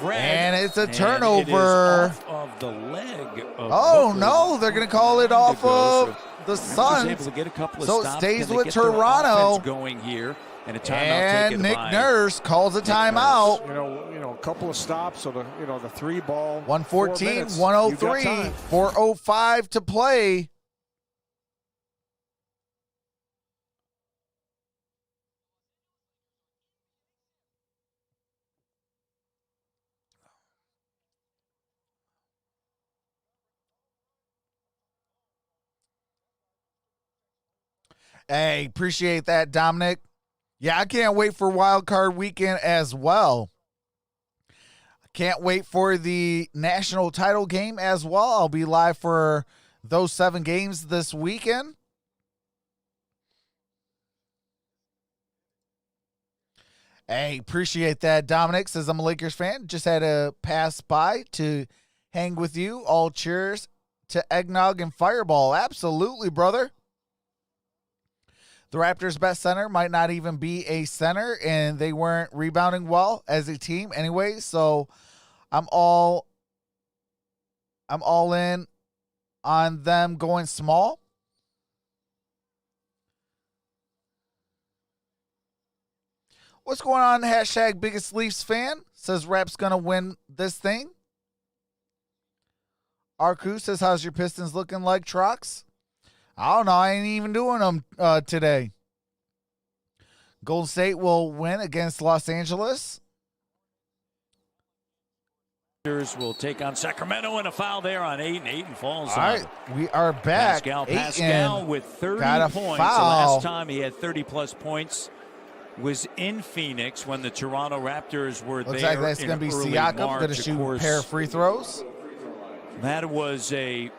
Fred. And it's a And turnover. it is off of the leg of Oh, Booker. no. They're going to call it off of the Was Suns. able to get a couple of So it stops. stays Can they with get their Toronto. offense going here, and a timeout And taken Nick by Nurse calls a Nick Nurse. timeout. A couple of stops, so the 3 ball. 114, 4 minutes. 103, You got time. 4:05 to play. Hey, appreciate that, Dominic. Yeah, I can't wait for Wild Card Weekend as well. I can't wait for the national title game as well. I'll be live for those 7 games this weekend. Hey, appreciate that, Dominic. Says I'm a Lakers fan. Just had to pass by to hang with you. All cheers to Eggnog and Fireball. Absolutely, brother. The Raptors' best center might not even be a center, and they weren't rebounding well as a team anyway. So I'm all in on them going small. What's going on? Hashtag biggest Leafs fan says Rap's gonna win this thing. Arku says, how's your Pistons looking like, Trox? I don't know. I ain't even doing them today. Golden State will win against Los Angeles. Raptors will take on Sacramento, and a foul there on Ayton. Ayton falls All on right, we are back. Pascal Ayton with 30 got a points. foul. The last time he had 30-plus points was in Phoenix when the Toronto Raptors were Looks there. like that's going to be early Siakam March. going to Of shoot a course, pair of free throws. that was a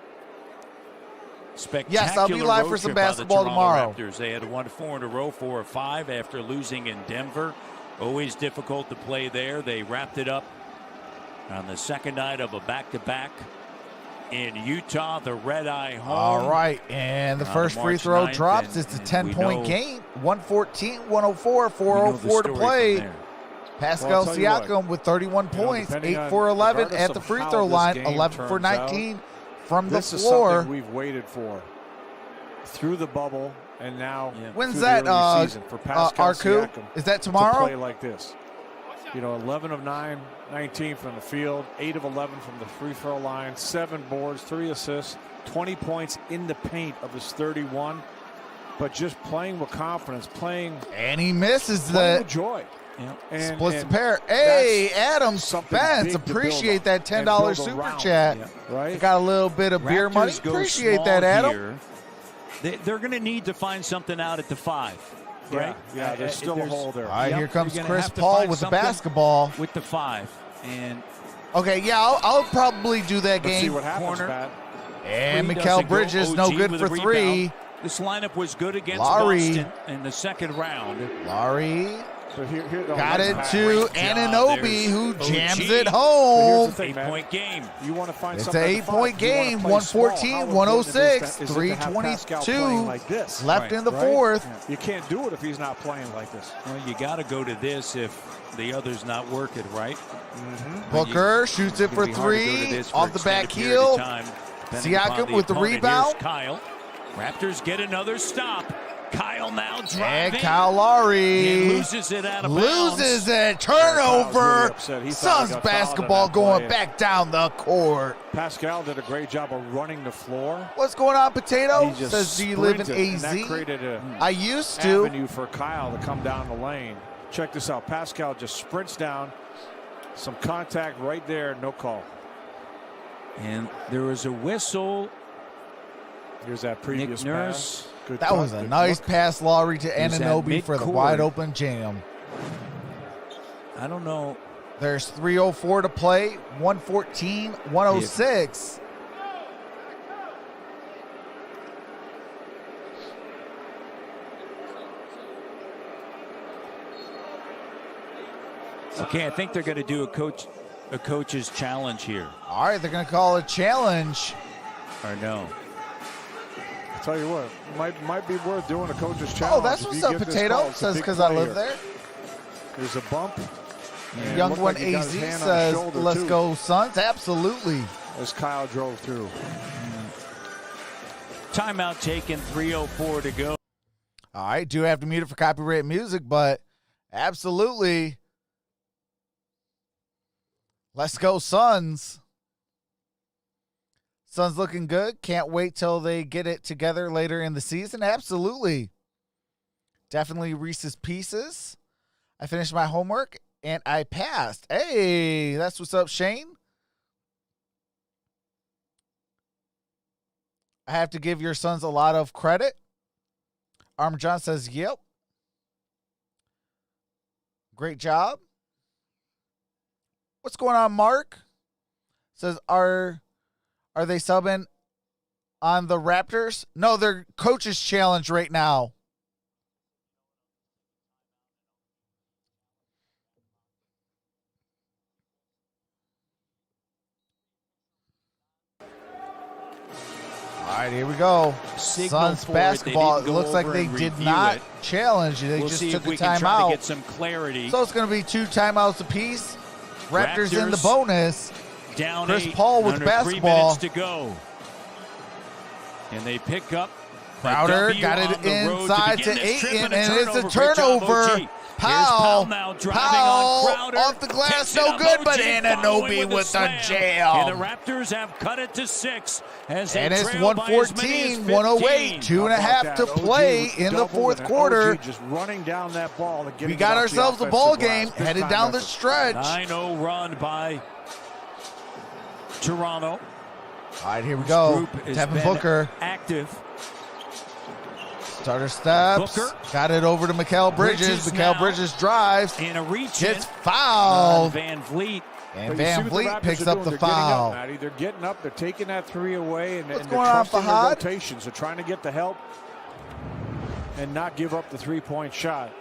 spectacular Yes, I'll be live road for some trip by the basketball Toronto tomorrow. Raptors. They had won 4 in a row, 4 or 5 after losing in Denver. Always difficult to play there. They wrapped it up on the second night of a back-to-back in Utah, the Red Eye home. All right, and the first free March throw 9th, drops. and- It's a and 10-point we know- game. 114-104, We know the 4:04 to story play. from there. Pascal Well, I'll tell you what, Siakam with 31 points, depending 8 on- for 11 regardless at the of free how throw this line, game 11 for turns out, 19 from the This is floor. something we've waited for through the bubble, and now When's through that, the early season for Pascal Arku? Siakam Is that to tomorrow? play like this. 11 of 9, 19 from the field, 8 of 11 from the free throw line, 7 boards, 3 assists, 20 points in the paint of his 31, but just playing with confidence, playing And he misses with the joy. Yeah. Splits the pair. Hey, Adam something Spence. big to build Appreciate on that and $10 build super around, chat. right? Got a little bit of beer money. Raptors go Appreciate small that, Adam. here. They're going to need to find something out at the 5. Right? Yeah, there's still a hole there. All right, Yep, here comes you're gonna Chris have to Paul find with the something basketball. with the 5. And Okay, yeah, I'll probably do that Let's see game. what happens, Corner. Matt. And Three Mikal doesn't go. Bridges, no OG good with for a 3. rebound. This lineup was good against Lowry. Boston in the second round. Laurie But here, got it pass. to Great job. Anunoby, There's who OG. jams it But here's the home. thing, man. 8-point game. You want to find It's something an at the 8-point five. You wanna game, play 114, small. How 106, important is it to have Pascal 3:22 playing like this? left Right, in the right? fourth. You can't do it if he's not playing like this. Well, you got to go to this if the other's not working, right? Booker shoots it for It's gonna be hard to go to 3 this for off the back extended period of heel. time, depending upon Siakam with the opponent. rebound. Here's Kyle. Raptors get another stop. Kyle now driving. And Kyle And Lowry loses it out of bounds. loses it. Kyle's really Turnover. upset. He thought he Suns got fouled on basketball that going play. back down the court. Pascal did a great job of running the floor. What's going on, Potato? He just Says, do you live in sprinted, and AZ? that created a I used to. avenue for Kyle to come down the lane. Check this out. Pascal just sprints down. Some contact right there. No call. And there was a whistle. Here's that previous Nick pass. Nurse. Good That cut, was a good nice look. pass, Lowry, to He's at Anunoby for the midcourt. wide open jam. I don't know. There's 3:04 to play, 114, 106. Okay, I think they're going to do a coach's challenge here. All right, they're going to call a challenge. Or no. I'll tell you what, might be worth doing a coach's challenge. Oh, that's if what's you up, get this Potato. call. It's a Says big because I play live here. there. There's a bump. And Young looked one like he got AZ his hand on his says, shoulder, let's too, go Suns. Absolutely. as Kyle drove through. Timeout taken, 3:04 to go. All right, do have to mute it for copyright music, but absolutely. Let's go Suns. Suns looking good. Can't wait till they get it together later in the season. Absolutely. Definitely Reese's Pieces. I finished my homework and I passed. Hey, that's what's up, Shane. I have to give your sons a lot of credit. Arm John says, yep. Great job. What's going on, Mark? Says, are they subbing on the Raptors? No, they're coaches challenge right now. All right, here we go. Signal Suns for it. basketball. They It didn't looks go like over they and did review not it. challenge. They We'll just see took if a we can try to timeout. get some clarity. So it's going to be 2 timeouts apiece. Raptors in the Raptors bonus. Down Chris 8, Paul with under basketball. 3 minutes to go. And they pick up Crowder W got on it the road inside begin to this trip, Ayton, a and it's a Great job, turnover. OG. Here's Powell now driving Powell on Crowder. off the glass, Picks it no up, good, but OG Anunoby following with the slam. jam. And the Raptors have cut it to 6 as they And it's trail by as many as 114, 108, 15. 2.5 to OG play was in the doubled, fourth and quarter. OG just running down that ball. And We getting got it off the ourselves a offensive ball glass. game Big headed time down the effort. stretch. 9-0 run by Toronto. All right, here we go. Group has Devin been Booker. active. Starter steps. Booker. Got it over to Mikal Bridges. Bridges Mikal now. Bridges drives. And a reach Gets in fouled. on Van Vliet. And But you see Van what the Vliet Raptors picks are up doing. the They're getting foul. Up, Matty. They're getting up. They're taking that 3 away, and, What's and going they're on, trusting their Fahad? rotations. They're trying to get the help and not give up the 3-point shot.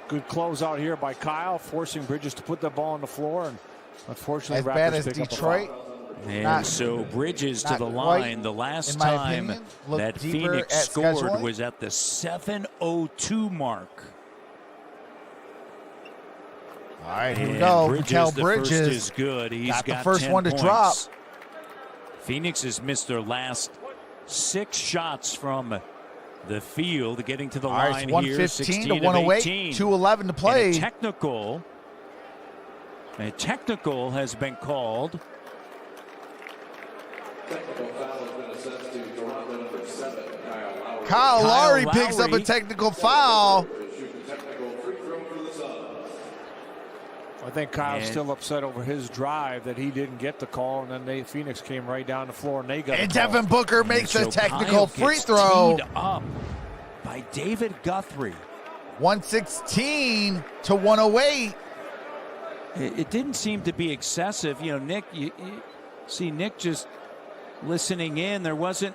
Good close out here by Kyle, forcing Bridges to put the ball on the floor. And unfortunately, As Raptors bad as pick up a Detroit. foul. And Not- so Bridges to not the quite, line. The last in my time opinion. Look that deeper Phoenix at scored scheduling. was at the 7:02 mark. All right, here we And go. Bridges, Mikal the first Bridges. is good. He's got the got first 10 one to points. drop. Phoenix has missed their last 6 shots from the field, getting to the All right, line it's here. 115 to 16 of 108. 18. 2:11 to And play. a technical has been called. Technical foul has been assessed to Toronto number 7, Kyle Lowry. Kyle Lowry picks up a Lowry. technical foul. Shooting technical free throw for the Suns. I think Kyle's still upset over his drive that he didn't get the call, and then Phoenix came right down the floor and they got. And a call. Devin Booker makes a technical free throw. Teed up by David Guthrie. 116 to 108. It didn't seem to be excessive. You know, Nick, you see Nick just listening in. There wasn't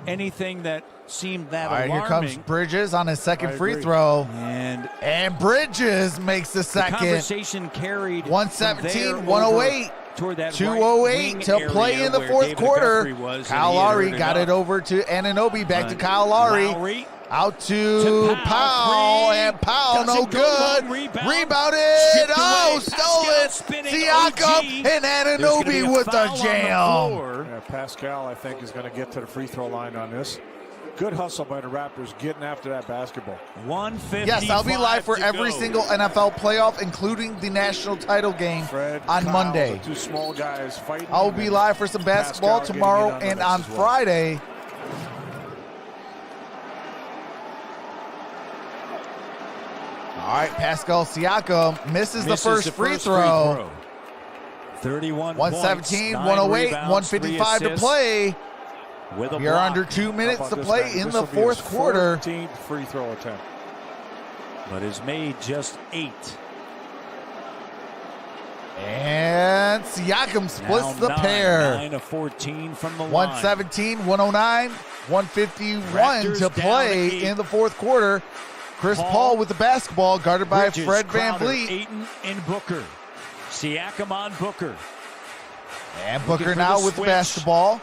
anything that seemed that alarming. Here comes Bridges on his second free throw. And Bridges makes the second. The conversation carried 117, 108. Toward that 2:08 to play in the fourth quarter. Kyle Lowry got it over to Anunoby. Back to Kyle Lowry. Out to Powell, and Powell no good. Rebounded. Oh, stolen. Siakam and Anunoby with the jam. Yeah, Pascal, I think, is going to get to the free throw line on this. Good hustle by the Raptors getting after that basketball. 155. Yes, I'll be live for every single NFL playoff, including the national title game on Monday. Two small guys fighting. I'll be live for some basketball tomorrow and on Friday. All right, Pascal Siakam misses the first free throw. 31 117, points, 108, rebounds, 155 to play. We are under 2 minutes to play in the fourth quarter. 14th free throw attempt. But has made just 8. And Siakam splits the pair. 9 of 14 from the line. 117, 109, 151 Raptors to play in the fourth quarter. Chris Paul with the basketball, guarded by Bridges, Fred Crowder, VanVleet. Ayton and Booker. Siakam on Booker. And Booker now with the basketball.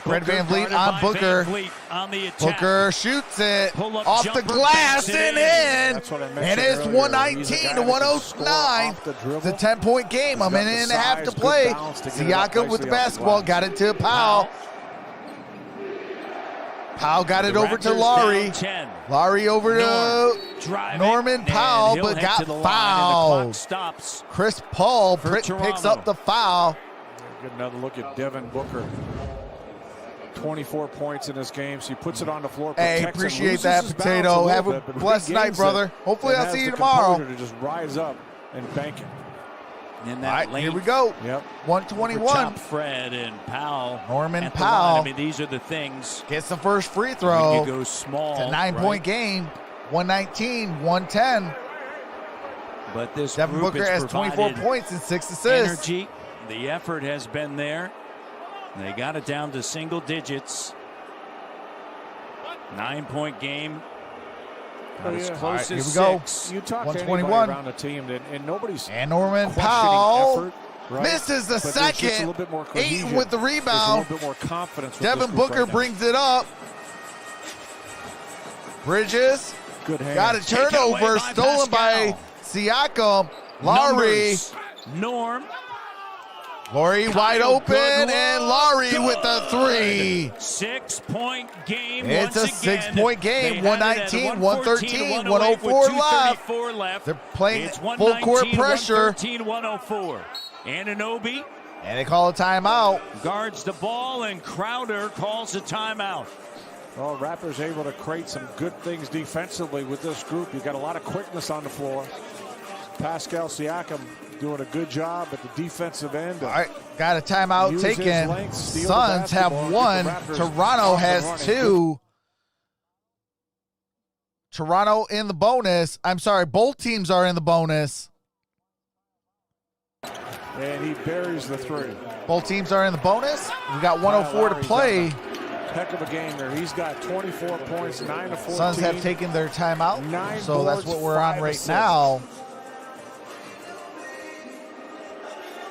Fred VanVleet on Booker. On the attack. Booker shoots it off the glass and in. And it's 119 to 109. It's a 10-point game. A minute and a half to play. Siakam with the basketball, got it to Powell. Powell got it over to Lowry. Lowry over to Norman Powell, but got fouled. Chris Paul picks up the foul. Get another look at Devin Booker. 24 points in this game, so he puts it on the floor. Hey, appreciate that, Potato. Have a blessed night, brother. Hopefully I'll see you tomorrow. To just rise up and bank it. In that all right, here we go. Yep. 121. Fred and Powell. Norman Powell. I mean, these are the things. Gets the first free throw. When you go small. It's a 9-point game. 119, 110. But this Devin group Booker has 24 points and 6 assists. Energy. The effort has been there. They got it down to single digits. 9-point game. Not as close as 6. You talk 121 around the team, and nobody's and Norman Powell effort, right? misses the second. Ayton with the rebound. A little bit more confidence. Devin Booker brings it up. Bridges good hand. Got a turnover stolen by Siakam. Lowry. Norm. Lowry wide open, and Lowry with the 3. 6-point game. It's a 6-point game. 119, 113, 104 left. They're playing full court pressure. 104. Anunoby. And they call a timeout. Guards the ball, and Crowder calls a timeout. Well, Raptors able to create some good things defensively with this group. You got a lot of quickness on the floor. Pascal Siakam doing a good job at the defensive end. All right, got a timeout taken. Suns have 1. Toronto has 2. Toronto in the bonus. I'm sorry, both teams are in the bonus. And he buries the 3. Both teams are in the bonus. We got 104 to play. Heck of a game there. He's got 24 points, 9 of 14. Suns have taken their timeout, 9 so boards, that's what we're on 5 right assists. now.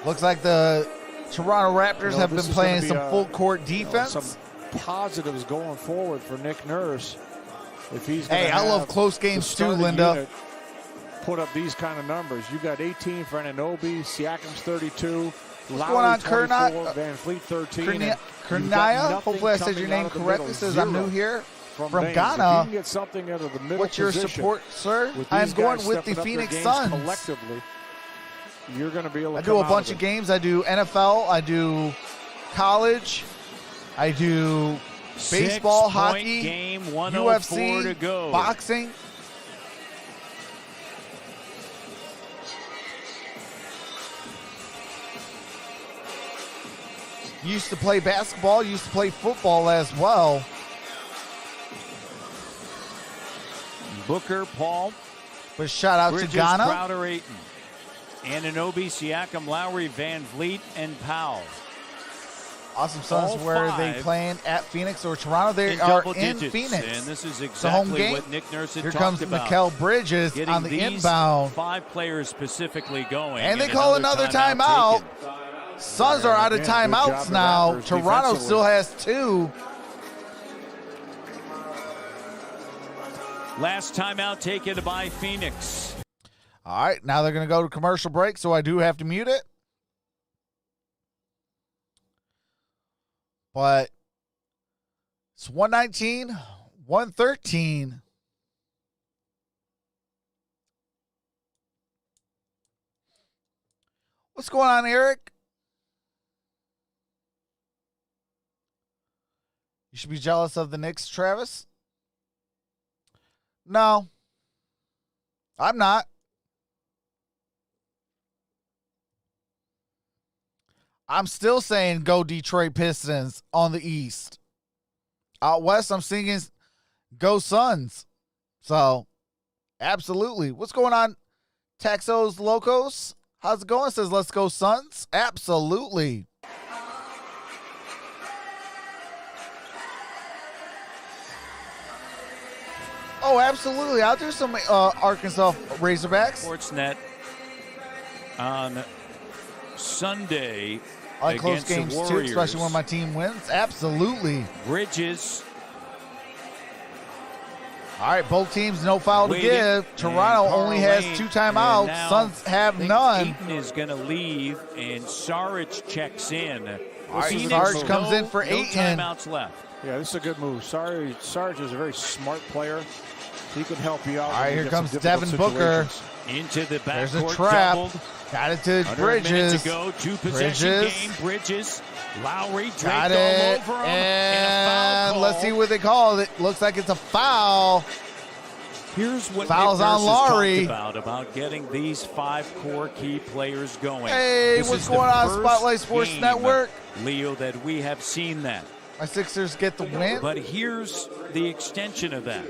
Looks like the Toronto Raptors have been playing some full court defense. Some positives going forward for Nick Nurse. If he's hey, I love close games too, Linda. Put up these kind of numbers. You got 18 for Anunoby, Siakam's 32. What's going on, VanVleet 13. Kernaya? Hopefully I said your name correctly. Says I'm new here from Ghana. Get something out of the middle What's your support, sir? I'm going with the Phoenix Suns. Collectively, you're going to be able to I do a bunch of games. I do NFL. I do college. I do baseball, hockey, game, UFC, to go. boxing. Used to play basketball, used to play football as well. Booker, Paul, But shout out Bridges, to Ghana. Crowder, Ayton, Anunoby, Siakam, Lowry, Van Vliet, and Powell. Awesome Suns, All where are they five playing? At Phoenix or Toronto? They in are double in digits, Phoenix. and this is It's a home exactly game. what Nick Nurse had Here talked comes about. Mikal Bridges Getting on the these inbound. 5 players specifically going. And they call another timeout. taken. Suns are out of Again, good timeouts job, the now. Raptors Toronto defensively. still has 2. Last timeout taken by Phoenix. All right, now they're going to go to commercial break, so I do have to mute it. But it's 119, 113. What's going on, Eric? You should be jealous of the Knicks, Travis. No, I'm not. I'm still saying go Detroit Pistons on the East. Out West, I'm singing go Suns. So, absolutely. What's going on, Texos Locos? How's it going? Says, let's go Suns. Absolutely. Oh, absolutely. I'll do some Arkansas Razorbacks. Sportsnet on Sunday I like close against games the too, Warriors. especially when my team wins. Absolutely. Bridges All right, both teams no foul to waiting, give. Toronto and only has Carl 2 Lane, timeouts. and now Suns have I think none. Ayton is going to leave, and Saric checks in. All right, Phoenix, Saric comes in for no Ayton. timeouts left. Yeah, this is a good move. Sarge is a very smart player. He can help you out. All right, when you here get comes some difficult Devin Booker. situations. Into the There's a backcourt, trap. doubled. Got it to Under a minute Bridges. to go. 2-possession Bridges. game. Bridges. Lowry draped Got all it. over him. And a foul let's see call. what they call it. Looks like it's a foul. Here's what Fouls Nick on Nurse has Lowry. talked about getting these 5 core key players going. Hey, This what's is going the on, first Spotlight Sports game, Network? Leo, that we have seen that. My Sixers get the win. But here's the extension of that.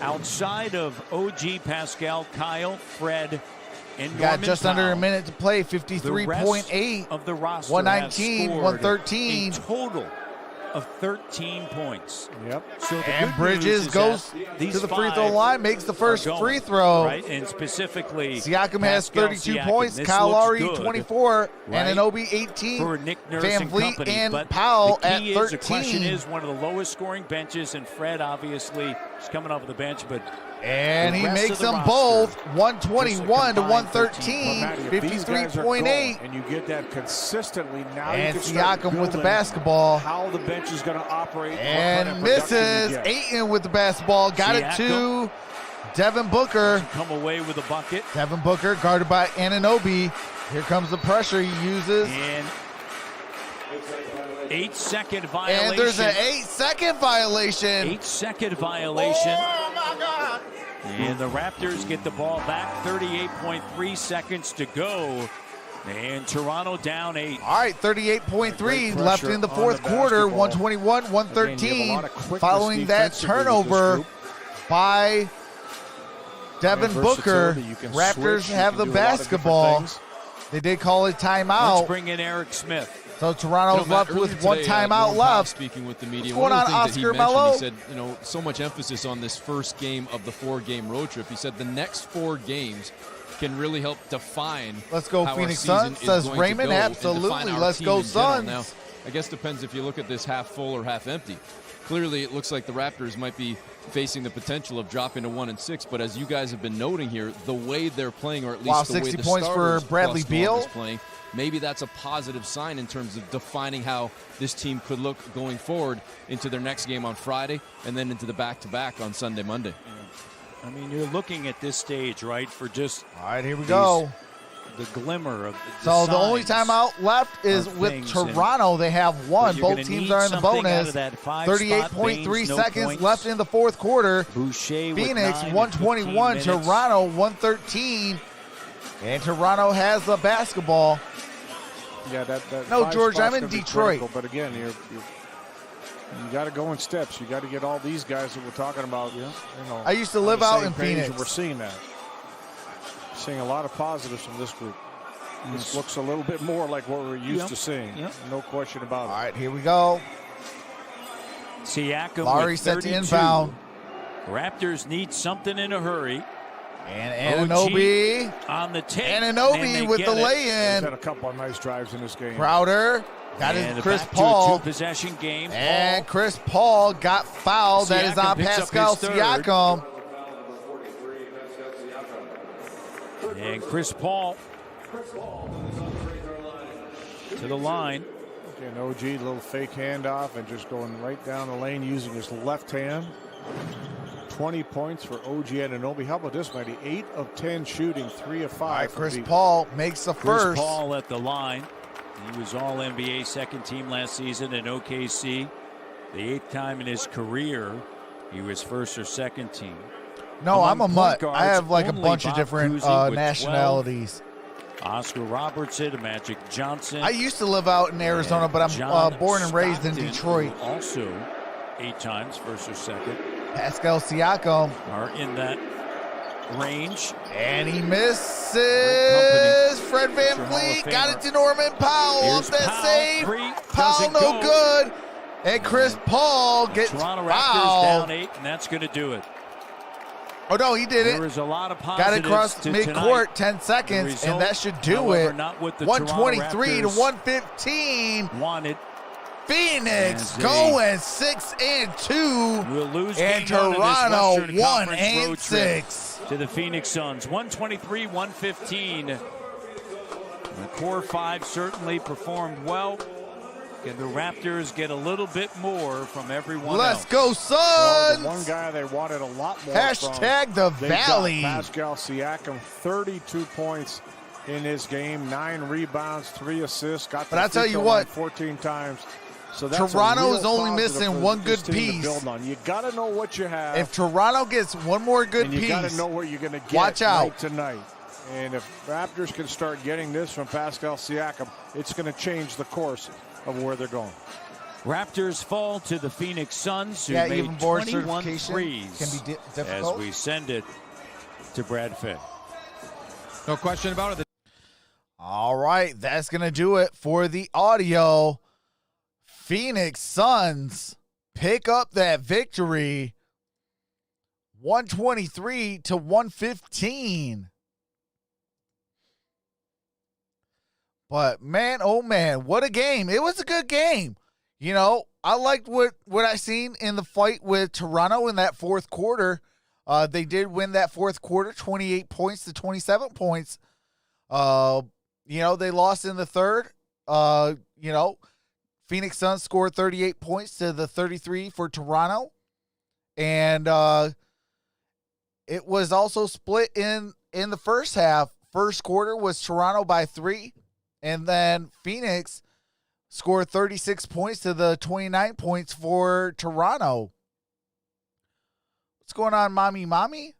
Outside of OG, Pascal, Kyle, Fred, and Got Norman just under a Powell, minute to play. the rest 53.8. of the roster 119, has scored 113. a total of 13 points. Yep. So the And good Bridges news is goes that these to the free 5 throw line, makes the first are going, free throw. right? And specifically, Siakam has Pascal 32 Siakam. points. This Kyle looks Lowry, good, 24. right, Anunoby, 18. for Nick Nurse Van and Vliet company. and But Powell the at key 13. is, the question is, one of the lowest scoring benches, and Fred obviously is coming off the bench, but And the he rest makes of the them roster, both 121 to just a combined 113, Matty, if these guys are going 53.8. and you get that consistently, now you And can start Siakam with the building basketball. how the bench is going to operate. what kind And of production you misses. get. Ayton with the basketball. Got it to Devin Booker. come away with a bucket. Devin Booker guarded by Anunoby. Here comes the pressure he uses. And 8-second violation. And there's an 8-second violation. 8-second violation. Oh my God. And the Raptors get the ball back. 38.3 seconds to go. And Toronto down 8. All right, 38.3 Great left in the pressure fourth on the quarter, basketball. 121, Again, you have a 113. lot of quickness Following that defensively with this turnover group. by Devin And Booker, versatility. You can Raptors switch, you have can the do a lot of different basketball. things. They did call a Let's timeout, bring in Eric Smith. so Toronto's Matt, left earlier with one today, timeout Norm Powell left. Speaking with the media, What's going one on, of the things that he Oscar mentioned, Mello? he said, so much emphasis on this first game of the 4-game road trip. He said the next 4 games can really help define Let's go how our Phoenix season Suns, is says going to Raymond. go and Absolutely. define our Let's team go in general. Suns. Now, I guess depends if you look at this half full or half empty. Clearly, it looks like the Raptors might be facing the potential of dropping to 1-6, but as you guys have been noting here, the way they're playing, or at least Wow, the way 60 the points for starters Bradley plus Norm Beal. is playing, maybe that's a positive sign in terms of defining how this team could look going forward into their next game on Friday and then into the back-to-back on Sunday, Monday. I mean, you're looking at this stage, right, for just All right, here we go. the glimmer of So the only signs timeout left is of with things, Toronto. They have one. But you're Both gonna teams need are in the something out bonus. of that 5 spot. 38.3 Baines, no seconds points. left in the fourth quarter. Boucher with Phoenix 9 in 121, 15 minutes. Toronto 113. And Toronto has the basketball. Yeah, that No, five George, spot's I'm in gonna be Detroit. critical, but again, you got to go in steps. You got to get all these guys that we're talking about. You know, I used to on live the out same in page, Phoenix. and we're seeing that. Seeing a lot of positives from this group. This looks a little bit more like what we're used to seeing. No question about it. All right, here we go. Siakam Lowry with set to 32. inbound. Raptors need something in a hurry. And Anunoby. On the take. Anunoby with the He's lay-in. had a couple of nice drives in this game. Crowder got And his Chris back to a Paul. two-possession game. And Chris Paul got fouled. That is Siakam on picks up Pascal his third. Siakam. And Chris Paul to the line. And OG, a little fake handoff and just going right down the lane using his left hand. 20 points for OG Anunoby. How about this, Mighty? 8 of 10 shooting, 3 of 5. All right, Chris Paul makes the Chris first. Paul at the line. He was all NBA second team last season in OKC. The 8th time in his career he was first or second team. No, Among I'm a point mutt. guards, I have like a only bunch of Bob different Cousy with nationalities. 12. Oscar Robertson, Magic Johnson. I used to live out in Arizona, but I'm John born and raised in Stockton, Detroit. who also 8 times, first or second, Pascal Siakam. are in that range. And he misses. Fred Van Future Hall of Vliet got Famer. it to Norman Powell Here's off that Powell, save. three, Powell doesn't no go. good. And Chris Paul gets Toronto Raptors fouled. down 8, and that's going to do it. Oh, no, he did There it. is a lot of Got positives it across to midcourt, tonight. 10 seconds, result, and that should do however, it. not with the 123 to Toronto Raptors 115. wanted. Phoenix As they going 6-2. Will lose And game 1 in this Toronto Western Conference road 1-6. trip to the Phoenix Suns. 123-115. The core 5 certainly performed well. Can the Raptors get a little bit more from everyone Let's else? go, Well, Suns. the one guy they wanted a lot more Hashtag the they got Valley. Pascal Siakam, 32 points in this game, 9 rebounds, 3 assists. Got But the I'll tell free you throw what, line 14 times. So that's Toronto a real is only positive missing for one this good team to piece. build on. You got to know what you have. If Toronto gets one more good and you piece, got to know what you're going to get watch out. night to night. And if Raptors can start getting this from Pascal Siakam, it's going to change the course of where they're going. Raptors fall to the Phoenix Suns, who Yeah, made even board 21 certification threes can be as difficult. we send it to Brad Finn. No question about it. All right, that's going to do it for the audio. Phoenix Suns pick up that victory, 123 to 115. But man, oh man, what a game. It was a good game. You know, I liked what I seen in the fight with Toronto in that fourth quarter. They did win that fourth quarter, 28 points to 27 points. You know, they lost in the third. You know, Phoenix Suns scored 38 points to the 33 for Toronto. And it was also split in the first half. First quarter was Toronto by 3. And then Phoenix scored 36 points to the 29 points for Toronto. What's going on, mommy?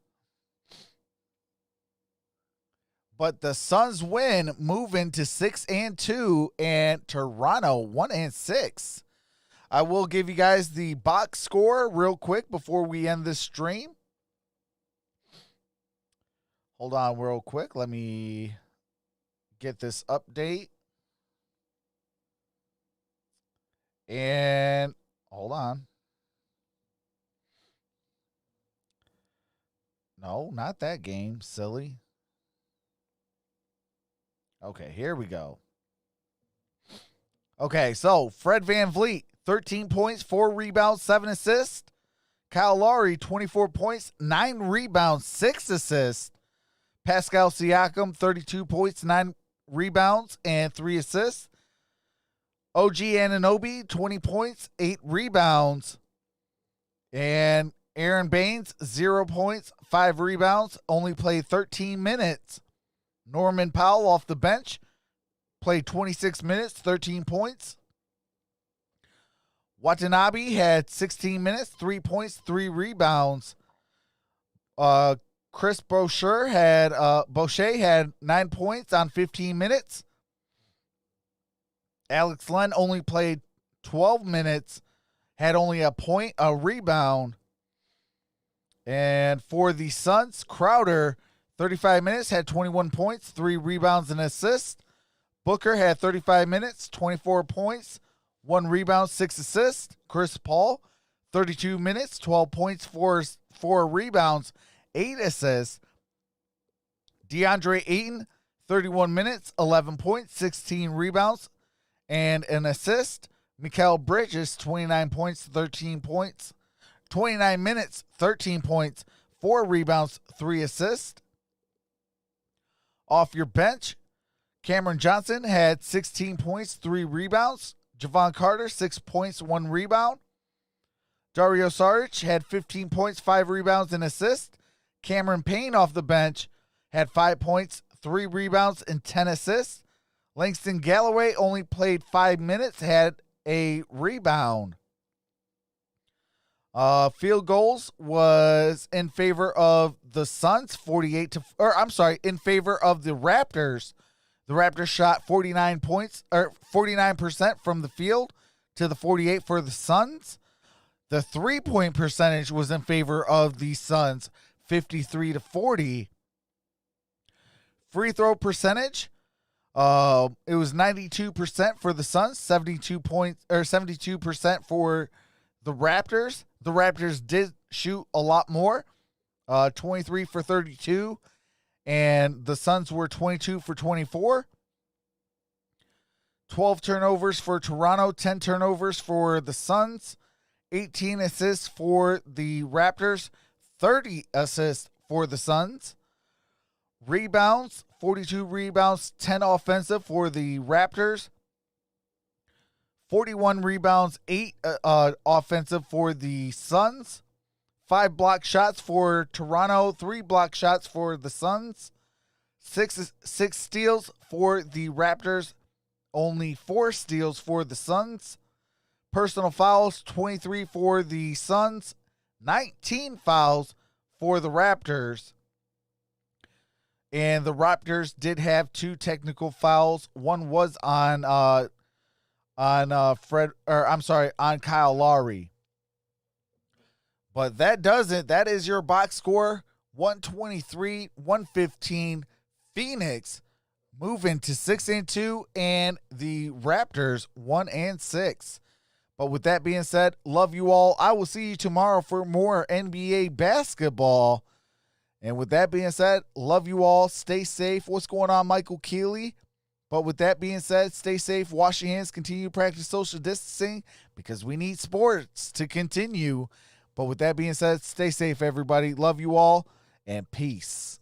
But the Suns win, moving to 6-2, and Toronto 1-6. I will give you guys the box score real quick before we end this stream. Hold on real quick. Let me get this update. And hold on. No, not that game, silly. Okay, here we go. Okay, so Fred Van Vliet, 13 points, 4 rebounds, 7 assists. Kyle Lowry, 24 points, 9 rebounds, 6 assists. Pascal Siakam, 32 points, 9 rebounds, and 3 assists. OG Anunoby, 20 points, 8 rebounds. And Aaron Baines, 0 points, 5 rebounds, only played 13 minutes. Norman Powell off the bench, played 26 minutes, 13 points. Watanabe had 16 minutes, 3 points, 3 rebounds. Chris Boucher had 9 points on 15 minutes. Alex Len only played 12 minutes, had only a point, a rebound. And for the Suns, Crowder, 35 minutes, had 21 points, 3 rebounds and assists. Booker had 35 minutes, 24 points, 1 rebound, 6 assists. Chris Paul, 32 minutes, 12 points, 4 rebounds, 8 assists. DeAndre Ayton, 31 minutes, 11 points, 16 rebounds, and an assist. Mikal Bridges, 29 points, 13 points. 29 minutes, 13 points, 4 rebounds, 3 assists. Off your bench, Cameron Johnson had 16 points, 3 rebounds. Javon Carter, 6 points, 1 rebound. Dario Saric had 15 points, 5 rebounds, and assists. Cameron Payne off the bench had 5 points, 3 rebounds, and 10 assists. Langston Galloway only played 5 minutes, had a rebound. Field goals was in favor of the Suns, in favor of the Raptors. The Raptors shot 49% from the field to the 48 for the Suns. The 3-point percentage was in favor of the Suns, 53-40. Free throw percentage, it was 92% for the Suns, 72% for the Raptors. The Raptors did shoot a lot more, 23 for 32, and the Suns were 22 for 24. 12 turnovers for Toronto, 10 turnovers for the Suns, 18 assists for the Raptors, 30 assists for the Suns. Rebounds, 42 rebounds, 10 offensive for the Raptors. 41 rebounds, 8 offensive for the Suns. 5 block shots for Toronto, 3 block shots for the Suns. 6 steals for the Raptors, only 4 steals for the Suns. Personal fouls, 23 for the Suns, 19 fouls for the Raptors. And the Raptors did have 2 technical fouls. One was on Kyle Lowry. But that does it. That is your box score. 123-115. Phoenix moving to 6-2, and the Raptors 1-6. But with that being said, love you all. I will see you tomorrow for more NBA basketball. And with that being said, love you all. Stay safe. What's going on, Michael Keeley? But with that being said, stay safe, wash your hands, continue to practice social distancing because we need sports to continue. But with that being said, stay safe, everybody. Love you all, and peace.